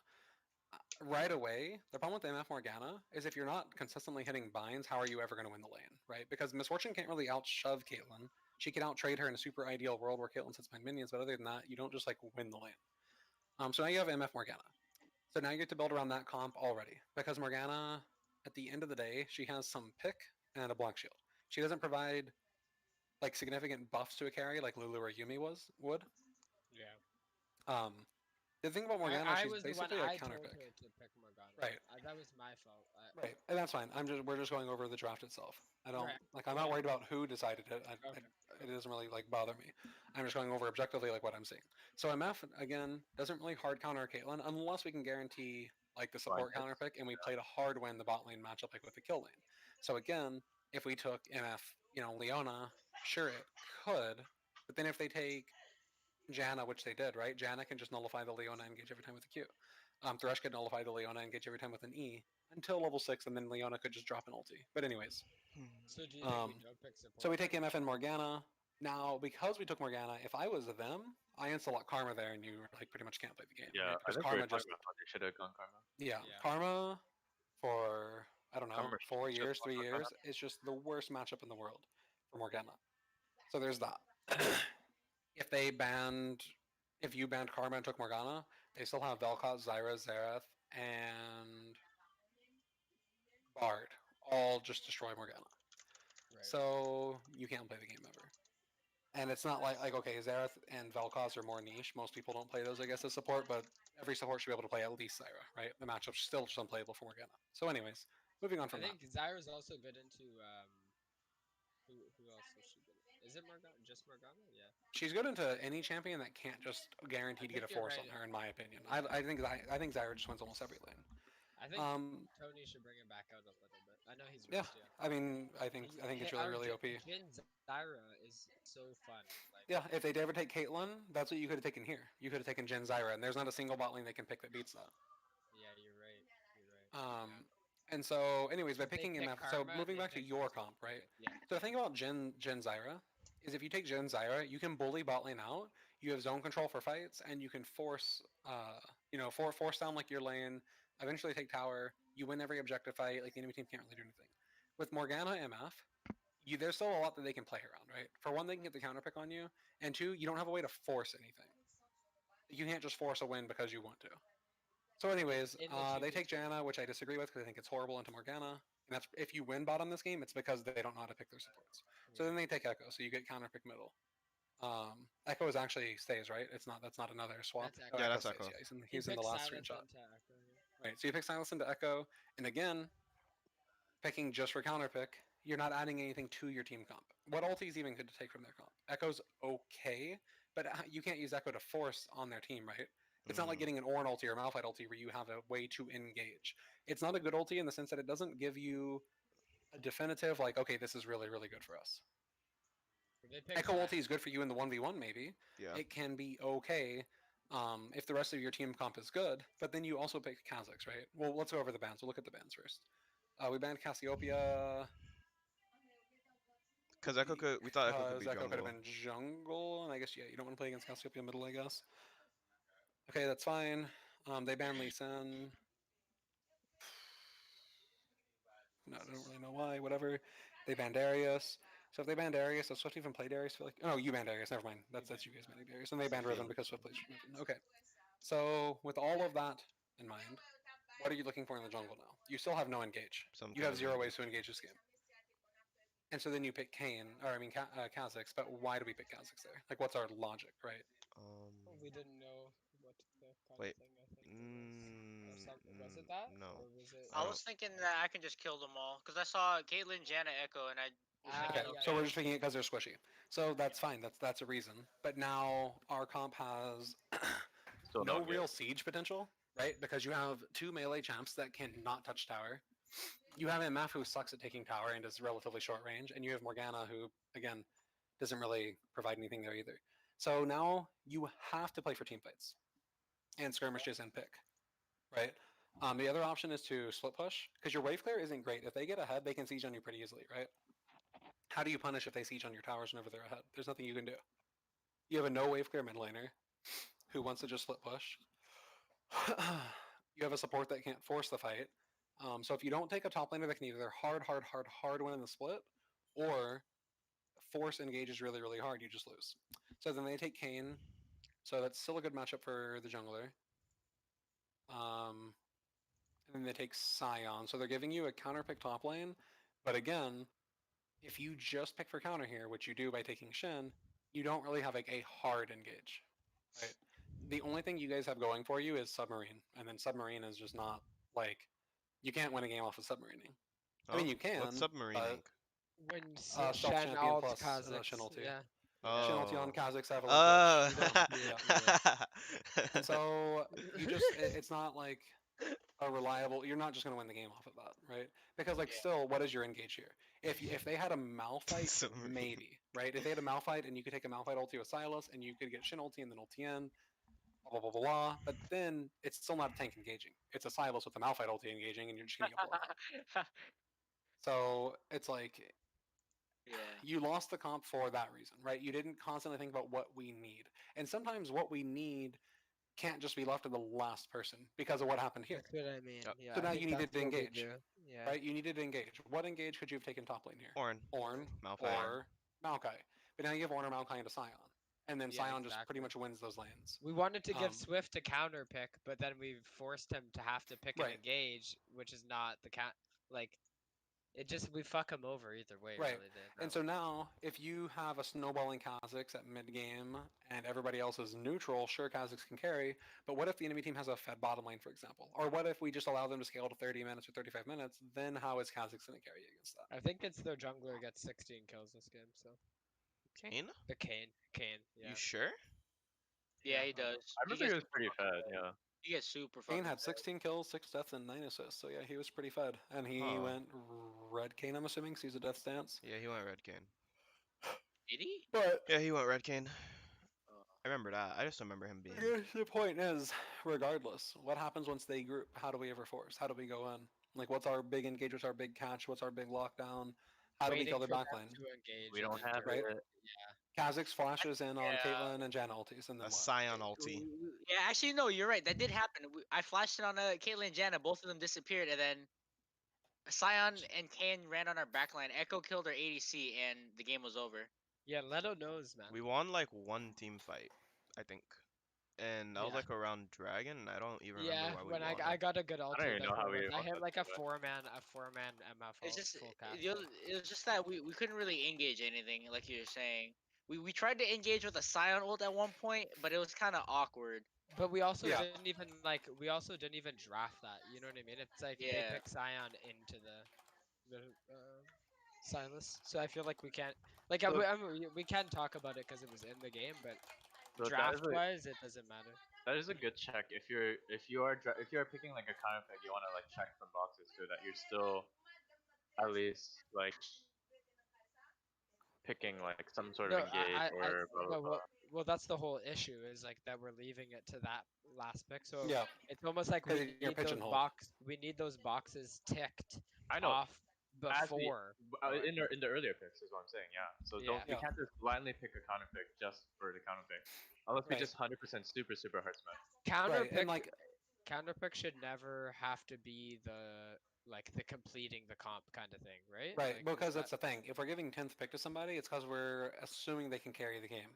Speaker 4: Right away, the problem with MF Morgana is if you're not consistently hitting binds, how are you ever going to win the lane, right? Because Misfortune can't really outshove Caitlyn. She can outtrade her in a super ideal world where Caitlyn sits behind minions, but other than that, you don't just like win the lane. So now you have MF Morgana. So now you get to build around that comp already. Because Morgana, at the end of the day, she has some pick and a blank shield. She doesn't provide like significant buffs to a carry like Lulu or Yumi would.
Speaker 3: Yeah.
Speaker 4: The thing about Morgana,
Speaker 3: I
Speaker 4: she's
Speaker 3: was the one
Speaker 4: basically a
Speaker 3: I
Speaker 4: counter
Speaker 3: told
Speaker 4: pick.
Speaker 3: her to pick Morgana.
Speaker 4: Right.
Speaker 3: That was my fault.
Speaker 4: Right, and that's fine. We're just going over the draft itself. I don't
Speaker 3: Right.
Speaker 4: I'm not worried about who decided it.
Speaker 3: Okay.
Speaker 4: It doesn't really like bother me. I'm just going over objectively like what I'm seeing. So MF again doesn't really hard counter Caitlyn unless we can guarantee like the support
Speaker 5: Blind
Speaker 4: counter pick and we played a hard win the bot lane matchup like with the kill lane. So again, if we took MF, Leona, sure it could, but then if they take Janna, which they did, right? Janna can just nullify the Leona engage every time with a Q. Thresh could nullify the Leona engage every time with an E until level 6, and then Leona could just drop an ulti. But anyways,
Speaker 3: So do you think we don't pick support?
Speaker 4: so we take MF and Morgana. Now, because we took Morgana, if I was them, I insta-lock Karma there, and you like pretty much can't play the game.
Speaker 5: Yeah,
Speaker 4: right?
Speaker 5: I
Speaker 4: Because
Speaker 5: think
Speaker 4: Karma
Speaker 5: we were
Speaker 4: just
Speaker 5: talking about how they should have gone Karma.
Speaker 4: yeah,
Speaker 3: Yeah.
Speaker 4: Karma for I don't know
Speaker 5: Karma
Speaker 4: 4
Speaker 5: should
Speaker 4: years,
Speaker 5: have
Speaker 4: 3
Speaker 5: gone
Speaker 4: years
Speaker 5: Morgana.
Speaker 4: is just the worst matchup in the world for Morgana. So there's that. If you banned Karma and took Morgana, they still have Vel'Koz, Zyra, Xerath, and Bard. All just destroy Morgana.
Speaker 3: Right.
Speaker 4: So you can't play the game ever. And it's not like okay, Xerath and Vel'Koz are more niche. Most people don't play those, I guess, as support, but every support should be able to play at least Zyra, right? The matchup's still just unplayable for Morgana. So anyways, moving on
Speaker 3: I
Speaker 4: from that.
Speaker 3: think Zyra's also good into who else is she good at? Is it Morgana? Just Morgana? Yeah.
Speaker 4: She's good into any champion that can't just guarantee to get a
Speaker 3: think you're
Speaker 4: force
Speaker 3: right.
Speaker 4: on her, in my opinion. I think Zyra just wins almost every lane.
Speaker 3: I think Tony should bring him back out a little bit. I know he's
Speaker 4: Yeah,
Speaker 3: rusty.
Speaker 4: I mean, I think it's really really OP.
Speaker 3: Jin Zyra is so fun. Like,
Speaker 4: Yeah, if they'd ever take Caitlyn, that's what you could have taken here. You could have taken Jen Zyra, and there's not a single bot lane they can pick that beats that.
Speaker 3: yeah, you're right. You're right.
Speaker 4: And so, anyways, by
Speaker 3: If they
Speaker 4: picking
Speaker 3: pick
Speaker 4: MF, so
Speaker 3: Karma,
Speaker 4: moving
Speaker 3: they
Speaker 4: back to
Speaker 3: pick
Speaker 4: your
Speaker 3: Karma.
Speaker 4: comp, right?
Speaker 3: Yeah.
Speaker 4: So the thing about Jen Zyra is if you take Jen Zyra, you can bully bot lane out. You have zone control for fights, and you can force, force down like your lane. Eventually take tower. You win every objective fight. Like the enemy team can't really do anything. With Morgana MF, there's still a lot that they can play around, right? For one, they can get the counter pick on you, and two, you don't have a way to force anything. You can't just force a win because you want to. So, anyways,
Speaker 3: In the
Speaker 4: they
Speaker 3: future.
Speaker 4: take Janna, which I disagree with because I think it's horrible, into Morgana. And that's if you win bot on this game, it's because they don't know how to pick their supports. So then they take Echo, so you get counter pick middle. Echo is actually stays, right? That's not another swap.
Speaker 3: That's Echo.
Speaker 2: Yeah, that's
Speaker 4: stays,
Speaker 2: Echo.
Speaker 4: Yeah,
Speaker 3: He
Speaker 4: he's in the
Speaker 3: picks
Speaker 4: last
Speaker 3: Silence
Speaker 4: screenshot.
Speaker 3: into Echo, yeah.
Speaker 4: Right. So you pick Silence into Echo, and again, picking just for counter pick, you're not adding anything to your team comp. What ulti is even good to take from their comp? Echo's okay, but you can't use Echo to force on their team, right? It's not like getting an Ornn ulti or a Malphite ulti where you have a way to engage. It's not a good ulti in the sense that it doesn't give you a definitive, like, okay, this is really, really good for us.
Speaker 3: They pick
Speaker 4: Echo
Speaker 3: Silence.
Speaker 4: ulti is good for you in the 1v1 maybe.
Speaker 2: Yeah.
Speaker 4: It can be okay if the rest of your team comp is good, but then you also pick Kha'Zix, right? Well, let's go over the bans. We'll look at the bans first. We banned Cassiopeia.
Speaker 2: Because we thought Echo could be
Speaker 4: Echo could have
Speaker 2: jungle.
Speaker 4: been jungle, and I guess, yeah, you don't want to play against Cassiopeia middle, I guess. Okay, that's fine. They banned Lee Sin. No, I don't really know why, whatever. They banned Darius. So if they banned Darius, does Swift even play Darius? Oh, no, you banned Darius, never mind. That's you guys banning Darius. And they banned Riven because Swift plays Riven. Okay. So with all of that in mind, what are you looking for in the jungle now? You still have no engage.
Speaker 2: Some
Speaker 4: You
Speaker 2: kind
Speaker 4: have
Speaker 2: of
Speaker 4: 0
Speaker 2: engage.
Speaker 4: ways to engage this game. And so then you pick Kha'Zix, but why do we pick Kha'Zix there? Like, what's our logic, right?
Speaker 3: We didn't know what to pick. Kind
Speaker 2: Wait.
Speaker 3: Of thing, I think. Or something. Was it
Speaker 2: Mm,
Speaker 3: that?
Speaker 2: no.
Speaker 3: Or was it...
Speaker 1: I was thinking that I can just kill them all because I saw Caitlyn, Janna, Echo, and I. was
Speaker 3: Ah,
Speaker 4: Okay,
Speaker 1: thinking,
Speaker 3: yeah,
Speaker 4: so
Speaker 3: yeah.
Speaker 4: we're just picking it because they're squishy. So that's fine. That's a reason. But now our comp has
Speaker 5: Still
Speaker 4: no
Speaker 5: not
Speaker 4: real siege potential, right? Because you have 2 melee champs that cannot touch tower. You have MF who sucks at taking tower and is relatively short range, and you have Morgana who, again, doesn't really provide anything there either. So now you have to play for team fights and skirmishes and pick, right? The other option is to split push because your wave clear isn't great. If they get ahead, they can siege on you pretty easily, right? How do you punish if they siege on your towers whenever they're ahead? There's nothing you can do. You have a no wave clear mid laner who wants to just split push. You have a support that can't force the fight. So if you don't take a top laner that can either hard win in the split, or force engages really, really hard, you just lose. So then they take Kayn. So that's still a good matchup for the jungler. and then they take Scion. So they're giving you a counter pick top lane, but again, if you just pick for counter here, which you do by taking Shin, you don't really have like a hard engage, right? The only thing you guys have going for you is Submarine, and then Submarine is just not like you can't win a game off of Submarining. I mean,
Speaker 2: Huh?
Speaker 4: you can.
Speaker 2: What's submarining?
Speaker 3: When
Speaker 4: Stealth
Speaker 3: Shen
Speaker 4: champion
Speaker 3: alt
Speaker 4: plus,
Speaker 3: Kha'Zix,
Speaker 4: Shin ulti.
Speaker 3: yeah.
Speaker 4: Shin ulti on
Speaker 2: Oh.
Speaker 4: Kha'Zix Avalanche.
Speaker 2: Oh.
Speaker 4: And so you just it's not like a reliable. You're not just going to win the game off of that, right? Because like
Speaker 1: Yeah.
Speaker 4: still, what is your engage here? If they had a Malphite,
Speaker 2: Submarine.
Speaker 4: maybe, right? If they had a Malphite and you could take a Malphite ulti with Silas and you could get Shin ulti and then ulti in, blah blah blah blah blah. But then it's still not a tank engaging. It's a Silas with a Malphite ulti engaging, and you're just gonna get blown. So it's like
Speaker 1: Yeah.
Speaker 4: you lost the comp for that reason, right? You didn't constantly think about what we need, and sometimes what we need can't just be left to the last person because of what happened here.
Speaker 3: That's what I mean.
Speaker 2: Yep.
Speaker 3: Yeah.
Speaker 4: So
Speaker 3: I
Speaker 4: now
Speaker 3: think
Speaker 4: you needed
Speaker 3: that's
Speaker 4: to
Speaker 3: what we
Speaker 4: engage,
Speaker 3: do. Yeah.
Speaker 4: right? You needed to engage. What engage could you have taken top lane here?
Speaker 2: Ornn.
Speaker 4: Ornn
Speaker 2: Malphite.
Speaker 4: or Maokai. But now you have Ornn or Maokai into Scion. And then
Speaker 3: Yeah,
Speaker 4: Scion just pretty
Speaker 3: exactly.
Speaker 4: much wins those lanes.
Speaker 3: We wanted to give
Speaker 4: Um,
Speaker 3: Swift a counter pick, but then we forced him to have to pick
Speaker 4: Right.
Speaker 3: an engage, which is not the like. It just we fuck him over either way.
Speaker 4: Right.
Speaker 3: Really did.
Speaker 4: And so now, if you have a snowballing Kha'Zix at mid game and everybody else is neutral, sure, Kha'Zix can carry, but what if the enemy team has a fed bottom lane, for example? Or what if we just allow them to scale to 30 minutes or 35 minutes? Then how is Kha'Zix going to carry against that?
Speaker 3: I think it's their jungler gets 16 kills this game. So
Speaker 2: Kane?
Speaker 3: the Kane. Yeah.
Speaker 2: You sure?
Speaker 1: Yeah, he does.
Speaker 5: I remember he was pretty fed. Yeah.
Speaker 1: He gets super
Speaker 4: Kane
Speaker 1: fucking
Speaker 4: had
Speaker 1: fed.
Speaker 4: 16 kills, 6 deaths, and 9 assists. So yeah, he was pretty fed. And he
Speaker 2: Huh.
Speaker 4: went red Kane, I'm assuming, because he's a death stance.
Speaker 2: Yeah, he went red cane.
Speaker 1: Did he?
Speaker 4: But
Speaker 2: Yeah, he went red cane.
Speaker 1: Oh.
Speaker 2: I remember that. I just remember him being.
Speaker 4: I guess the point is, regardless, what happens once they group? How do we ever force? How do we go in? Like, what's our big engage? What's our big catch? What's our big lockdown? How do we
Speaker 3: Waiting
Speaker 4: kill their
Speaker 3: for them
Speaker 4: backline?
Speaker 3: to engage
Speaker 5: We
Speaker 3: and
Speaker 5: don't
Speaker 3: then
Speaker 5: have
Speaker 3: do
Speaker 4: right?
Speaker 5: it.
Speaker 4: Kha'Zix flashes in on
Speaker 1: Yeah.
Speaker 4: Caitlyn and Janna ultis, and then
Speaker 2: A
Speaker 4: what?
Speaker 2: Scion ulti.
Speaker 1: Yeah, actually, no, you're right. That did happen. I flashed it on Caitlyn and Janna. Both of them disappeared, and then Scion and Kane ran on our backline. Echo killed our ADC, and the game was over.
Speaker 3: Yeah, Leto knows, man.
Speaker 2: We won like one team fight, I think. And that was
Speaker 3: Yeah.
Speaker 2: like around Dragon. And I don't even
Speaker 3: Yeah,
Speaker 2: remember why we
Speaker 3: when
Speaker 2: won.
Speaker 3: I got a good ulti.
Speaker 5: don't even
Speaker 3: that
Speaker 5: know how
Speaker 3: game,
Speaker 5: we
Speaker 3: I
Speaker 5: won
Speaker 3: hit
Speaker 5: that
Speaker 3: like a
Speaker 5: fight.
Speaker 3: four man MF.
Speaker 1: It's just
Speaker 3: full cast.
Speaker 1: it was just that we couldn't really engage anything, like you were saying. We tried to engage with a Scion ult at one point, but it was kind of awkward.
Speaker 3: But we also
Speaker 4: Yeah.
Speaker 3: didn't even draft that. You know what I mean? It's like they
Speaker 1: Yeah.
Speaker 3: pick Scion into the Silas. So I feel like we can't like
Speaker 5: So-
Speaker 3: we can talk about it because it was in the game, but
Speaker 5: So that
Speaker 3: draft
Speaker 5: is a-
Speaker 3: wise it doesn't matter.
Speaker 5: That is a good check if you are picking like a counter pick, you want to like check some boxes so that you're still at least like picking like some sort of engage or blah blah
Speaker 3: no,
Speaker 5: blah.
Speaker 3: well, that's the whole issue is like that we're leaving it to that last pick. So
Speaker 4: Yeah.
Speaker 3: it's almost like we
Speaker 4: 'Cause you're
Speaker 3: need those
Speaker 4: pigeonholed.
Speaker 3: we need those boxes ticked
Speaker 5: I know.
Speaker 3: off
Speaker 5: As we-
Speaker 3: before.
Speaker 5: In the earlier picks is what I'm saying. Yeah. So
Speaker 3: Yeah.
Speaker 5: we can't just blindly pick a counter pick just for the counter pick, unless we
Speaker 4: Right.
Speaker 5: just 100% super hard smith.
Speaker 3: Counter
Speaker 4: Right,
Speaker 3: pick
Speaker 4: and like
Speaker 3: counter pick should never have to be the completing the comp kind of thing, right?
Speaker 4: right,
Speaker 3: Like,
Speaker 4: because
Speaker 3: is
Speaker 4: that's the thing. If we're giving 10th pick to somebody, it's because we're assuming they can carry the game.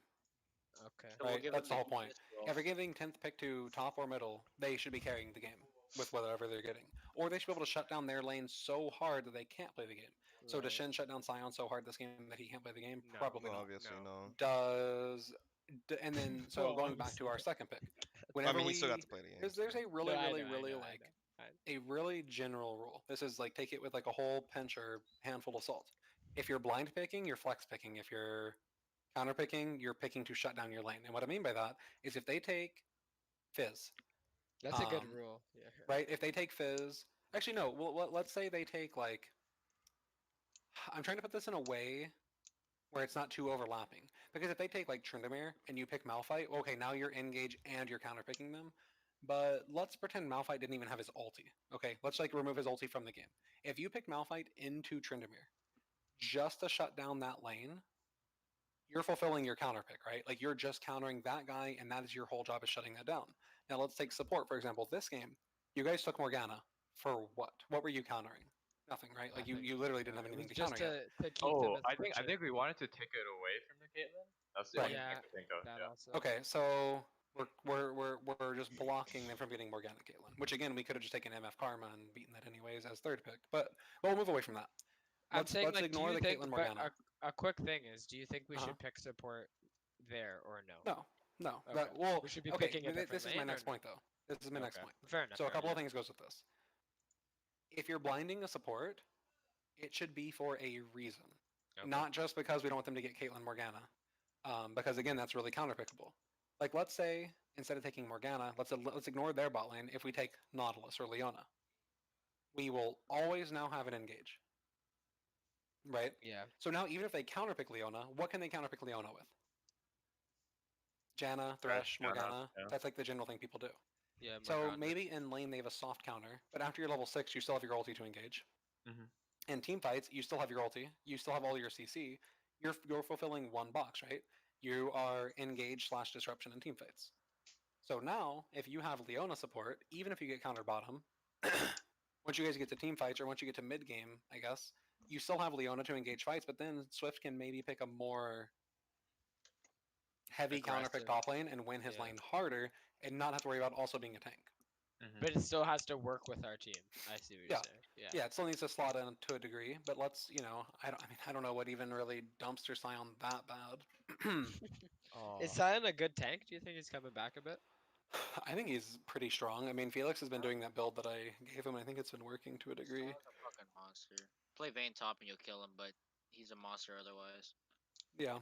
Speaker 3: okay.
Speaker 1: So we'll
Speaker 4: Right,
Speaker 1: give
Speaker 4: that's
Speaker 1: them
Speaker 4: the whole point.
Speaker 1: easiest role.
Speaker 4: If we're giving 10th pick to top or middle, they should be carrying the game with whatever they're getting. Or they should be able to shut down their lane so hard that they can't play the game. So does
Speaker 3: Right.
Speaker 4: Shin shut down Scion so hard this game that he can't play the game?
Speaker 3: No.
Speaker 4: Probably
Speaker 2: Well,
Speaker 4: not.
Speaker 2: obviously no.
Speaker 4: And then so
Speaker 3: Well,
Speaker 4: going back to our
Speaker 3: obviously.
Speaker 4: second pick.
Speaker 2: I
Speaker 4: Whenever
Speaker 2: mean, he
Speaker 4: we
Speaker 2: still got to play the game.
Speaker 4: there's a really
Speaker 3: No, I
Speaker 4: really
Speaker 3: know, I
Speaker 4: really
Speaker 3: know, I
Speaker 4: like
Speaker 3: know, I know.
Speaker 4: a really general rule. This is like take it with like a whole pinch or handful of salt. If you're blind picking, you're flex picking. If you're counter picking, you're picking to shut down your lane. And what I mean by that is if they take Fizz,
Speaker 3: That's a good
Speaker 4: um,
Speaker 3: rule. Yeah.
Speaker 4: right? If they take Fizz, actually no. Well, let's say they take like. I'm trying to put this in a way where it's not too overlapping. Because if they take like Tryndamere and you pick Malphite, okay, now you're engage and you're counter picking them. But let's pretend Malphite didn't even have his ulti. Okay, let's like remove his ulti from the game. If you pick Malphite into Tryndamere just to shut down that lane, you're fulfilling your counter pick, right? Like you're just countering that guy, and that is your whole job is shutting that down. Now let's take support for example. This game, you guys took Morgana for what? What were you countering? Nothing, right? Like
Speaker 3: Nothing.
Speaker 4: you literally didn't have
Speaker 3: It
Speaker 4: anything
Speaker 3: was
Speaker 4: to
Speaker 3: just
Speaker 4: counter yet.
Speaker 3: to keep them
Speaker 5: Oh,
Speaker 3: as
Speaker 5: I think
Speaker 3: switches.
Speaker 5: we wanted to take it away from the Caitlyn. That's the
Speaker 4: Right.
Speaker 5: only thing I
Speaker 3: Yeah,
Speaker 5: can think of.
Speaker 3: that
Speaker 5: Yeah.
Speaker 3: also.
Speaker 4: Okay, so We're just blocking them from getting Morgana Caitlyn, which again we could have just taken MF Karma and beaten that anyways as third pick, but we'll move away from that.
Speaker 3: I'm saying,
Speaker 4: Let's
Speaker 3: like,
Speaker 4: ignore
Speaker 3: do you
Speaker 4: the
Speaker 3: think,
Speaker 4: Caitlyn
Speaker 3: but
Speaker 4: Morgana.
Speaker 3: a quick thing is, do you think we
Speaker 4: Uh-huh.
Speaker 3: should pick support there or no?
Speaker 4: No.
Speaker 3: Okay.
Speaker 4: Well,
Speaker 3: We should be
Speaker 4: okay.
Speaker 3: picking a different
Speaker 4: This is my
Speaker 3: lane or
Speaker 4: next
Speaker 3: no?
Speaker 4: point, though. This is my next
Speaker 3: Okay.
Speaker 4: point.
Speaker 3: Fair enough.
Speaker 4: So a
Speaker 3: fair
Speaker 4: couple of
Speaker 3: enough.
Speaker 4: things goes with this. If you're blinding a support, it should be for a reason,
Speaker 3: Okay.
Speaker 4: not just because we don't want them to get Caitlyn Morgana, because again, that's really counterpickable. Like, let's say instead of taking Morgana, let's ignore their bot lane. If we take Nautilus or Leona, we will always now have an engage, right?
Speaker 3: Yeah.
Speaker 4: So now, even if they counterpick Leona, what can they counterpick Leona with? Janna, Thresh,
Speaker 5: Janna,
Speaker 4: Morgana.
Speaker 5: yeah.
Speaker 4: That's like the general thing people do.
Speaker 3: Yeah.
Speaker 4: So
Speaker 3: Morgana.
Speaker 4: maybe in lane they have a soft counter, but after you're level 6, you still have your ulti to engage.
Speaker 5: Mhm.
Speaker 4: In team fights, you still have your ulti, you still have all your CC. You're fulfilling one box, right? You are engage / disruption in team fights. So now, if you have Leona support, even if you get counter bottom, once you guys get to team fights or once you get to mid game, I guess, you still have Leona to engage fights, but then Swift can maybe pick a more heavy counter pick
Speaker 3: Aggressive.
Speaker 4: top lane and win his
Speaker 3: Yeah.
Speaker 4: lane harder and not have to worry about also being a tank.
Speaker 5: Mhm.
Speaker 3: But it still has to work with our team. I see what you're
Speaker 4: Yeah.
Speaker 3: saying. Yeah.
Speaker 4: Yeah, it still needs to slot in to a degree, but let's, I don't know what even really dumpster Sion that bad.
Speaker 3: Is Sion a good tank? Do you think he's coming back a bit?
Speaker 4: I think he's pretty strong. I mean, Felix has been doing that build that I gave him. I think it's been working to a degree.
Speaker 1: He's a fucking monster. Play Vayne top and you'll kill him, but he's a monster otherwise.
Speaker 4: Yeah.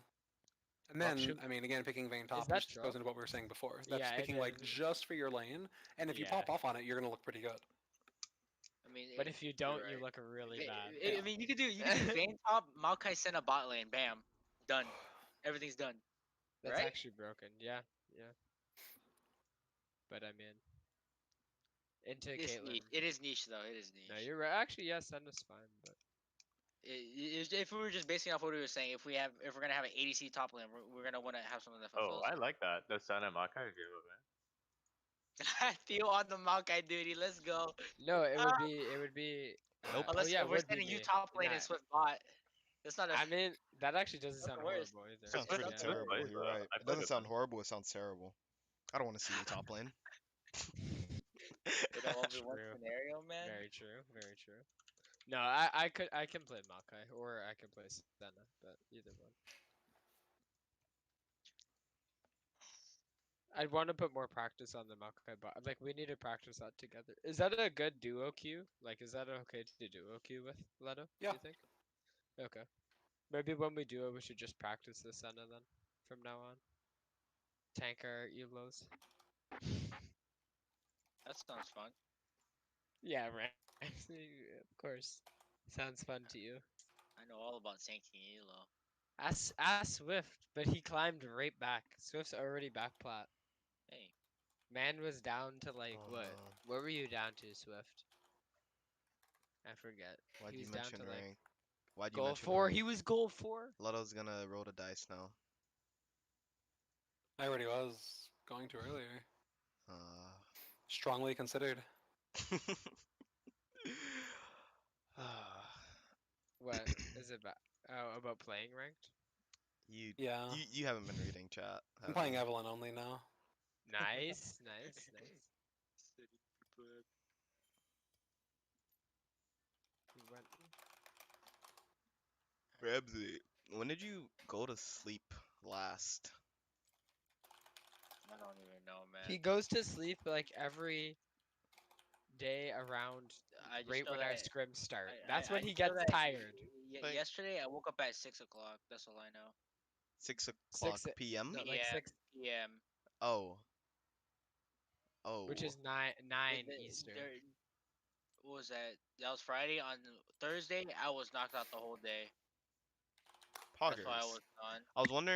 Speaker 4: And
Speaker 3: Well,
Speaker 4: then,
Speaker 3: should-
Speaker 4: I mean, again, picking Vayne top
Speaker 3: that
Speaker 4: just
Speaker 3: true?
Speaker 4: goes into what we were saying before. That's
Speaker 3: Yeah, it
Speaker 4: picking like
Speaker 3: is.
Speaker 4: just for your lane, and if you
Speaker 3: Yeah.
Speaker 4: pop off on it, you're gonna look pretty good.
Speaker 1: I mean,
Speaker 3: But if you don't, you
Speaker 1: right.
Speaker 3: look really bad.
Speaker 1: I mean, you could do Vayne top, Maokai send a bot lane, bam, done. Everything's done.
Speaker 3: That's
Speaker 1: right?
Speaker 3: actually broken. Yeah. Yeah. But I mean, into
Speaker 1: It's
Speaker 3: Caitlyn.
Speaker 1: niche. It is niche though. It is niche.
Speaker 3: No, you're right. Actually, yeah, Senna's fine, but
Speaker 1: If we were just basing off what we were saying, if we're gonna have an ADC top lane, we're gonna want to have something that
Speaker 5: Oh,
Speaker 1: fulfills.
Speaker 5: I like that. The Sun and Makai duo, man.
Speaker 1: Theo on the Maokai duty. Let's go.
Speaker 3: no, it would be. It would be.
Speaker 2: Nope.
Speaker 3: Oh
Speaker 1: Unless
Speaker 3: yeah,
Speaker 1: if we're
Speaker 3: would be
Speaker 1: sending you
Speaker 3: me.
Speaker 1: top lane
Speaker 3: Nah,
Speaker 1: and Swift bot, that's not a.
Speaker 3: I mean, that actually doesn't
Speaker 1: Not
Speaker 3: sound
Speaker 1: the worst.
Speaker 3: horrible either.
Speaker 2: Sounds
Speaker 1: It's
Speaker 2: pretty
Speaker 1: not
Speaker 5: the worst.
Speaker 2: terrible.
Speaker 5: Good
Speaker 2: You're
Speaker 5: fight,
Speaker 2: right.
Speaker 5: I
Speaker 2: It
Speaker 5: played
Speaker 2: doesn't
Speaker 5: with
Speaker 2: sound
Speaker 5: them.
Speaker 2: horrible. It sounds terrible. I don't want to see you top lane.
Speaker 1: In a 1v1
Speaker 3: True.
Speaker 1: scenario, man.
Speaker 3: Very true. Very true. No, I can play Maokai or I can play Senna, but either one. I'd want to put more practice on the Maokai bot. Like we need to practice that together. Is that a good duo queue? Like, is that okay to duo queue with Leto?
Speaker 4: Yeah.
Speaker 3: Do you think? Okay. Maybe when we do it, we should just practice the Senna then, from now on. Tank our elos.
Speaker 1: That sounds fun.
Speaker 3: Yeah, right. Of course. Sounds fun to you.
Speaker 1: I know all about tanking Elo.
Speaker 3: Ask Swift, but he climbed right back. Swift's already back plat.
Speaker 1: Hey,
Speaker 3: Man was down to like
Speaker 2: Oh,
Speaker 3: what?
Speaker 2: no.
Speaker 3: What were you down to, Swift? I forget.
Speaker 2: Why'd
Speaker 3: He
Speaker 2: you
Speaker 3: was down
Speaker 2: mention
Speaker 3: to like
Speaker 2: rank? Why'd you
Speaker 3: goal
Speaker 2: mention
Speaker 3: 4.
Speaker 2: rank?
Speaker 3: He was goal 4.
Speaker 2: Leto's gonna roll the dice now.
Speaker 4: I already was going to earlier. Strongly considered.
Speaker 3: What is it about? Oh, about playing ranked?
Speaker 2: you,
Speaker 4: Yeah.
Speaker 2: you haven't been reading chat.
Speaker 4: I'm
Speaker 2: have
Speaker 4: playing
Speaker 2: you?
Speaker 4: Evelyn only now.
Speaker 3: Nice, nice, nice. He went-
Speaker 2: Ramsey, when did you go to sleep last?
Speaker 1: I don't even know, man.
Speaker 3: He goes to sleep like every day around
Speaker 1: I just
Speaker 3: right
Speaker 1: know
Speaker 3: when our
Speaker 1: that
Speaker 3: scrims start.
Speaker 1: I-
Speaker 3: That's
Speaker 1: I
Speaker 3: when he
Speaker 1: just know
Speaker 3: gets
Speaker 1: that
Speaker 3: tired.
Speaker 2: Like-
Speaker 1: Yesterday I woke up at 6 o'clock. That's all I know.
Speaker 2: 6 o'clock
Speaker 3: 6
Speaker 2: p.m.
Speaker 3: No, like
Speaker 1: PM.
Speaker 3: 6,
Speaker 1: PM.
Speaker 2: Oh. Oh.
Speaker 3: which is 9
Speaker 1: The-
Speaker 3: Eastern.
Speaker 1: What was that? That was Friday. On Thursday, I was knocked out the whole day. That's why I
Speaker 2: poggers.
Speaker 1: was done.
Speaker 2: I was wondering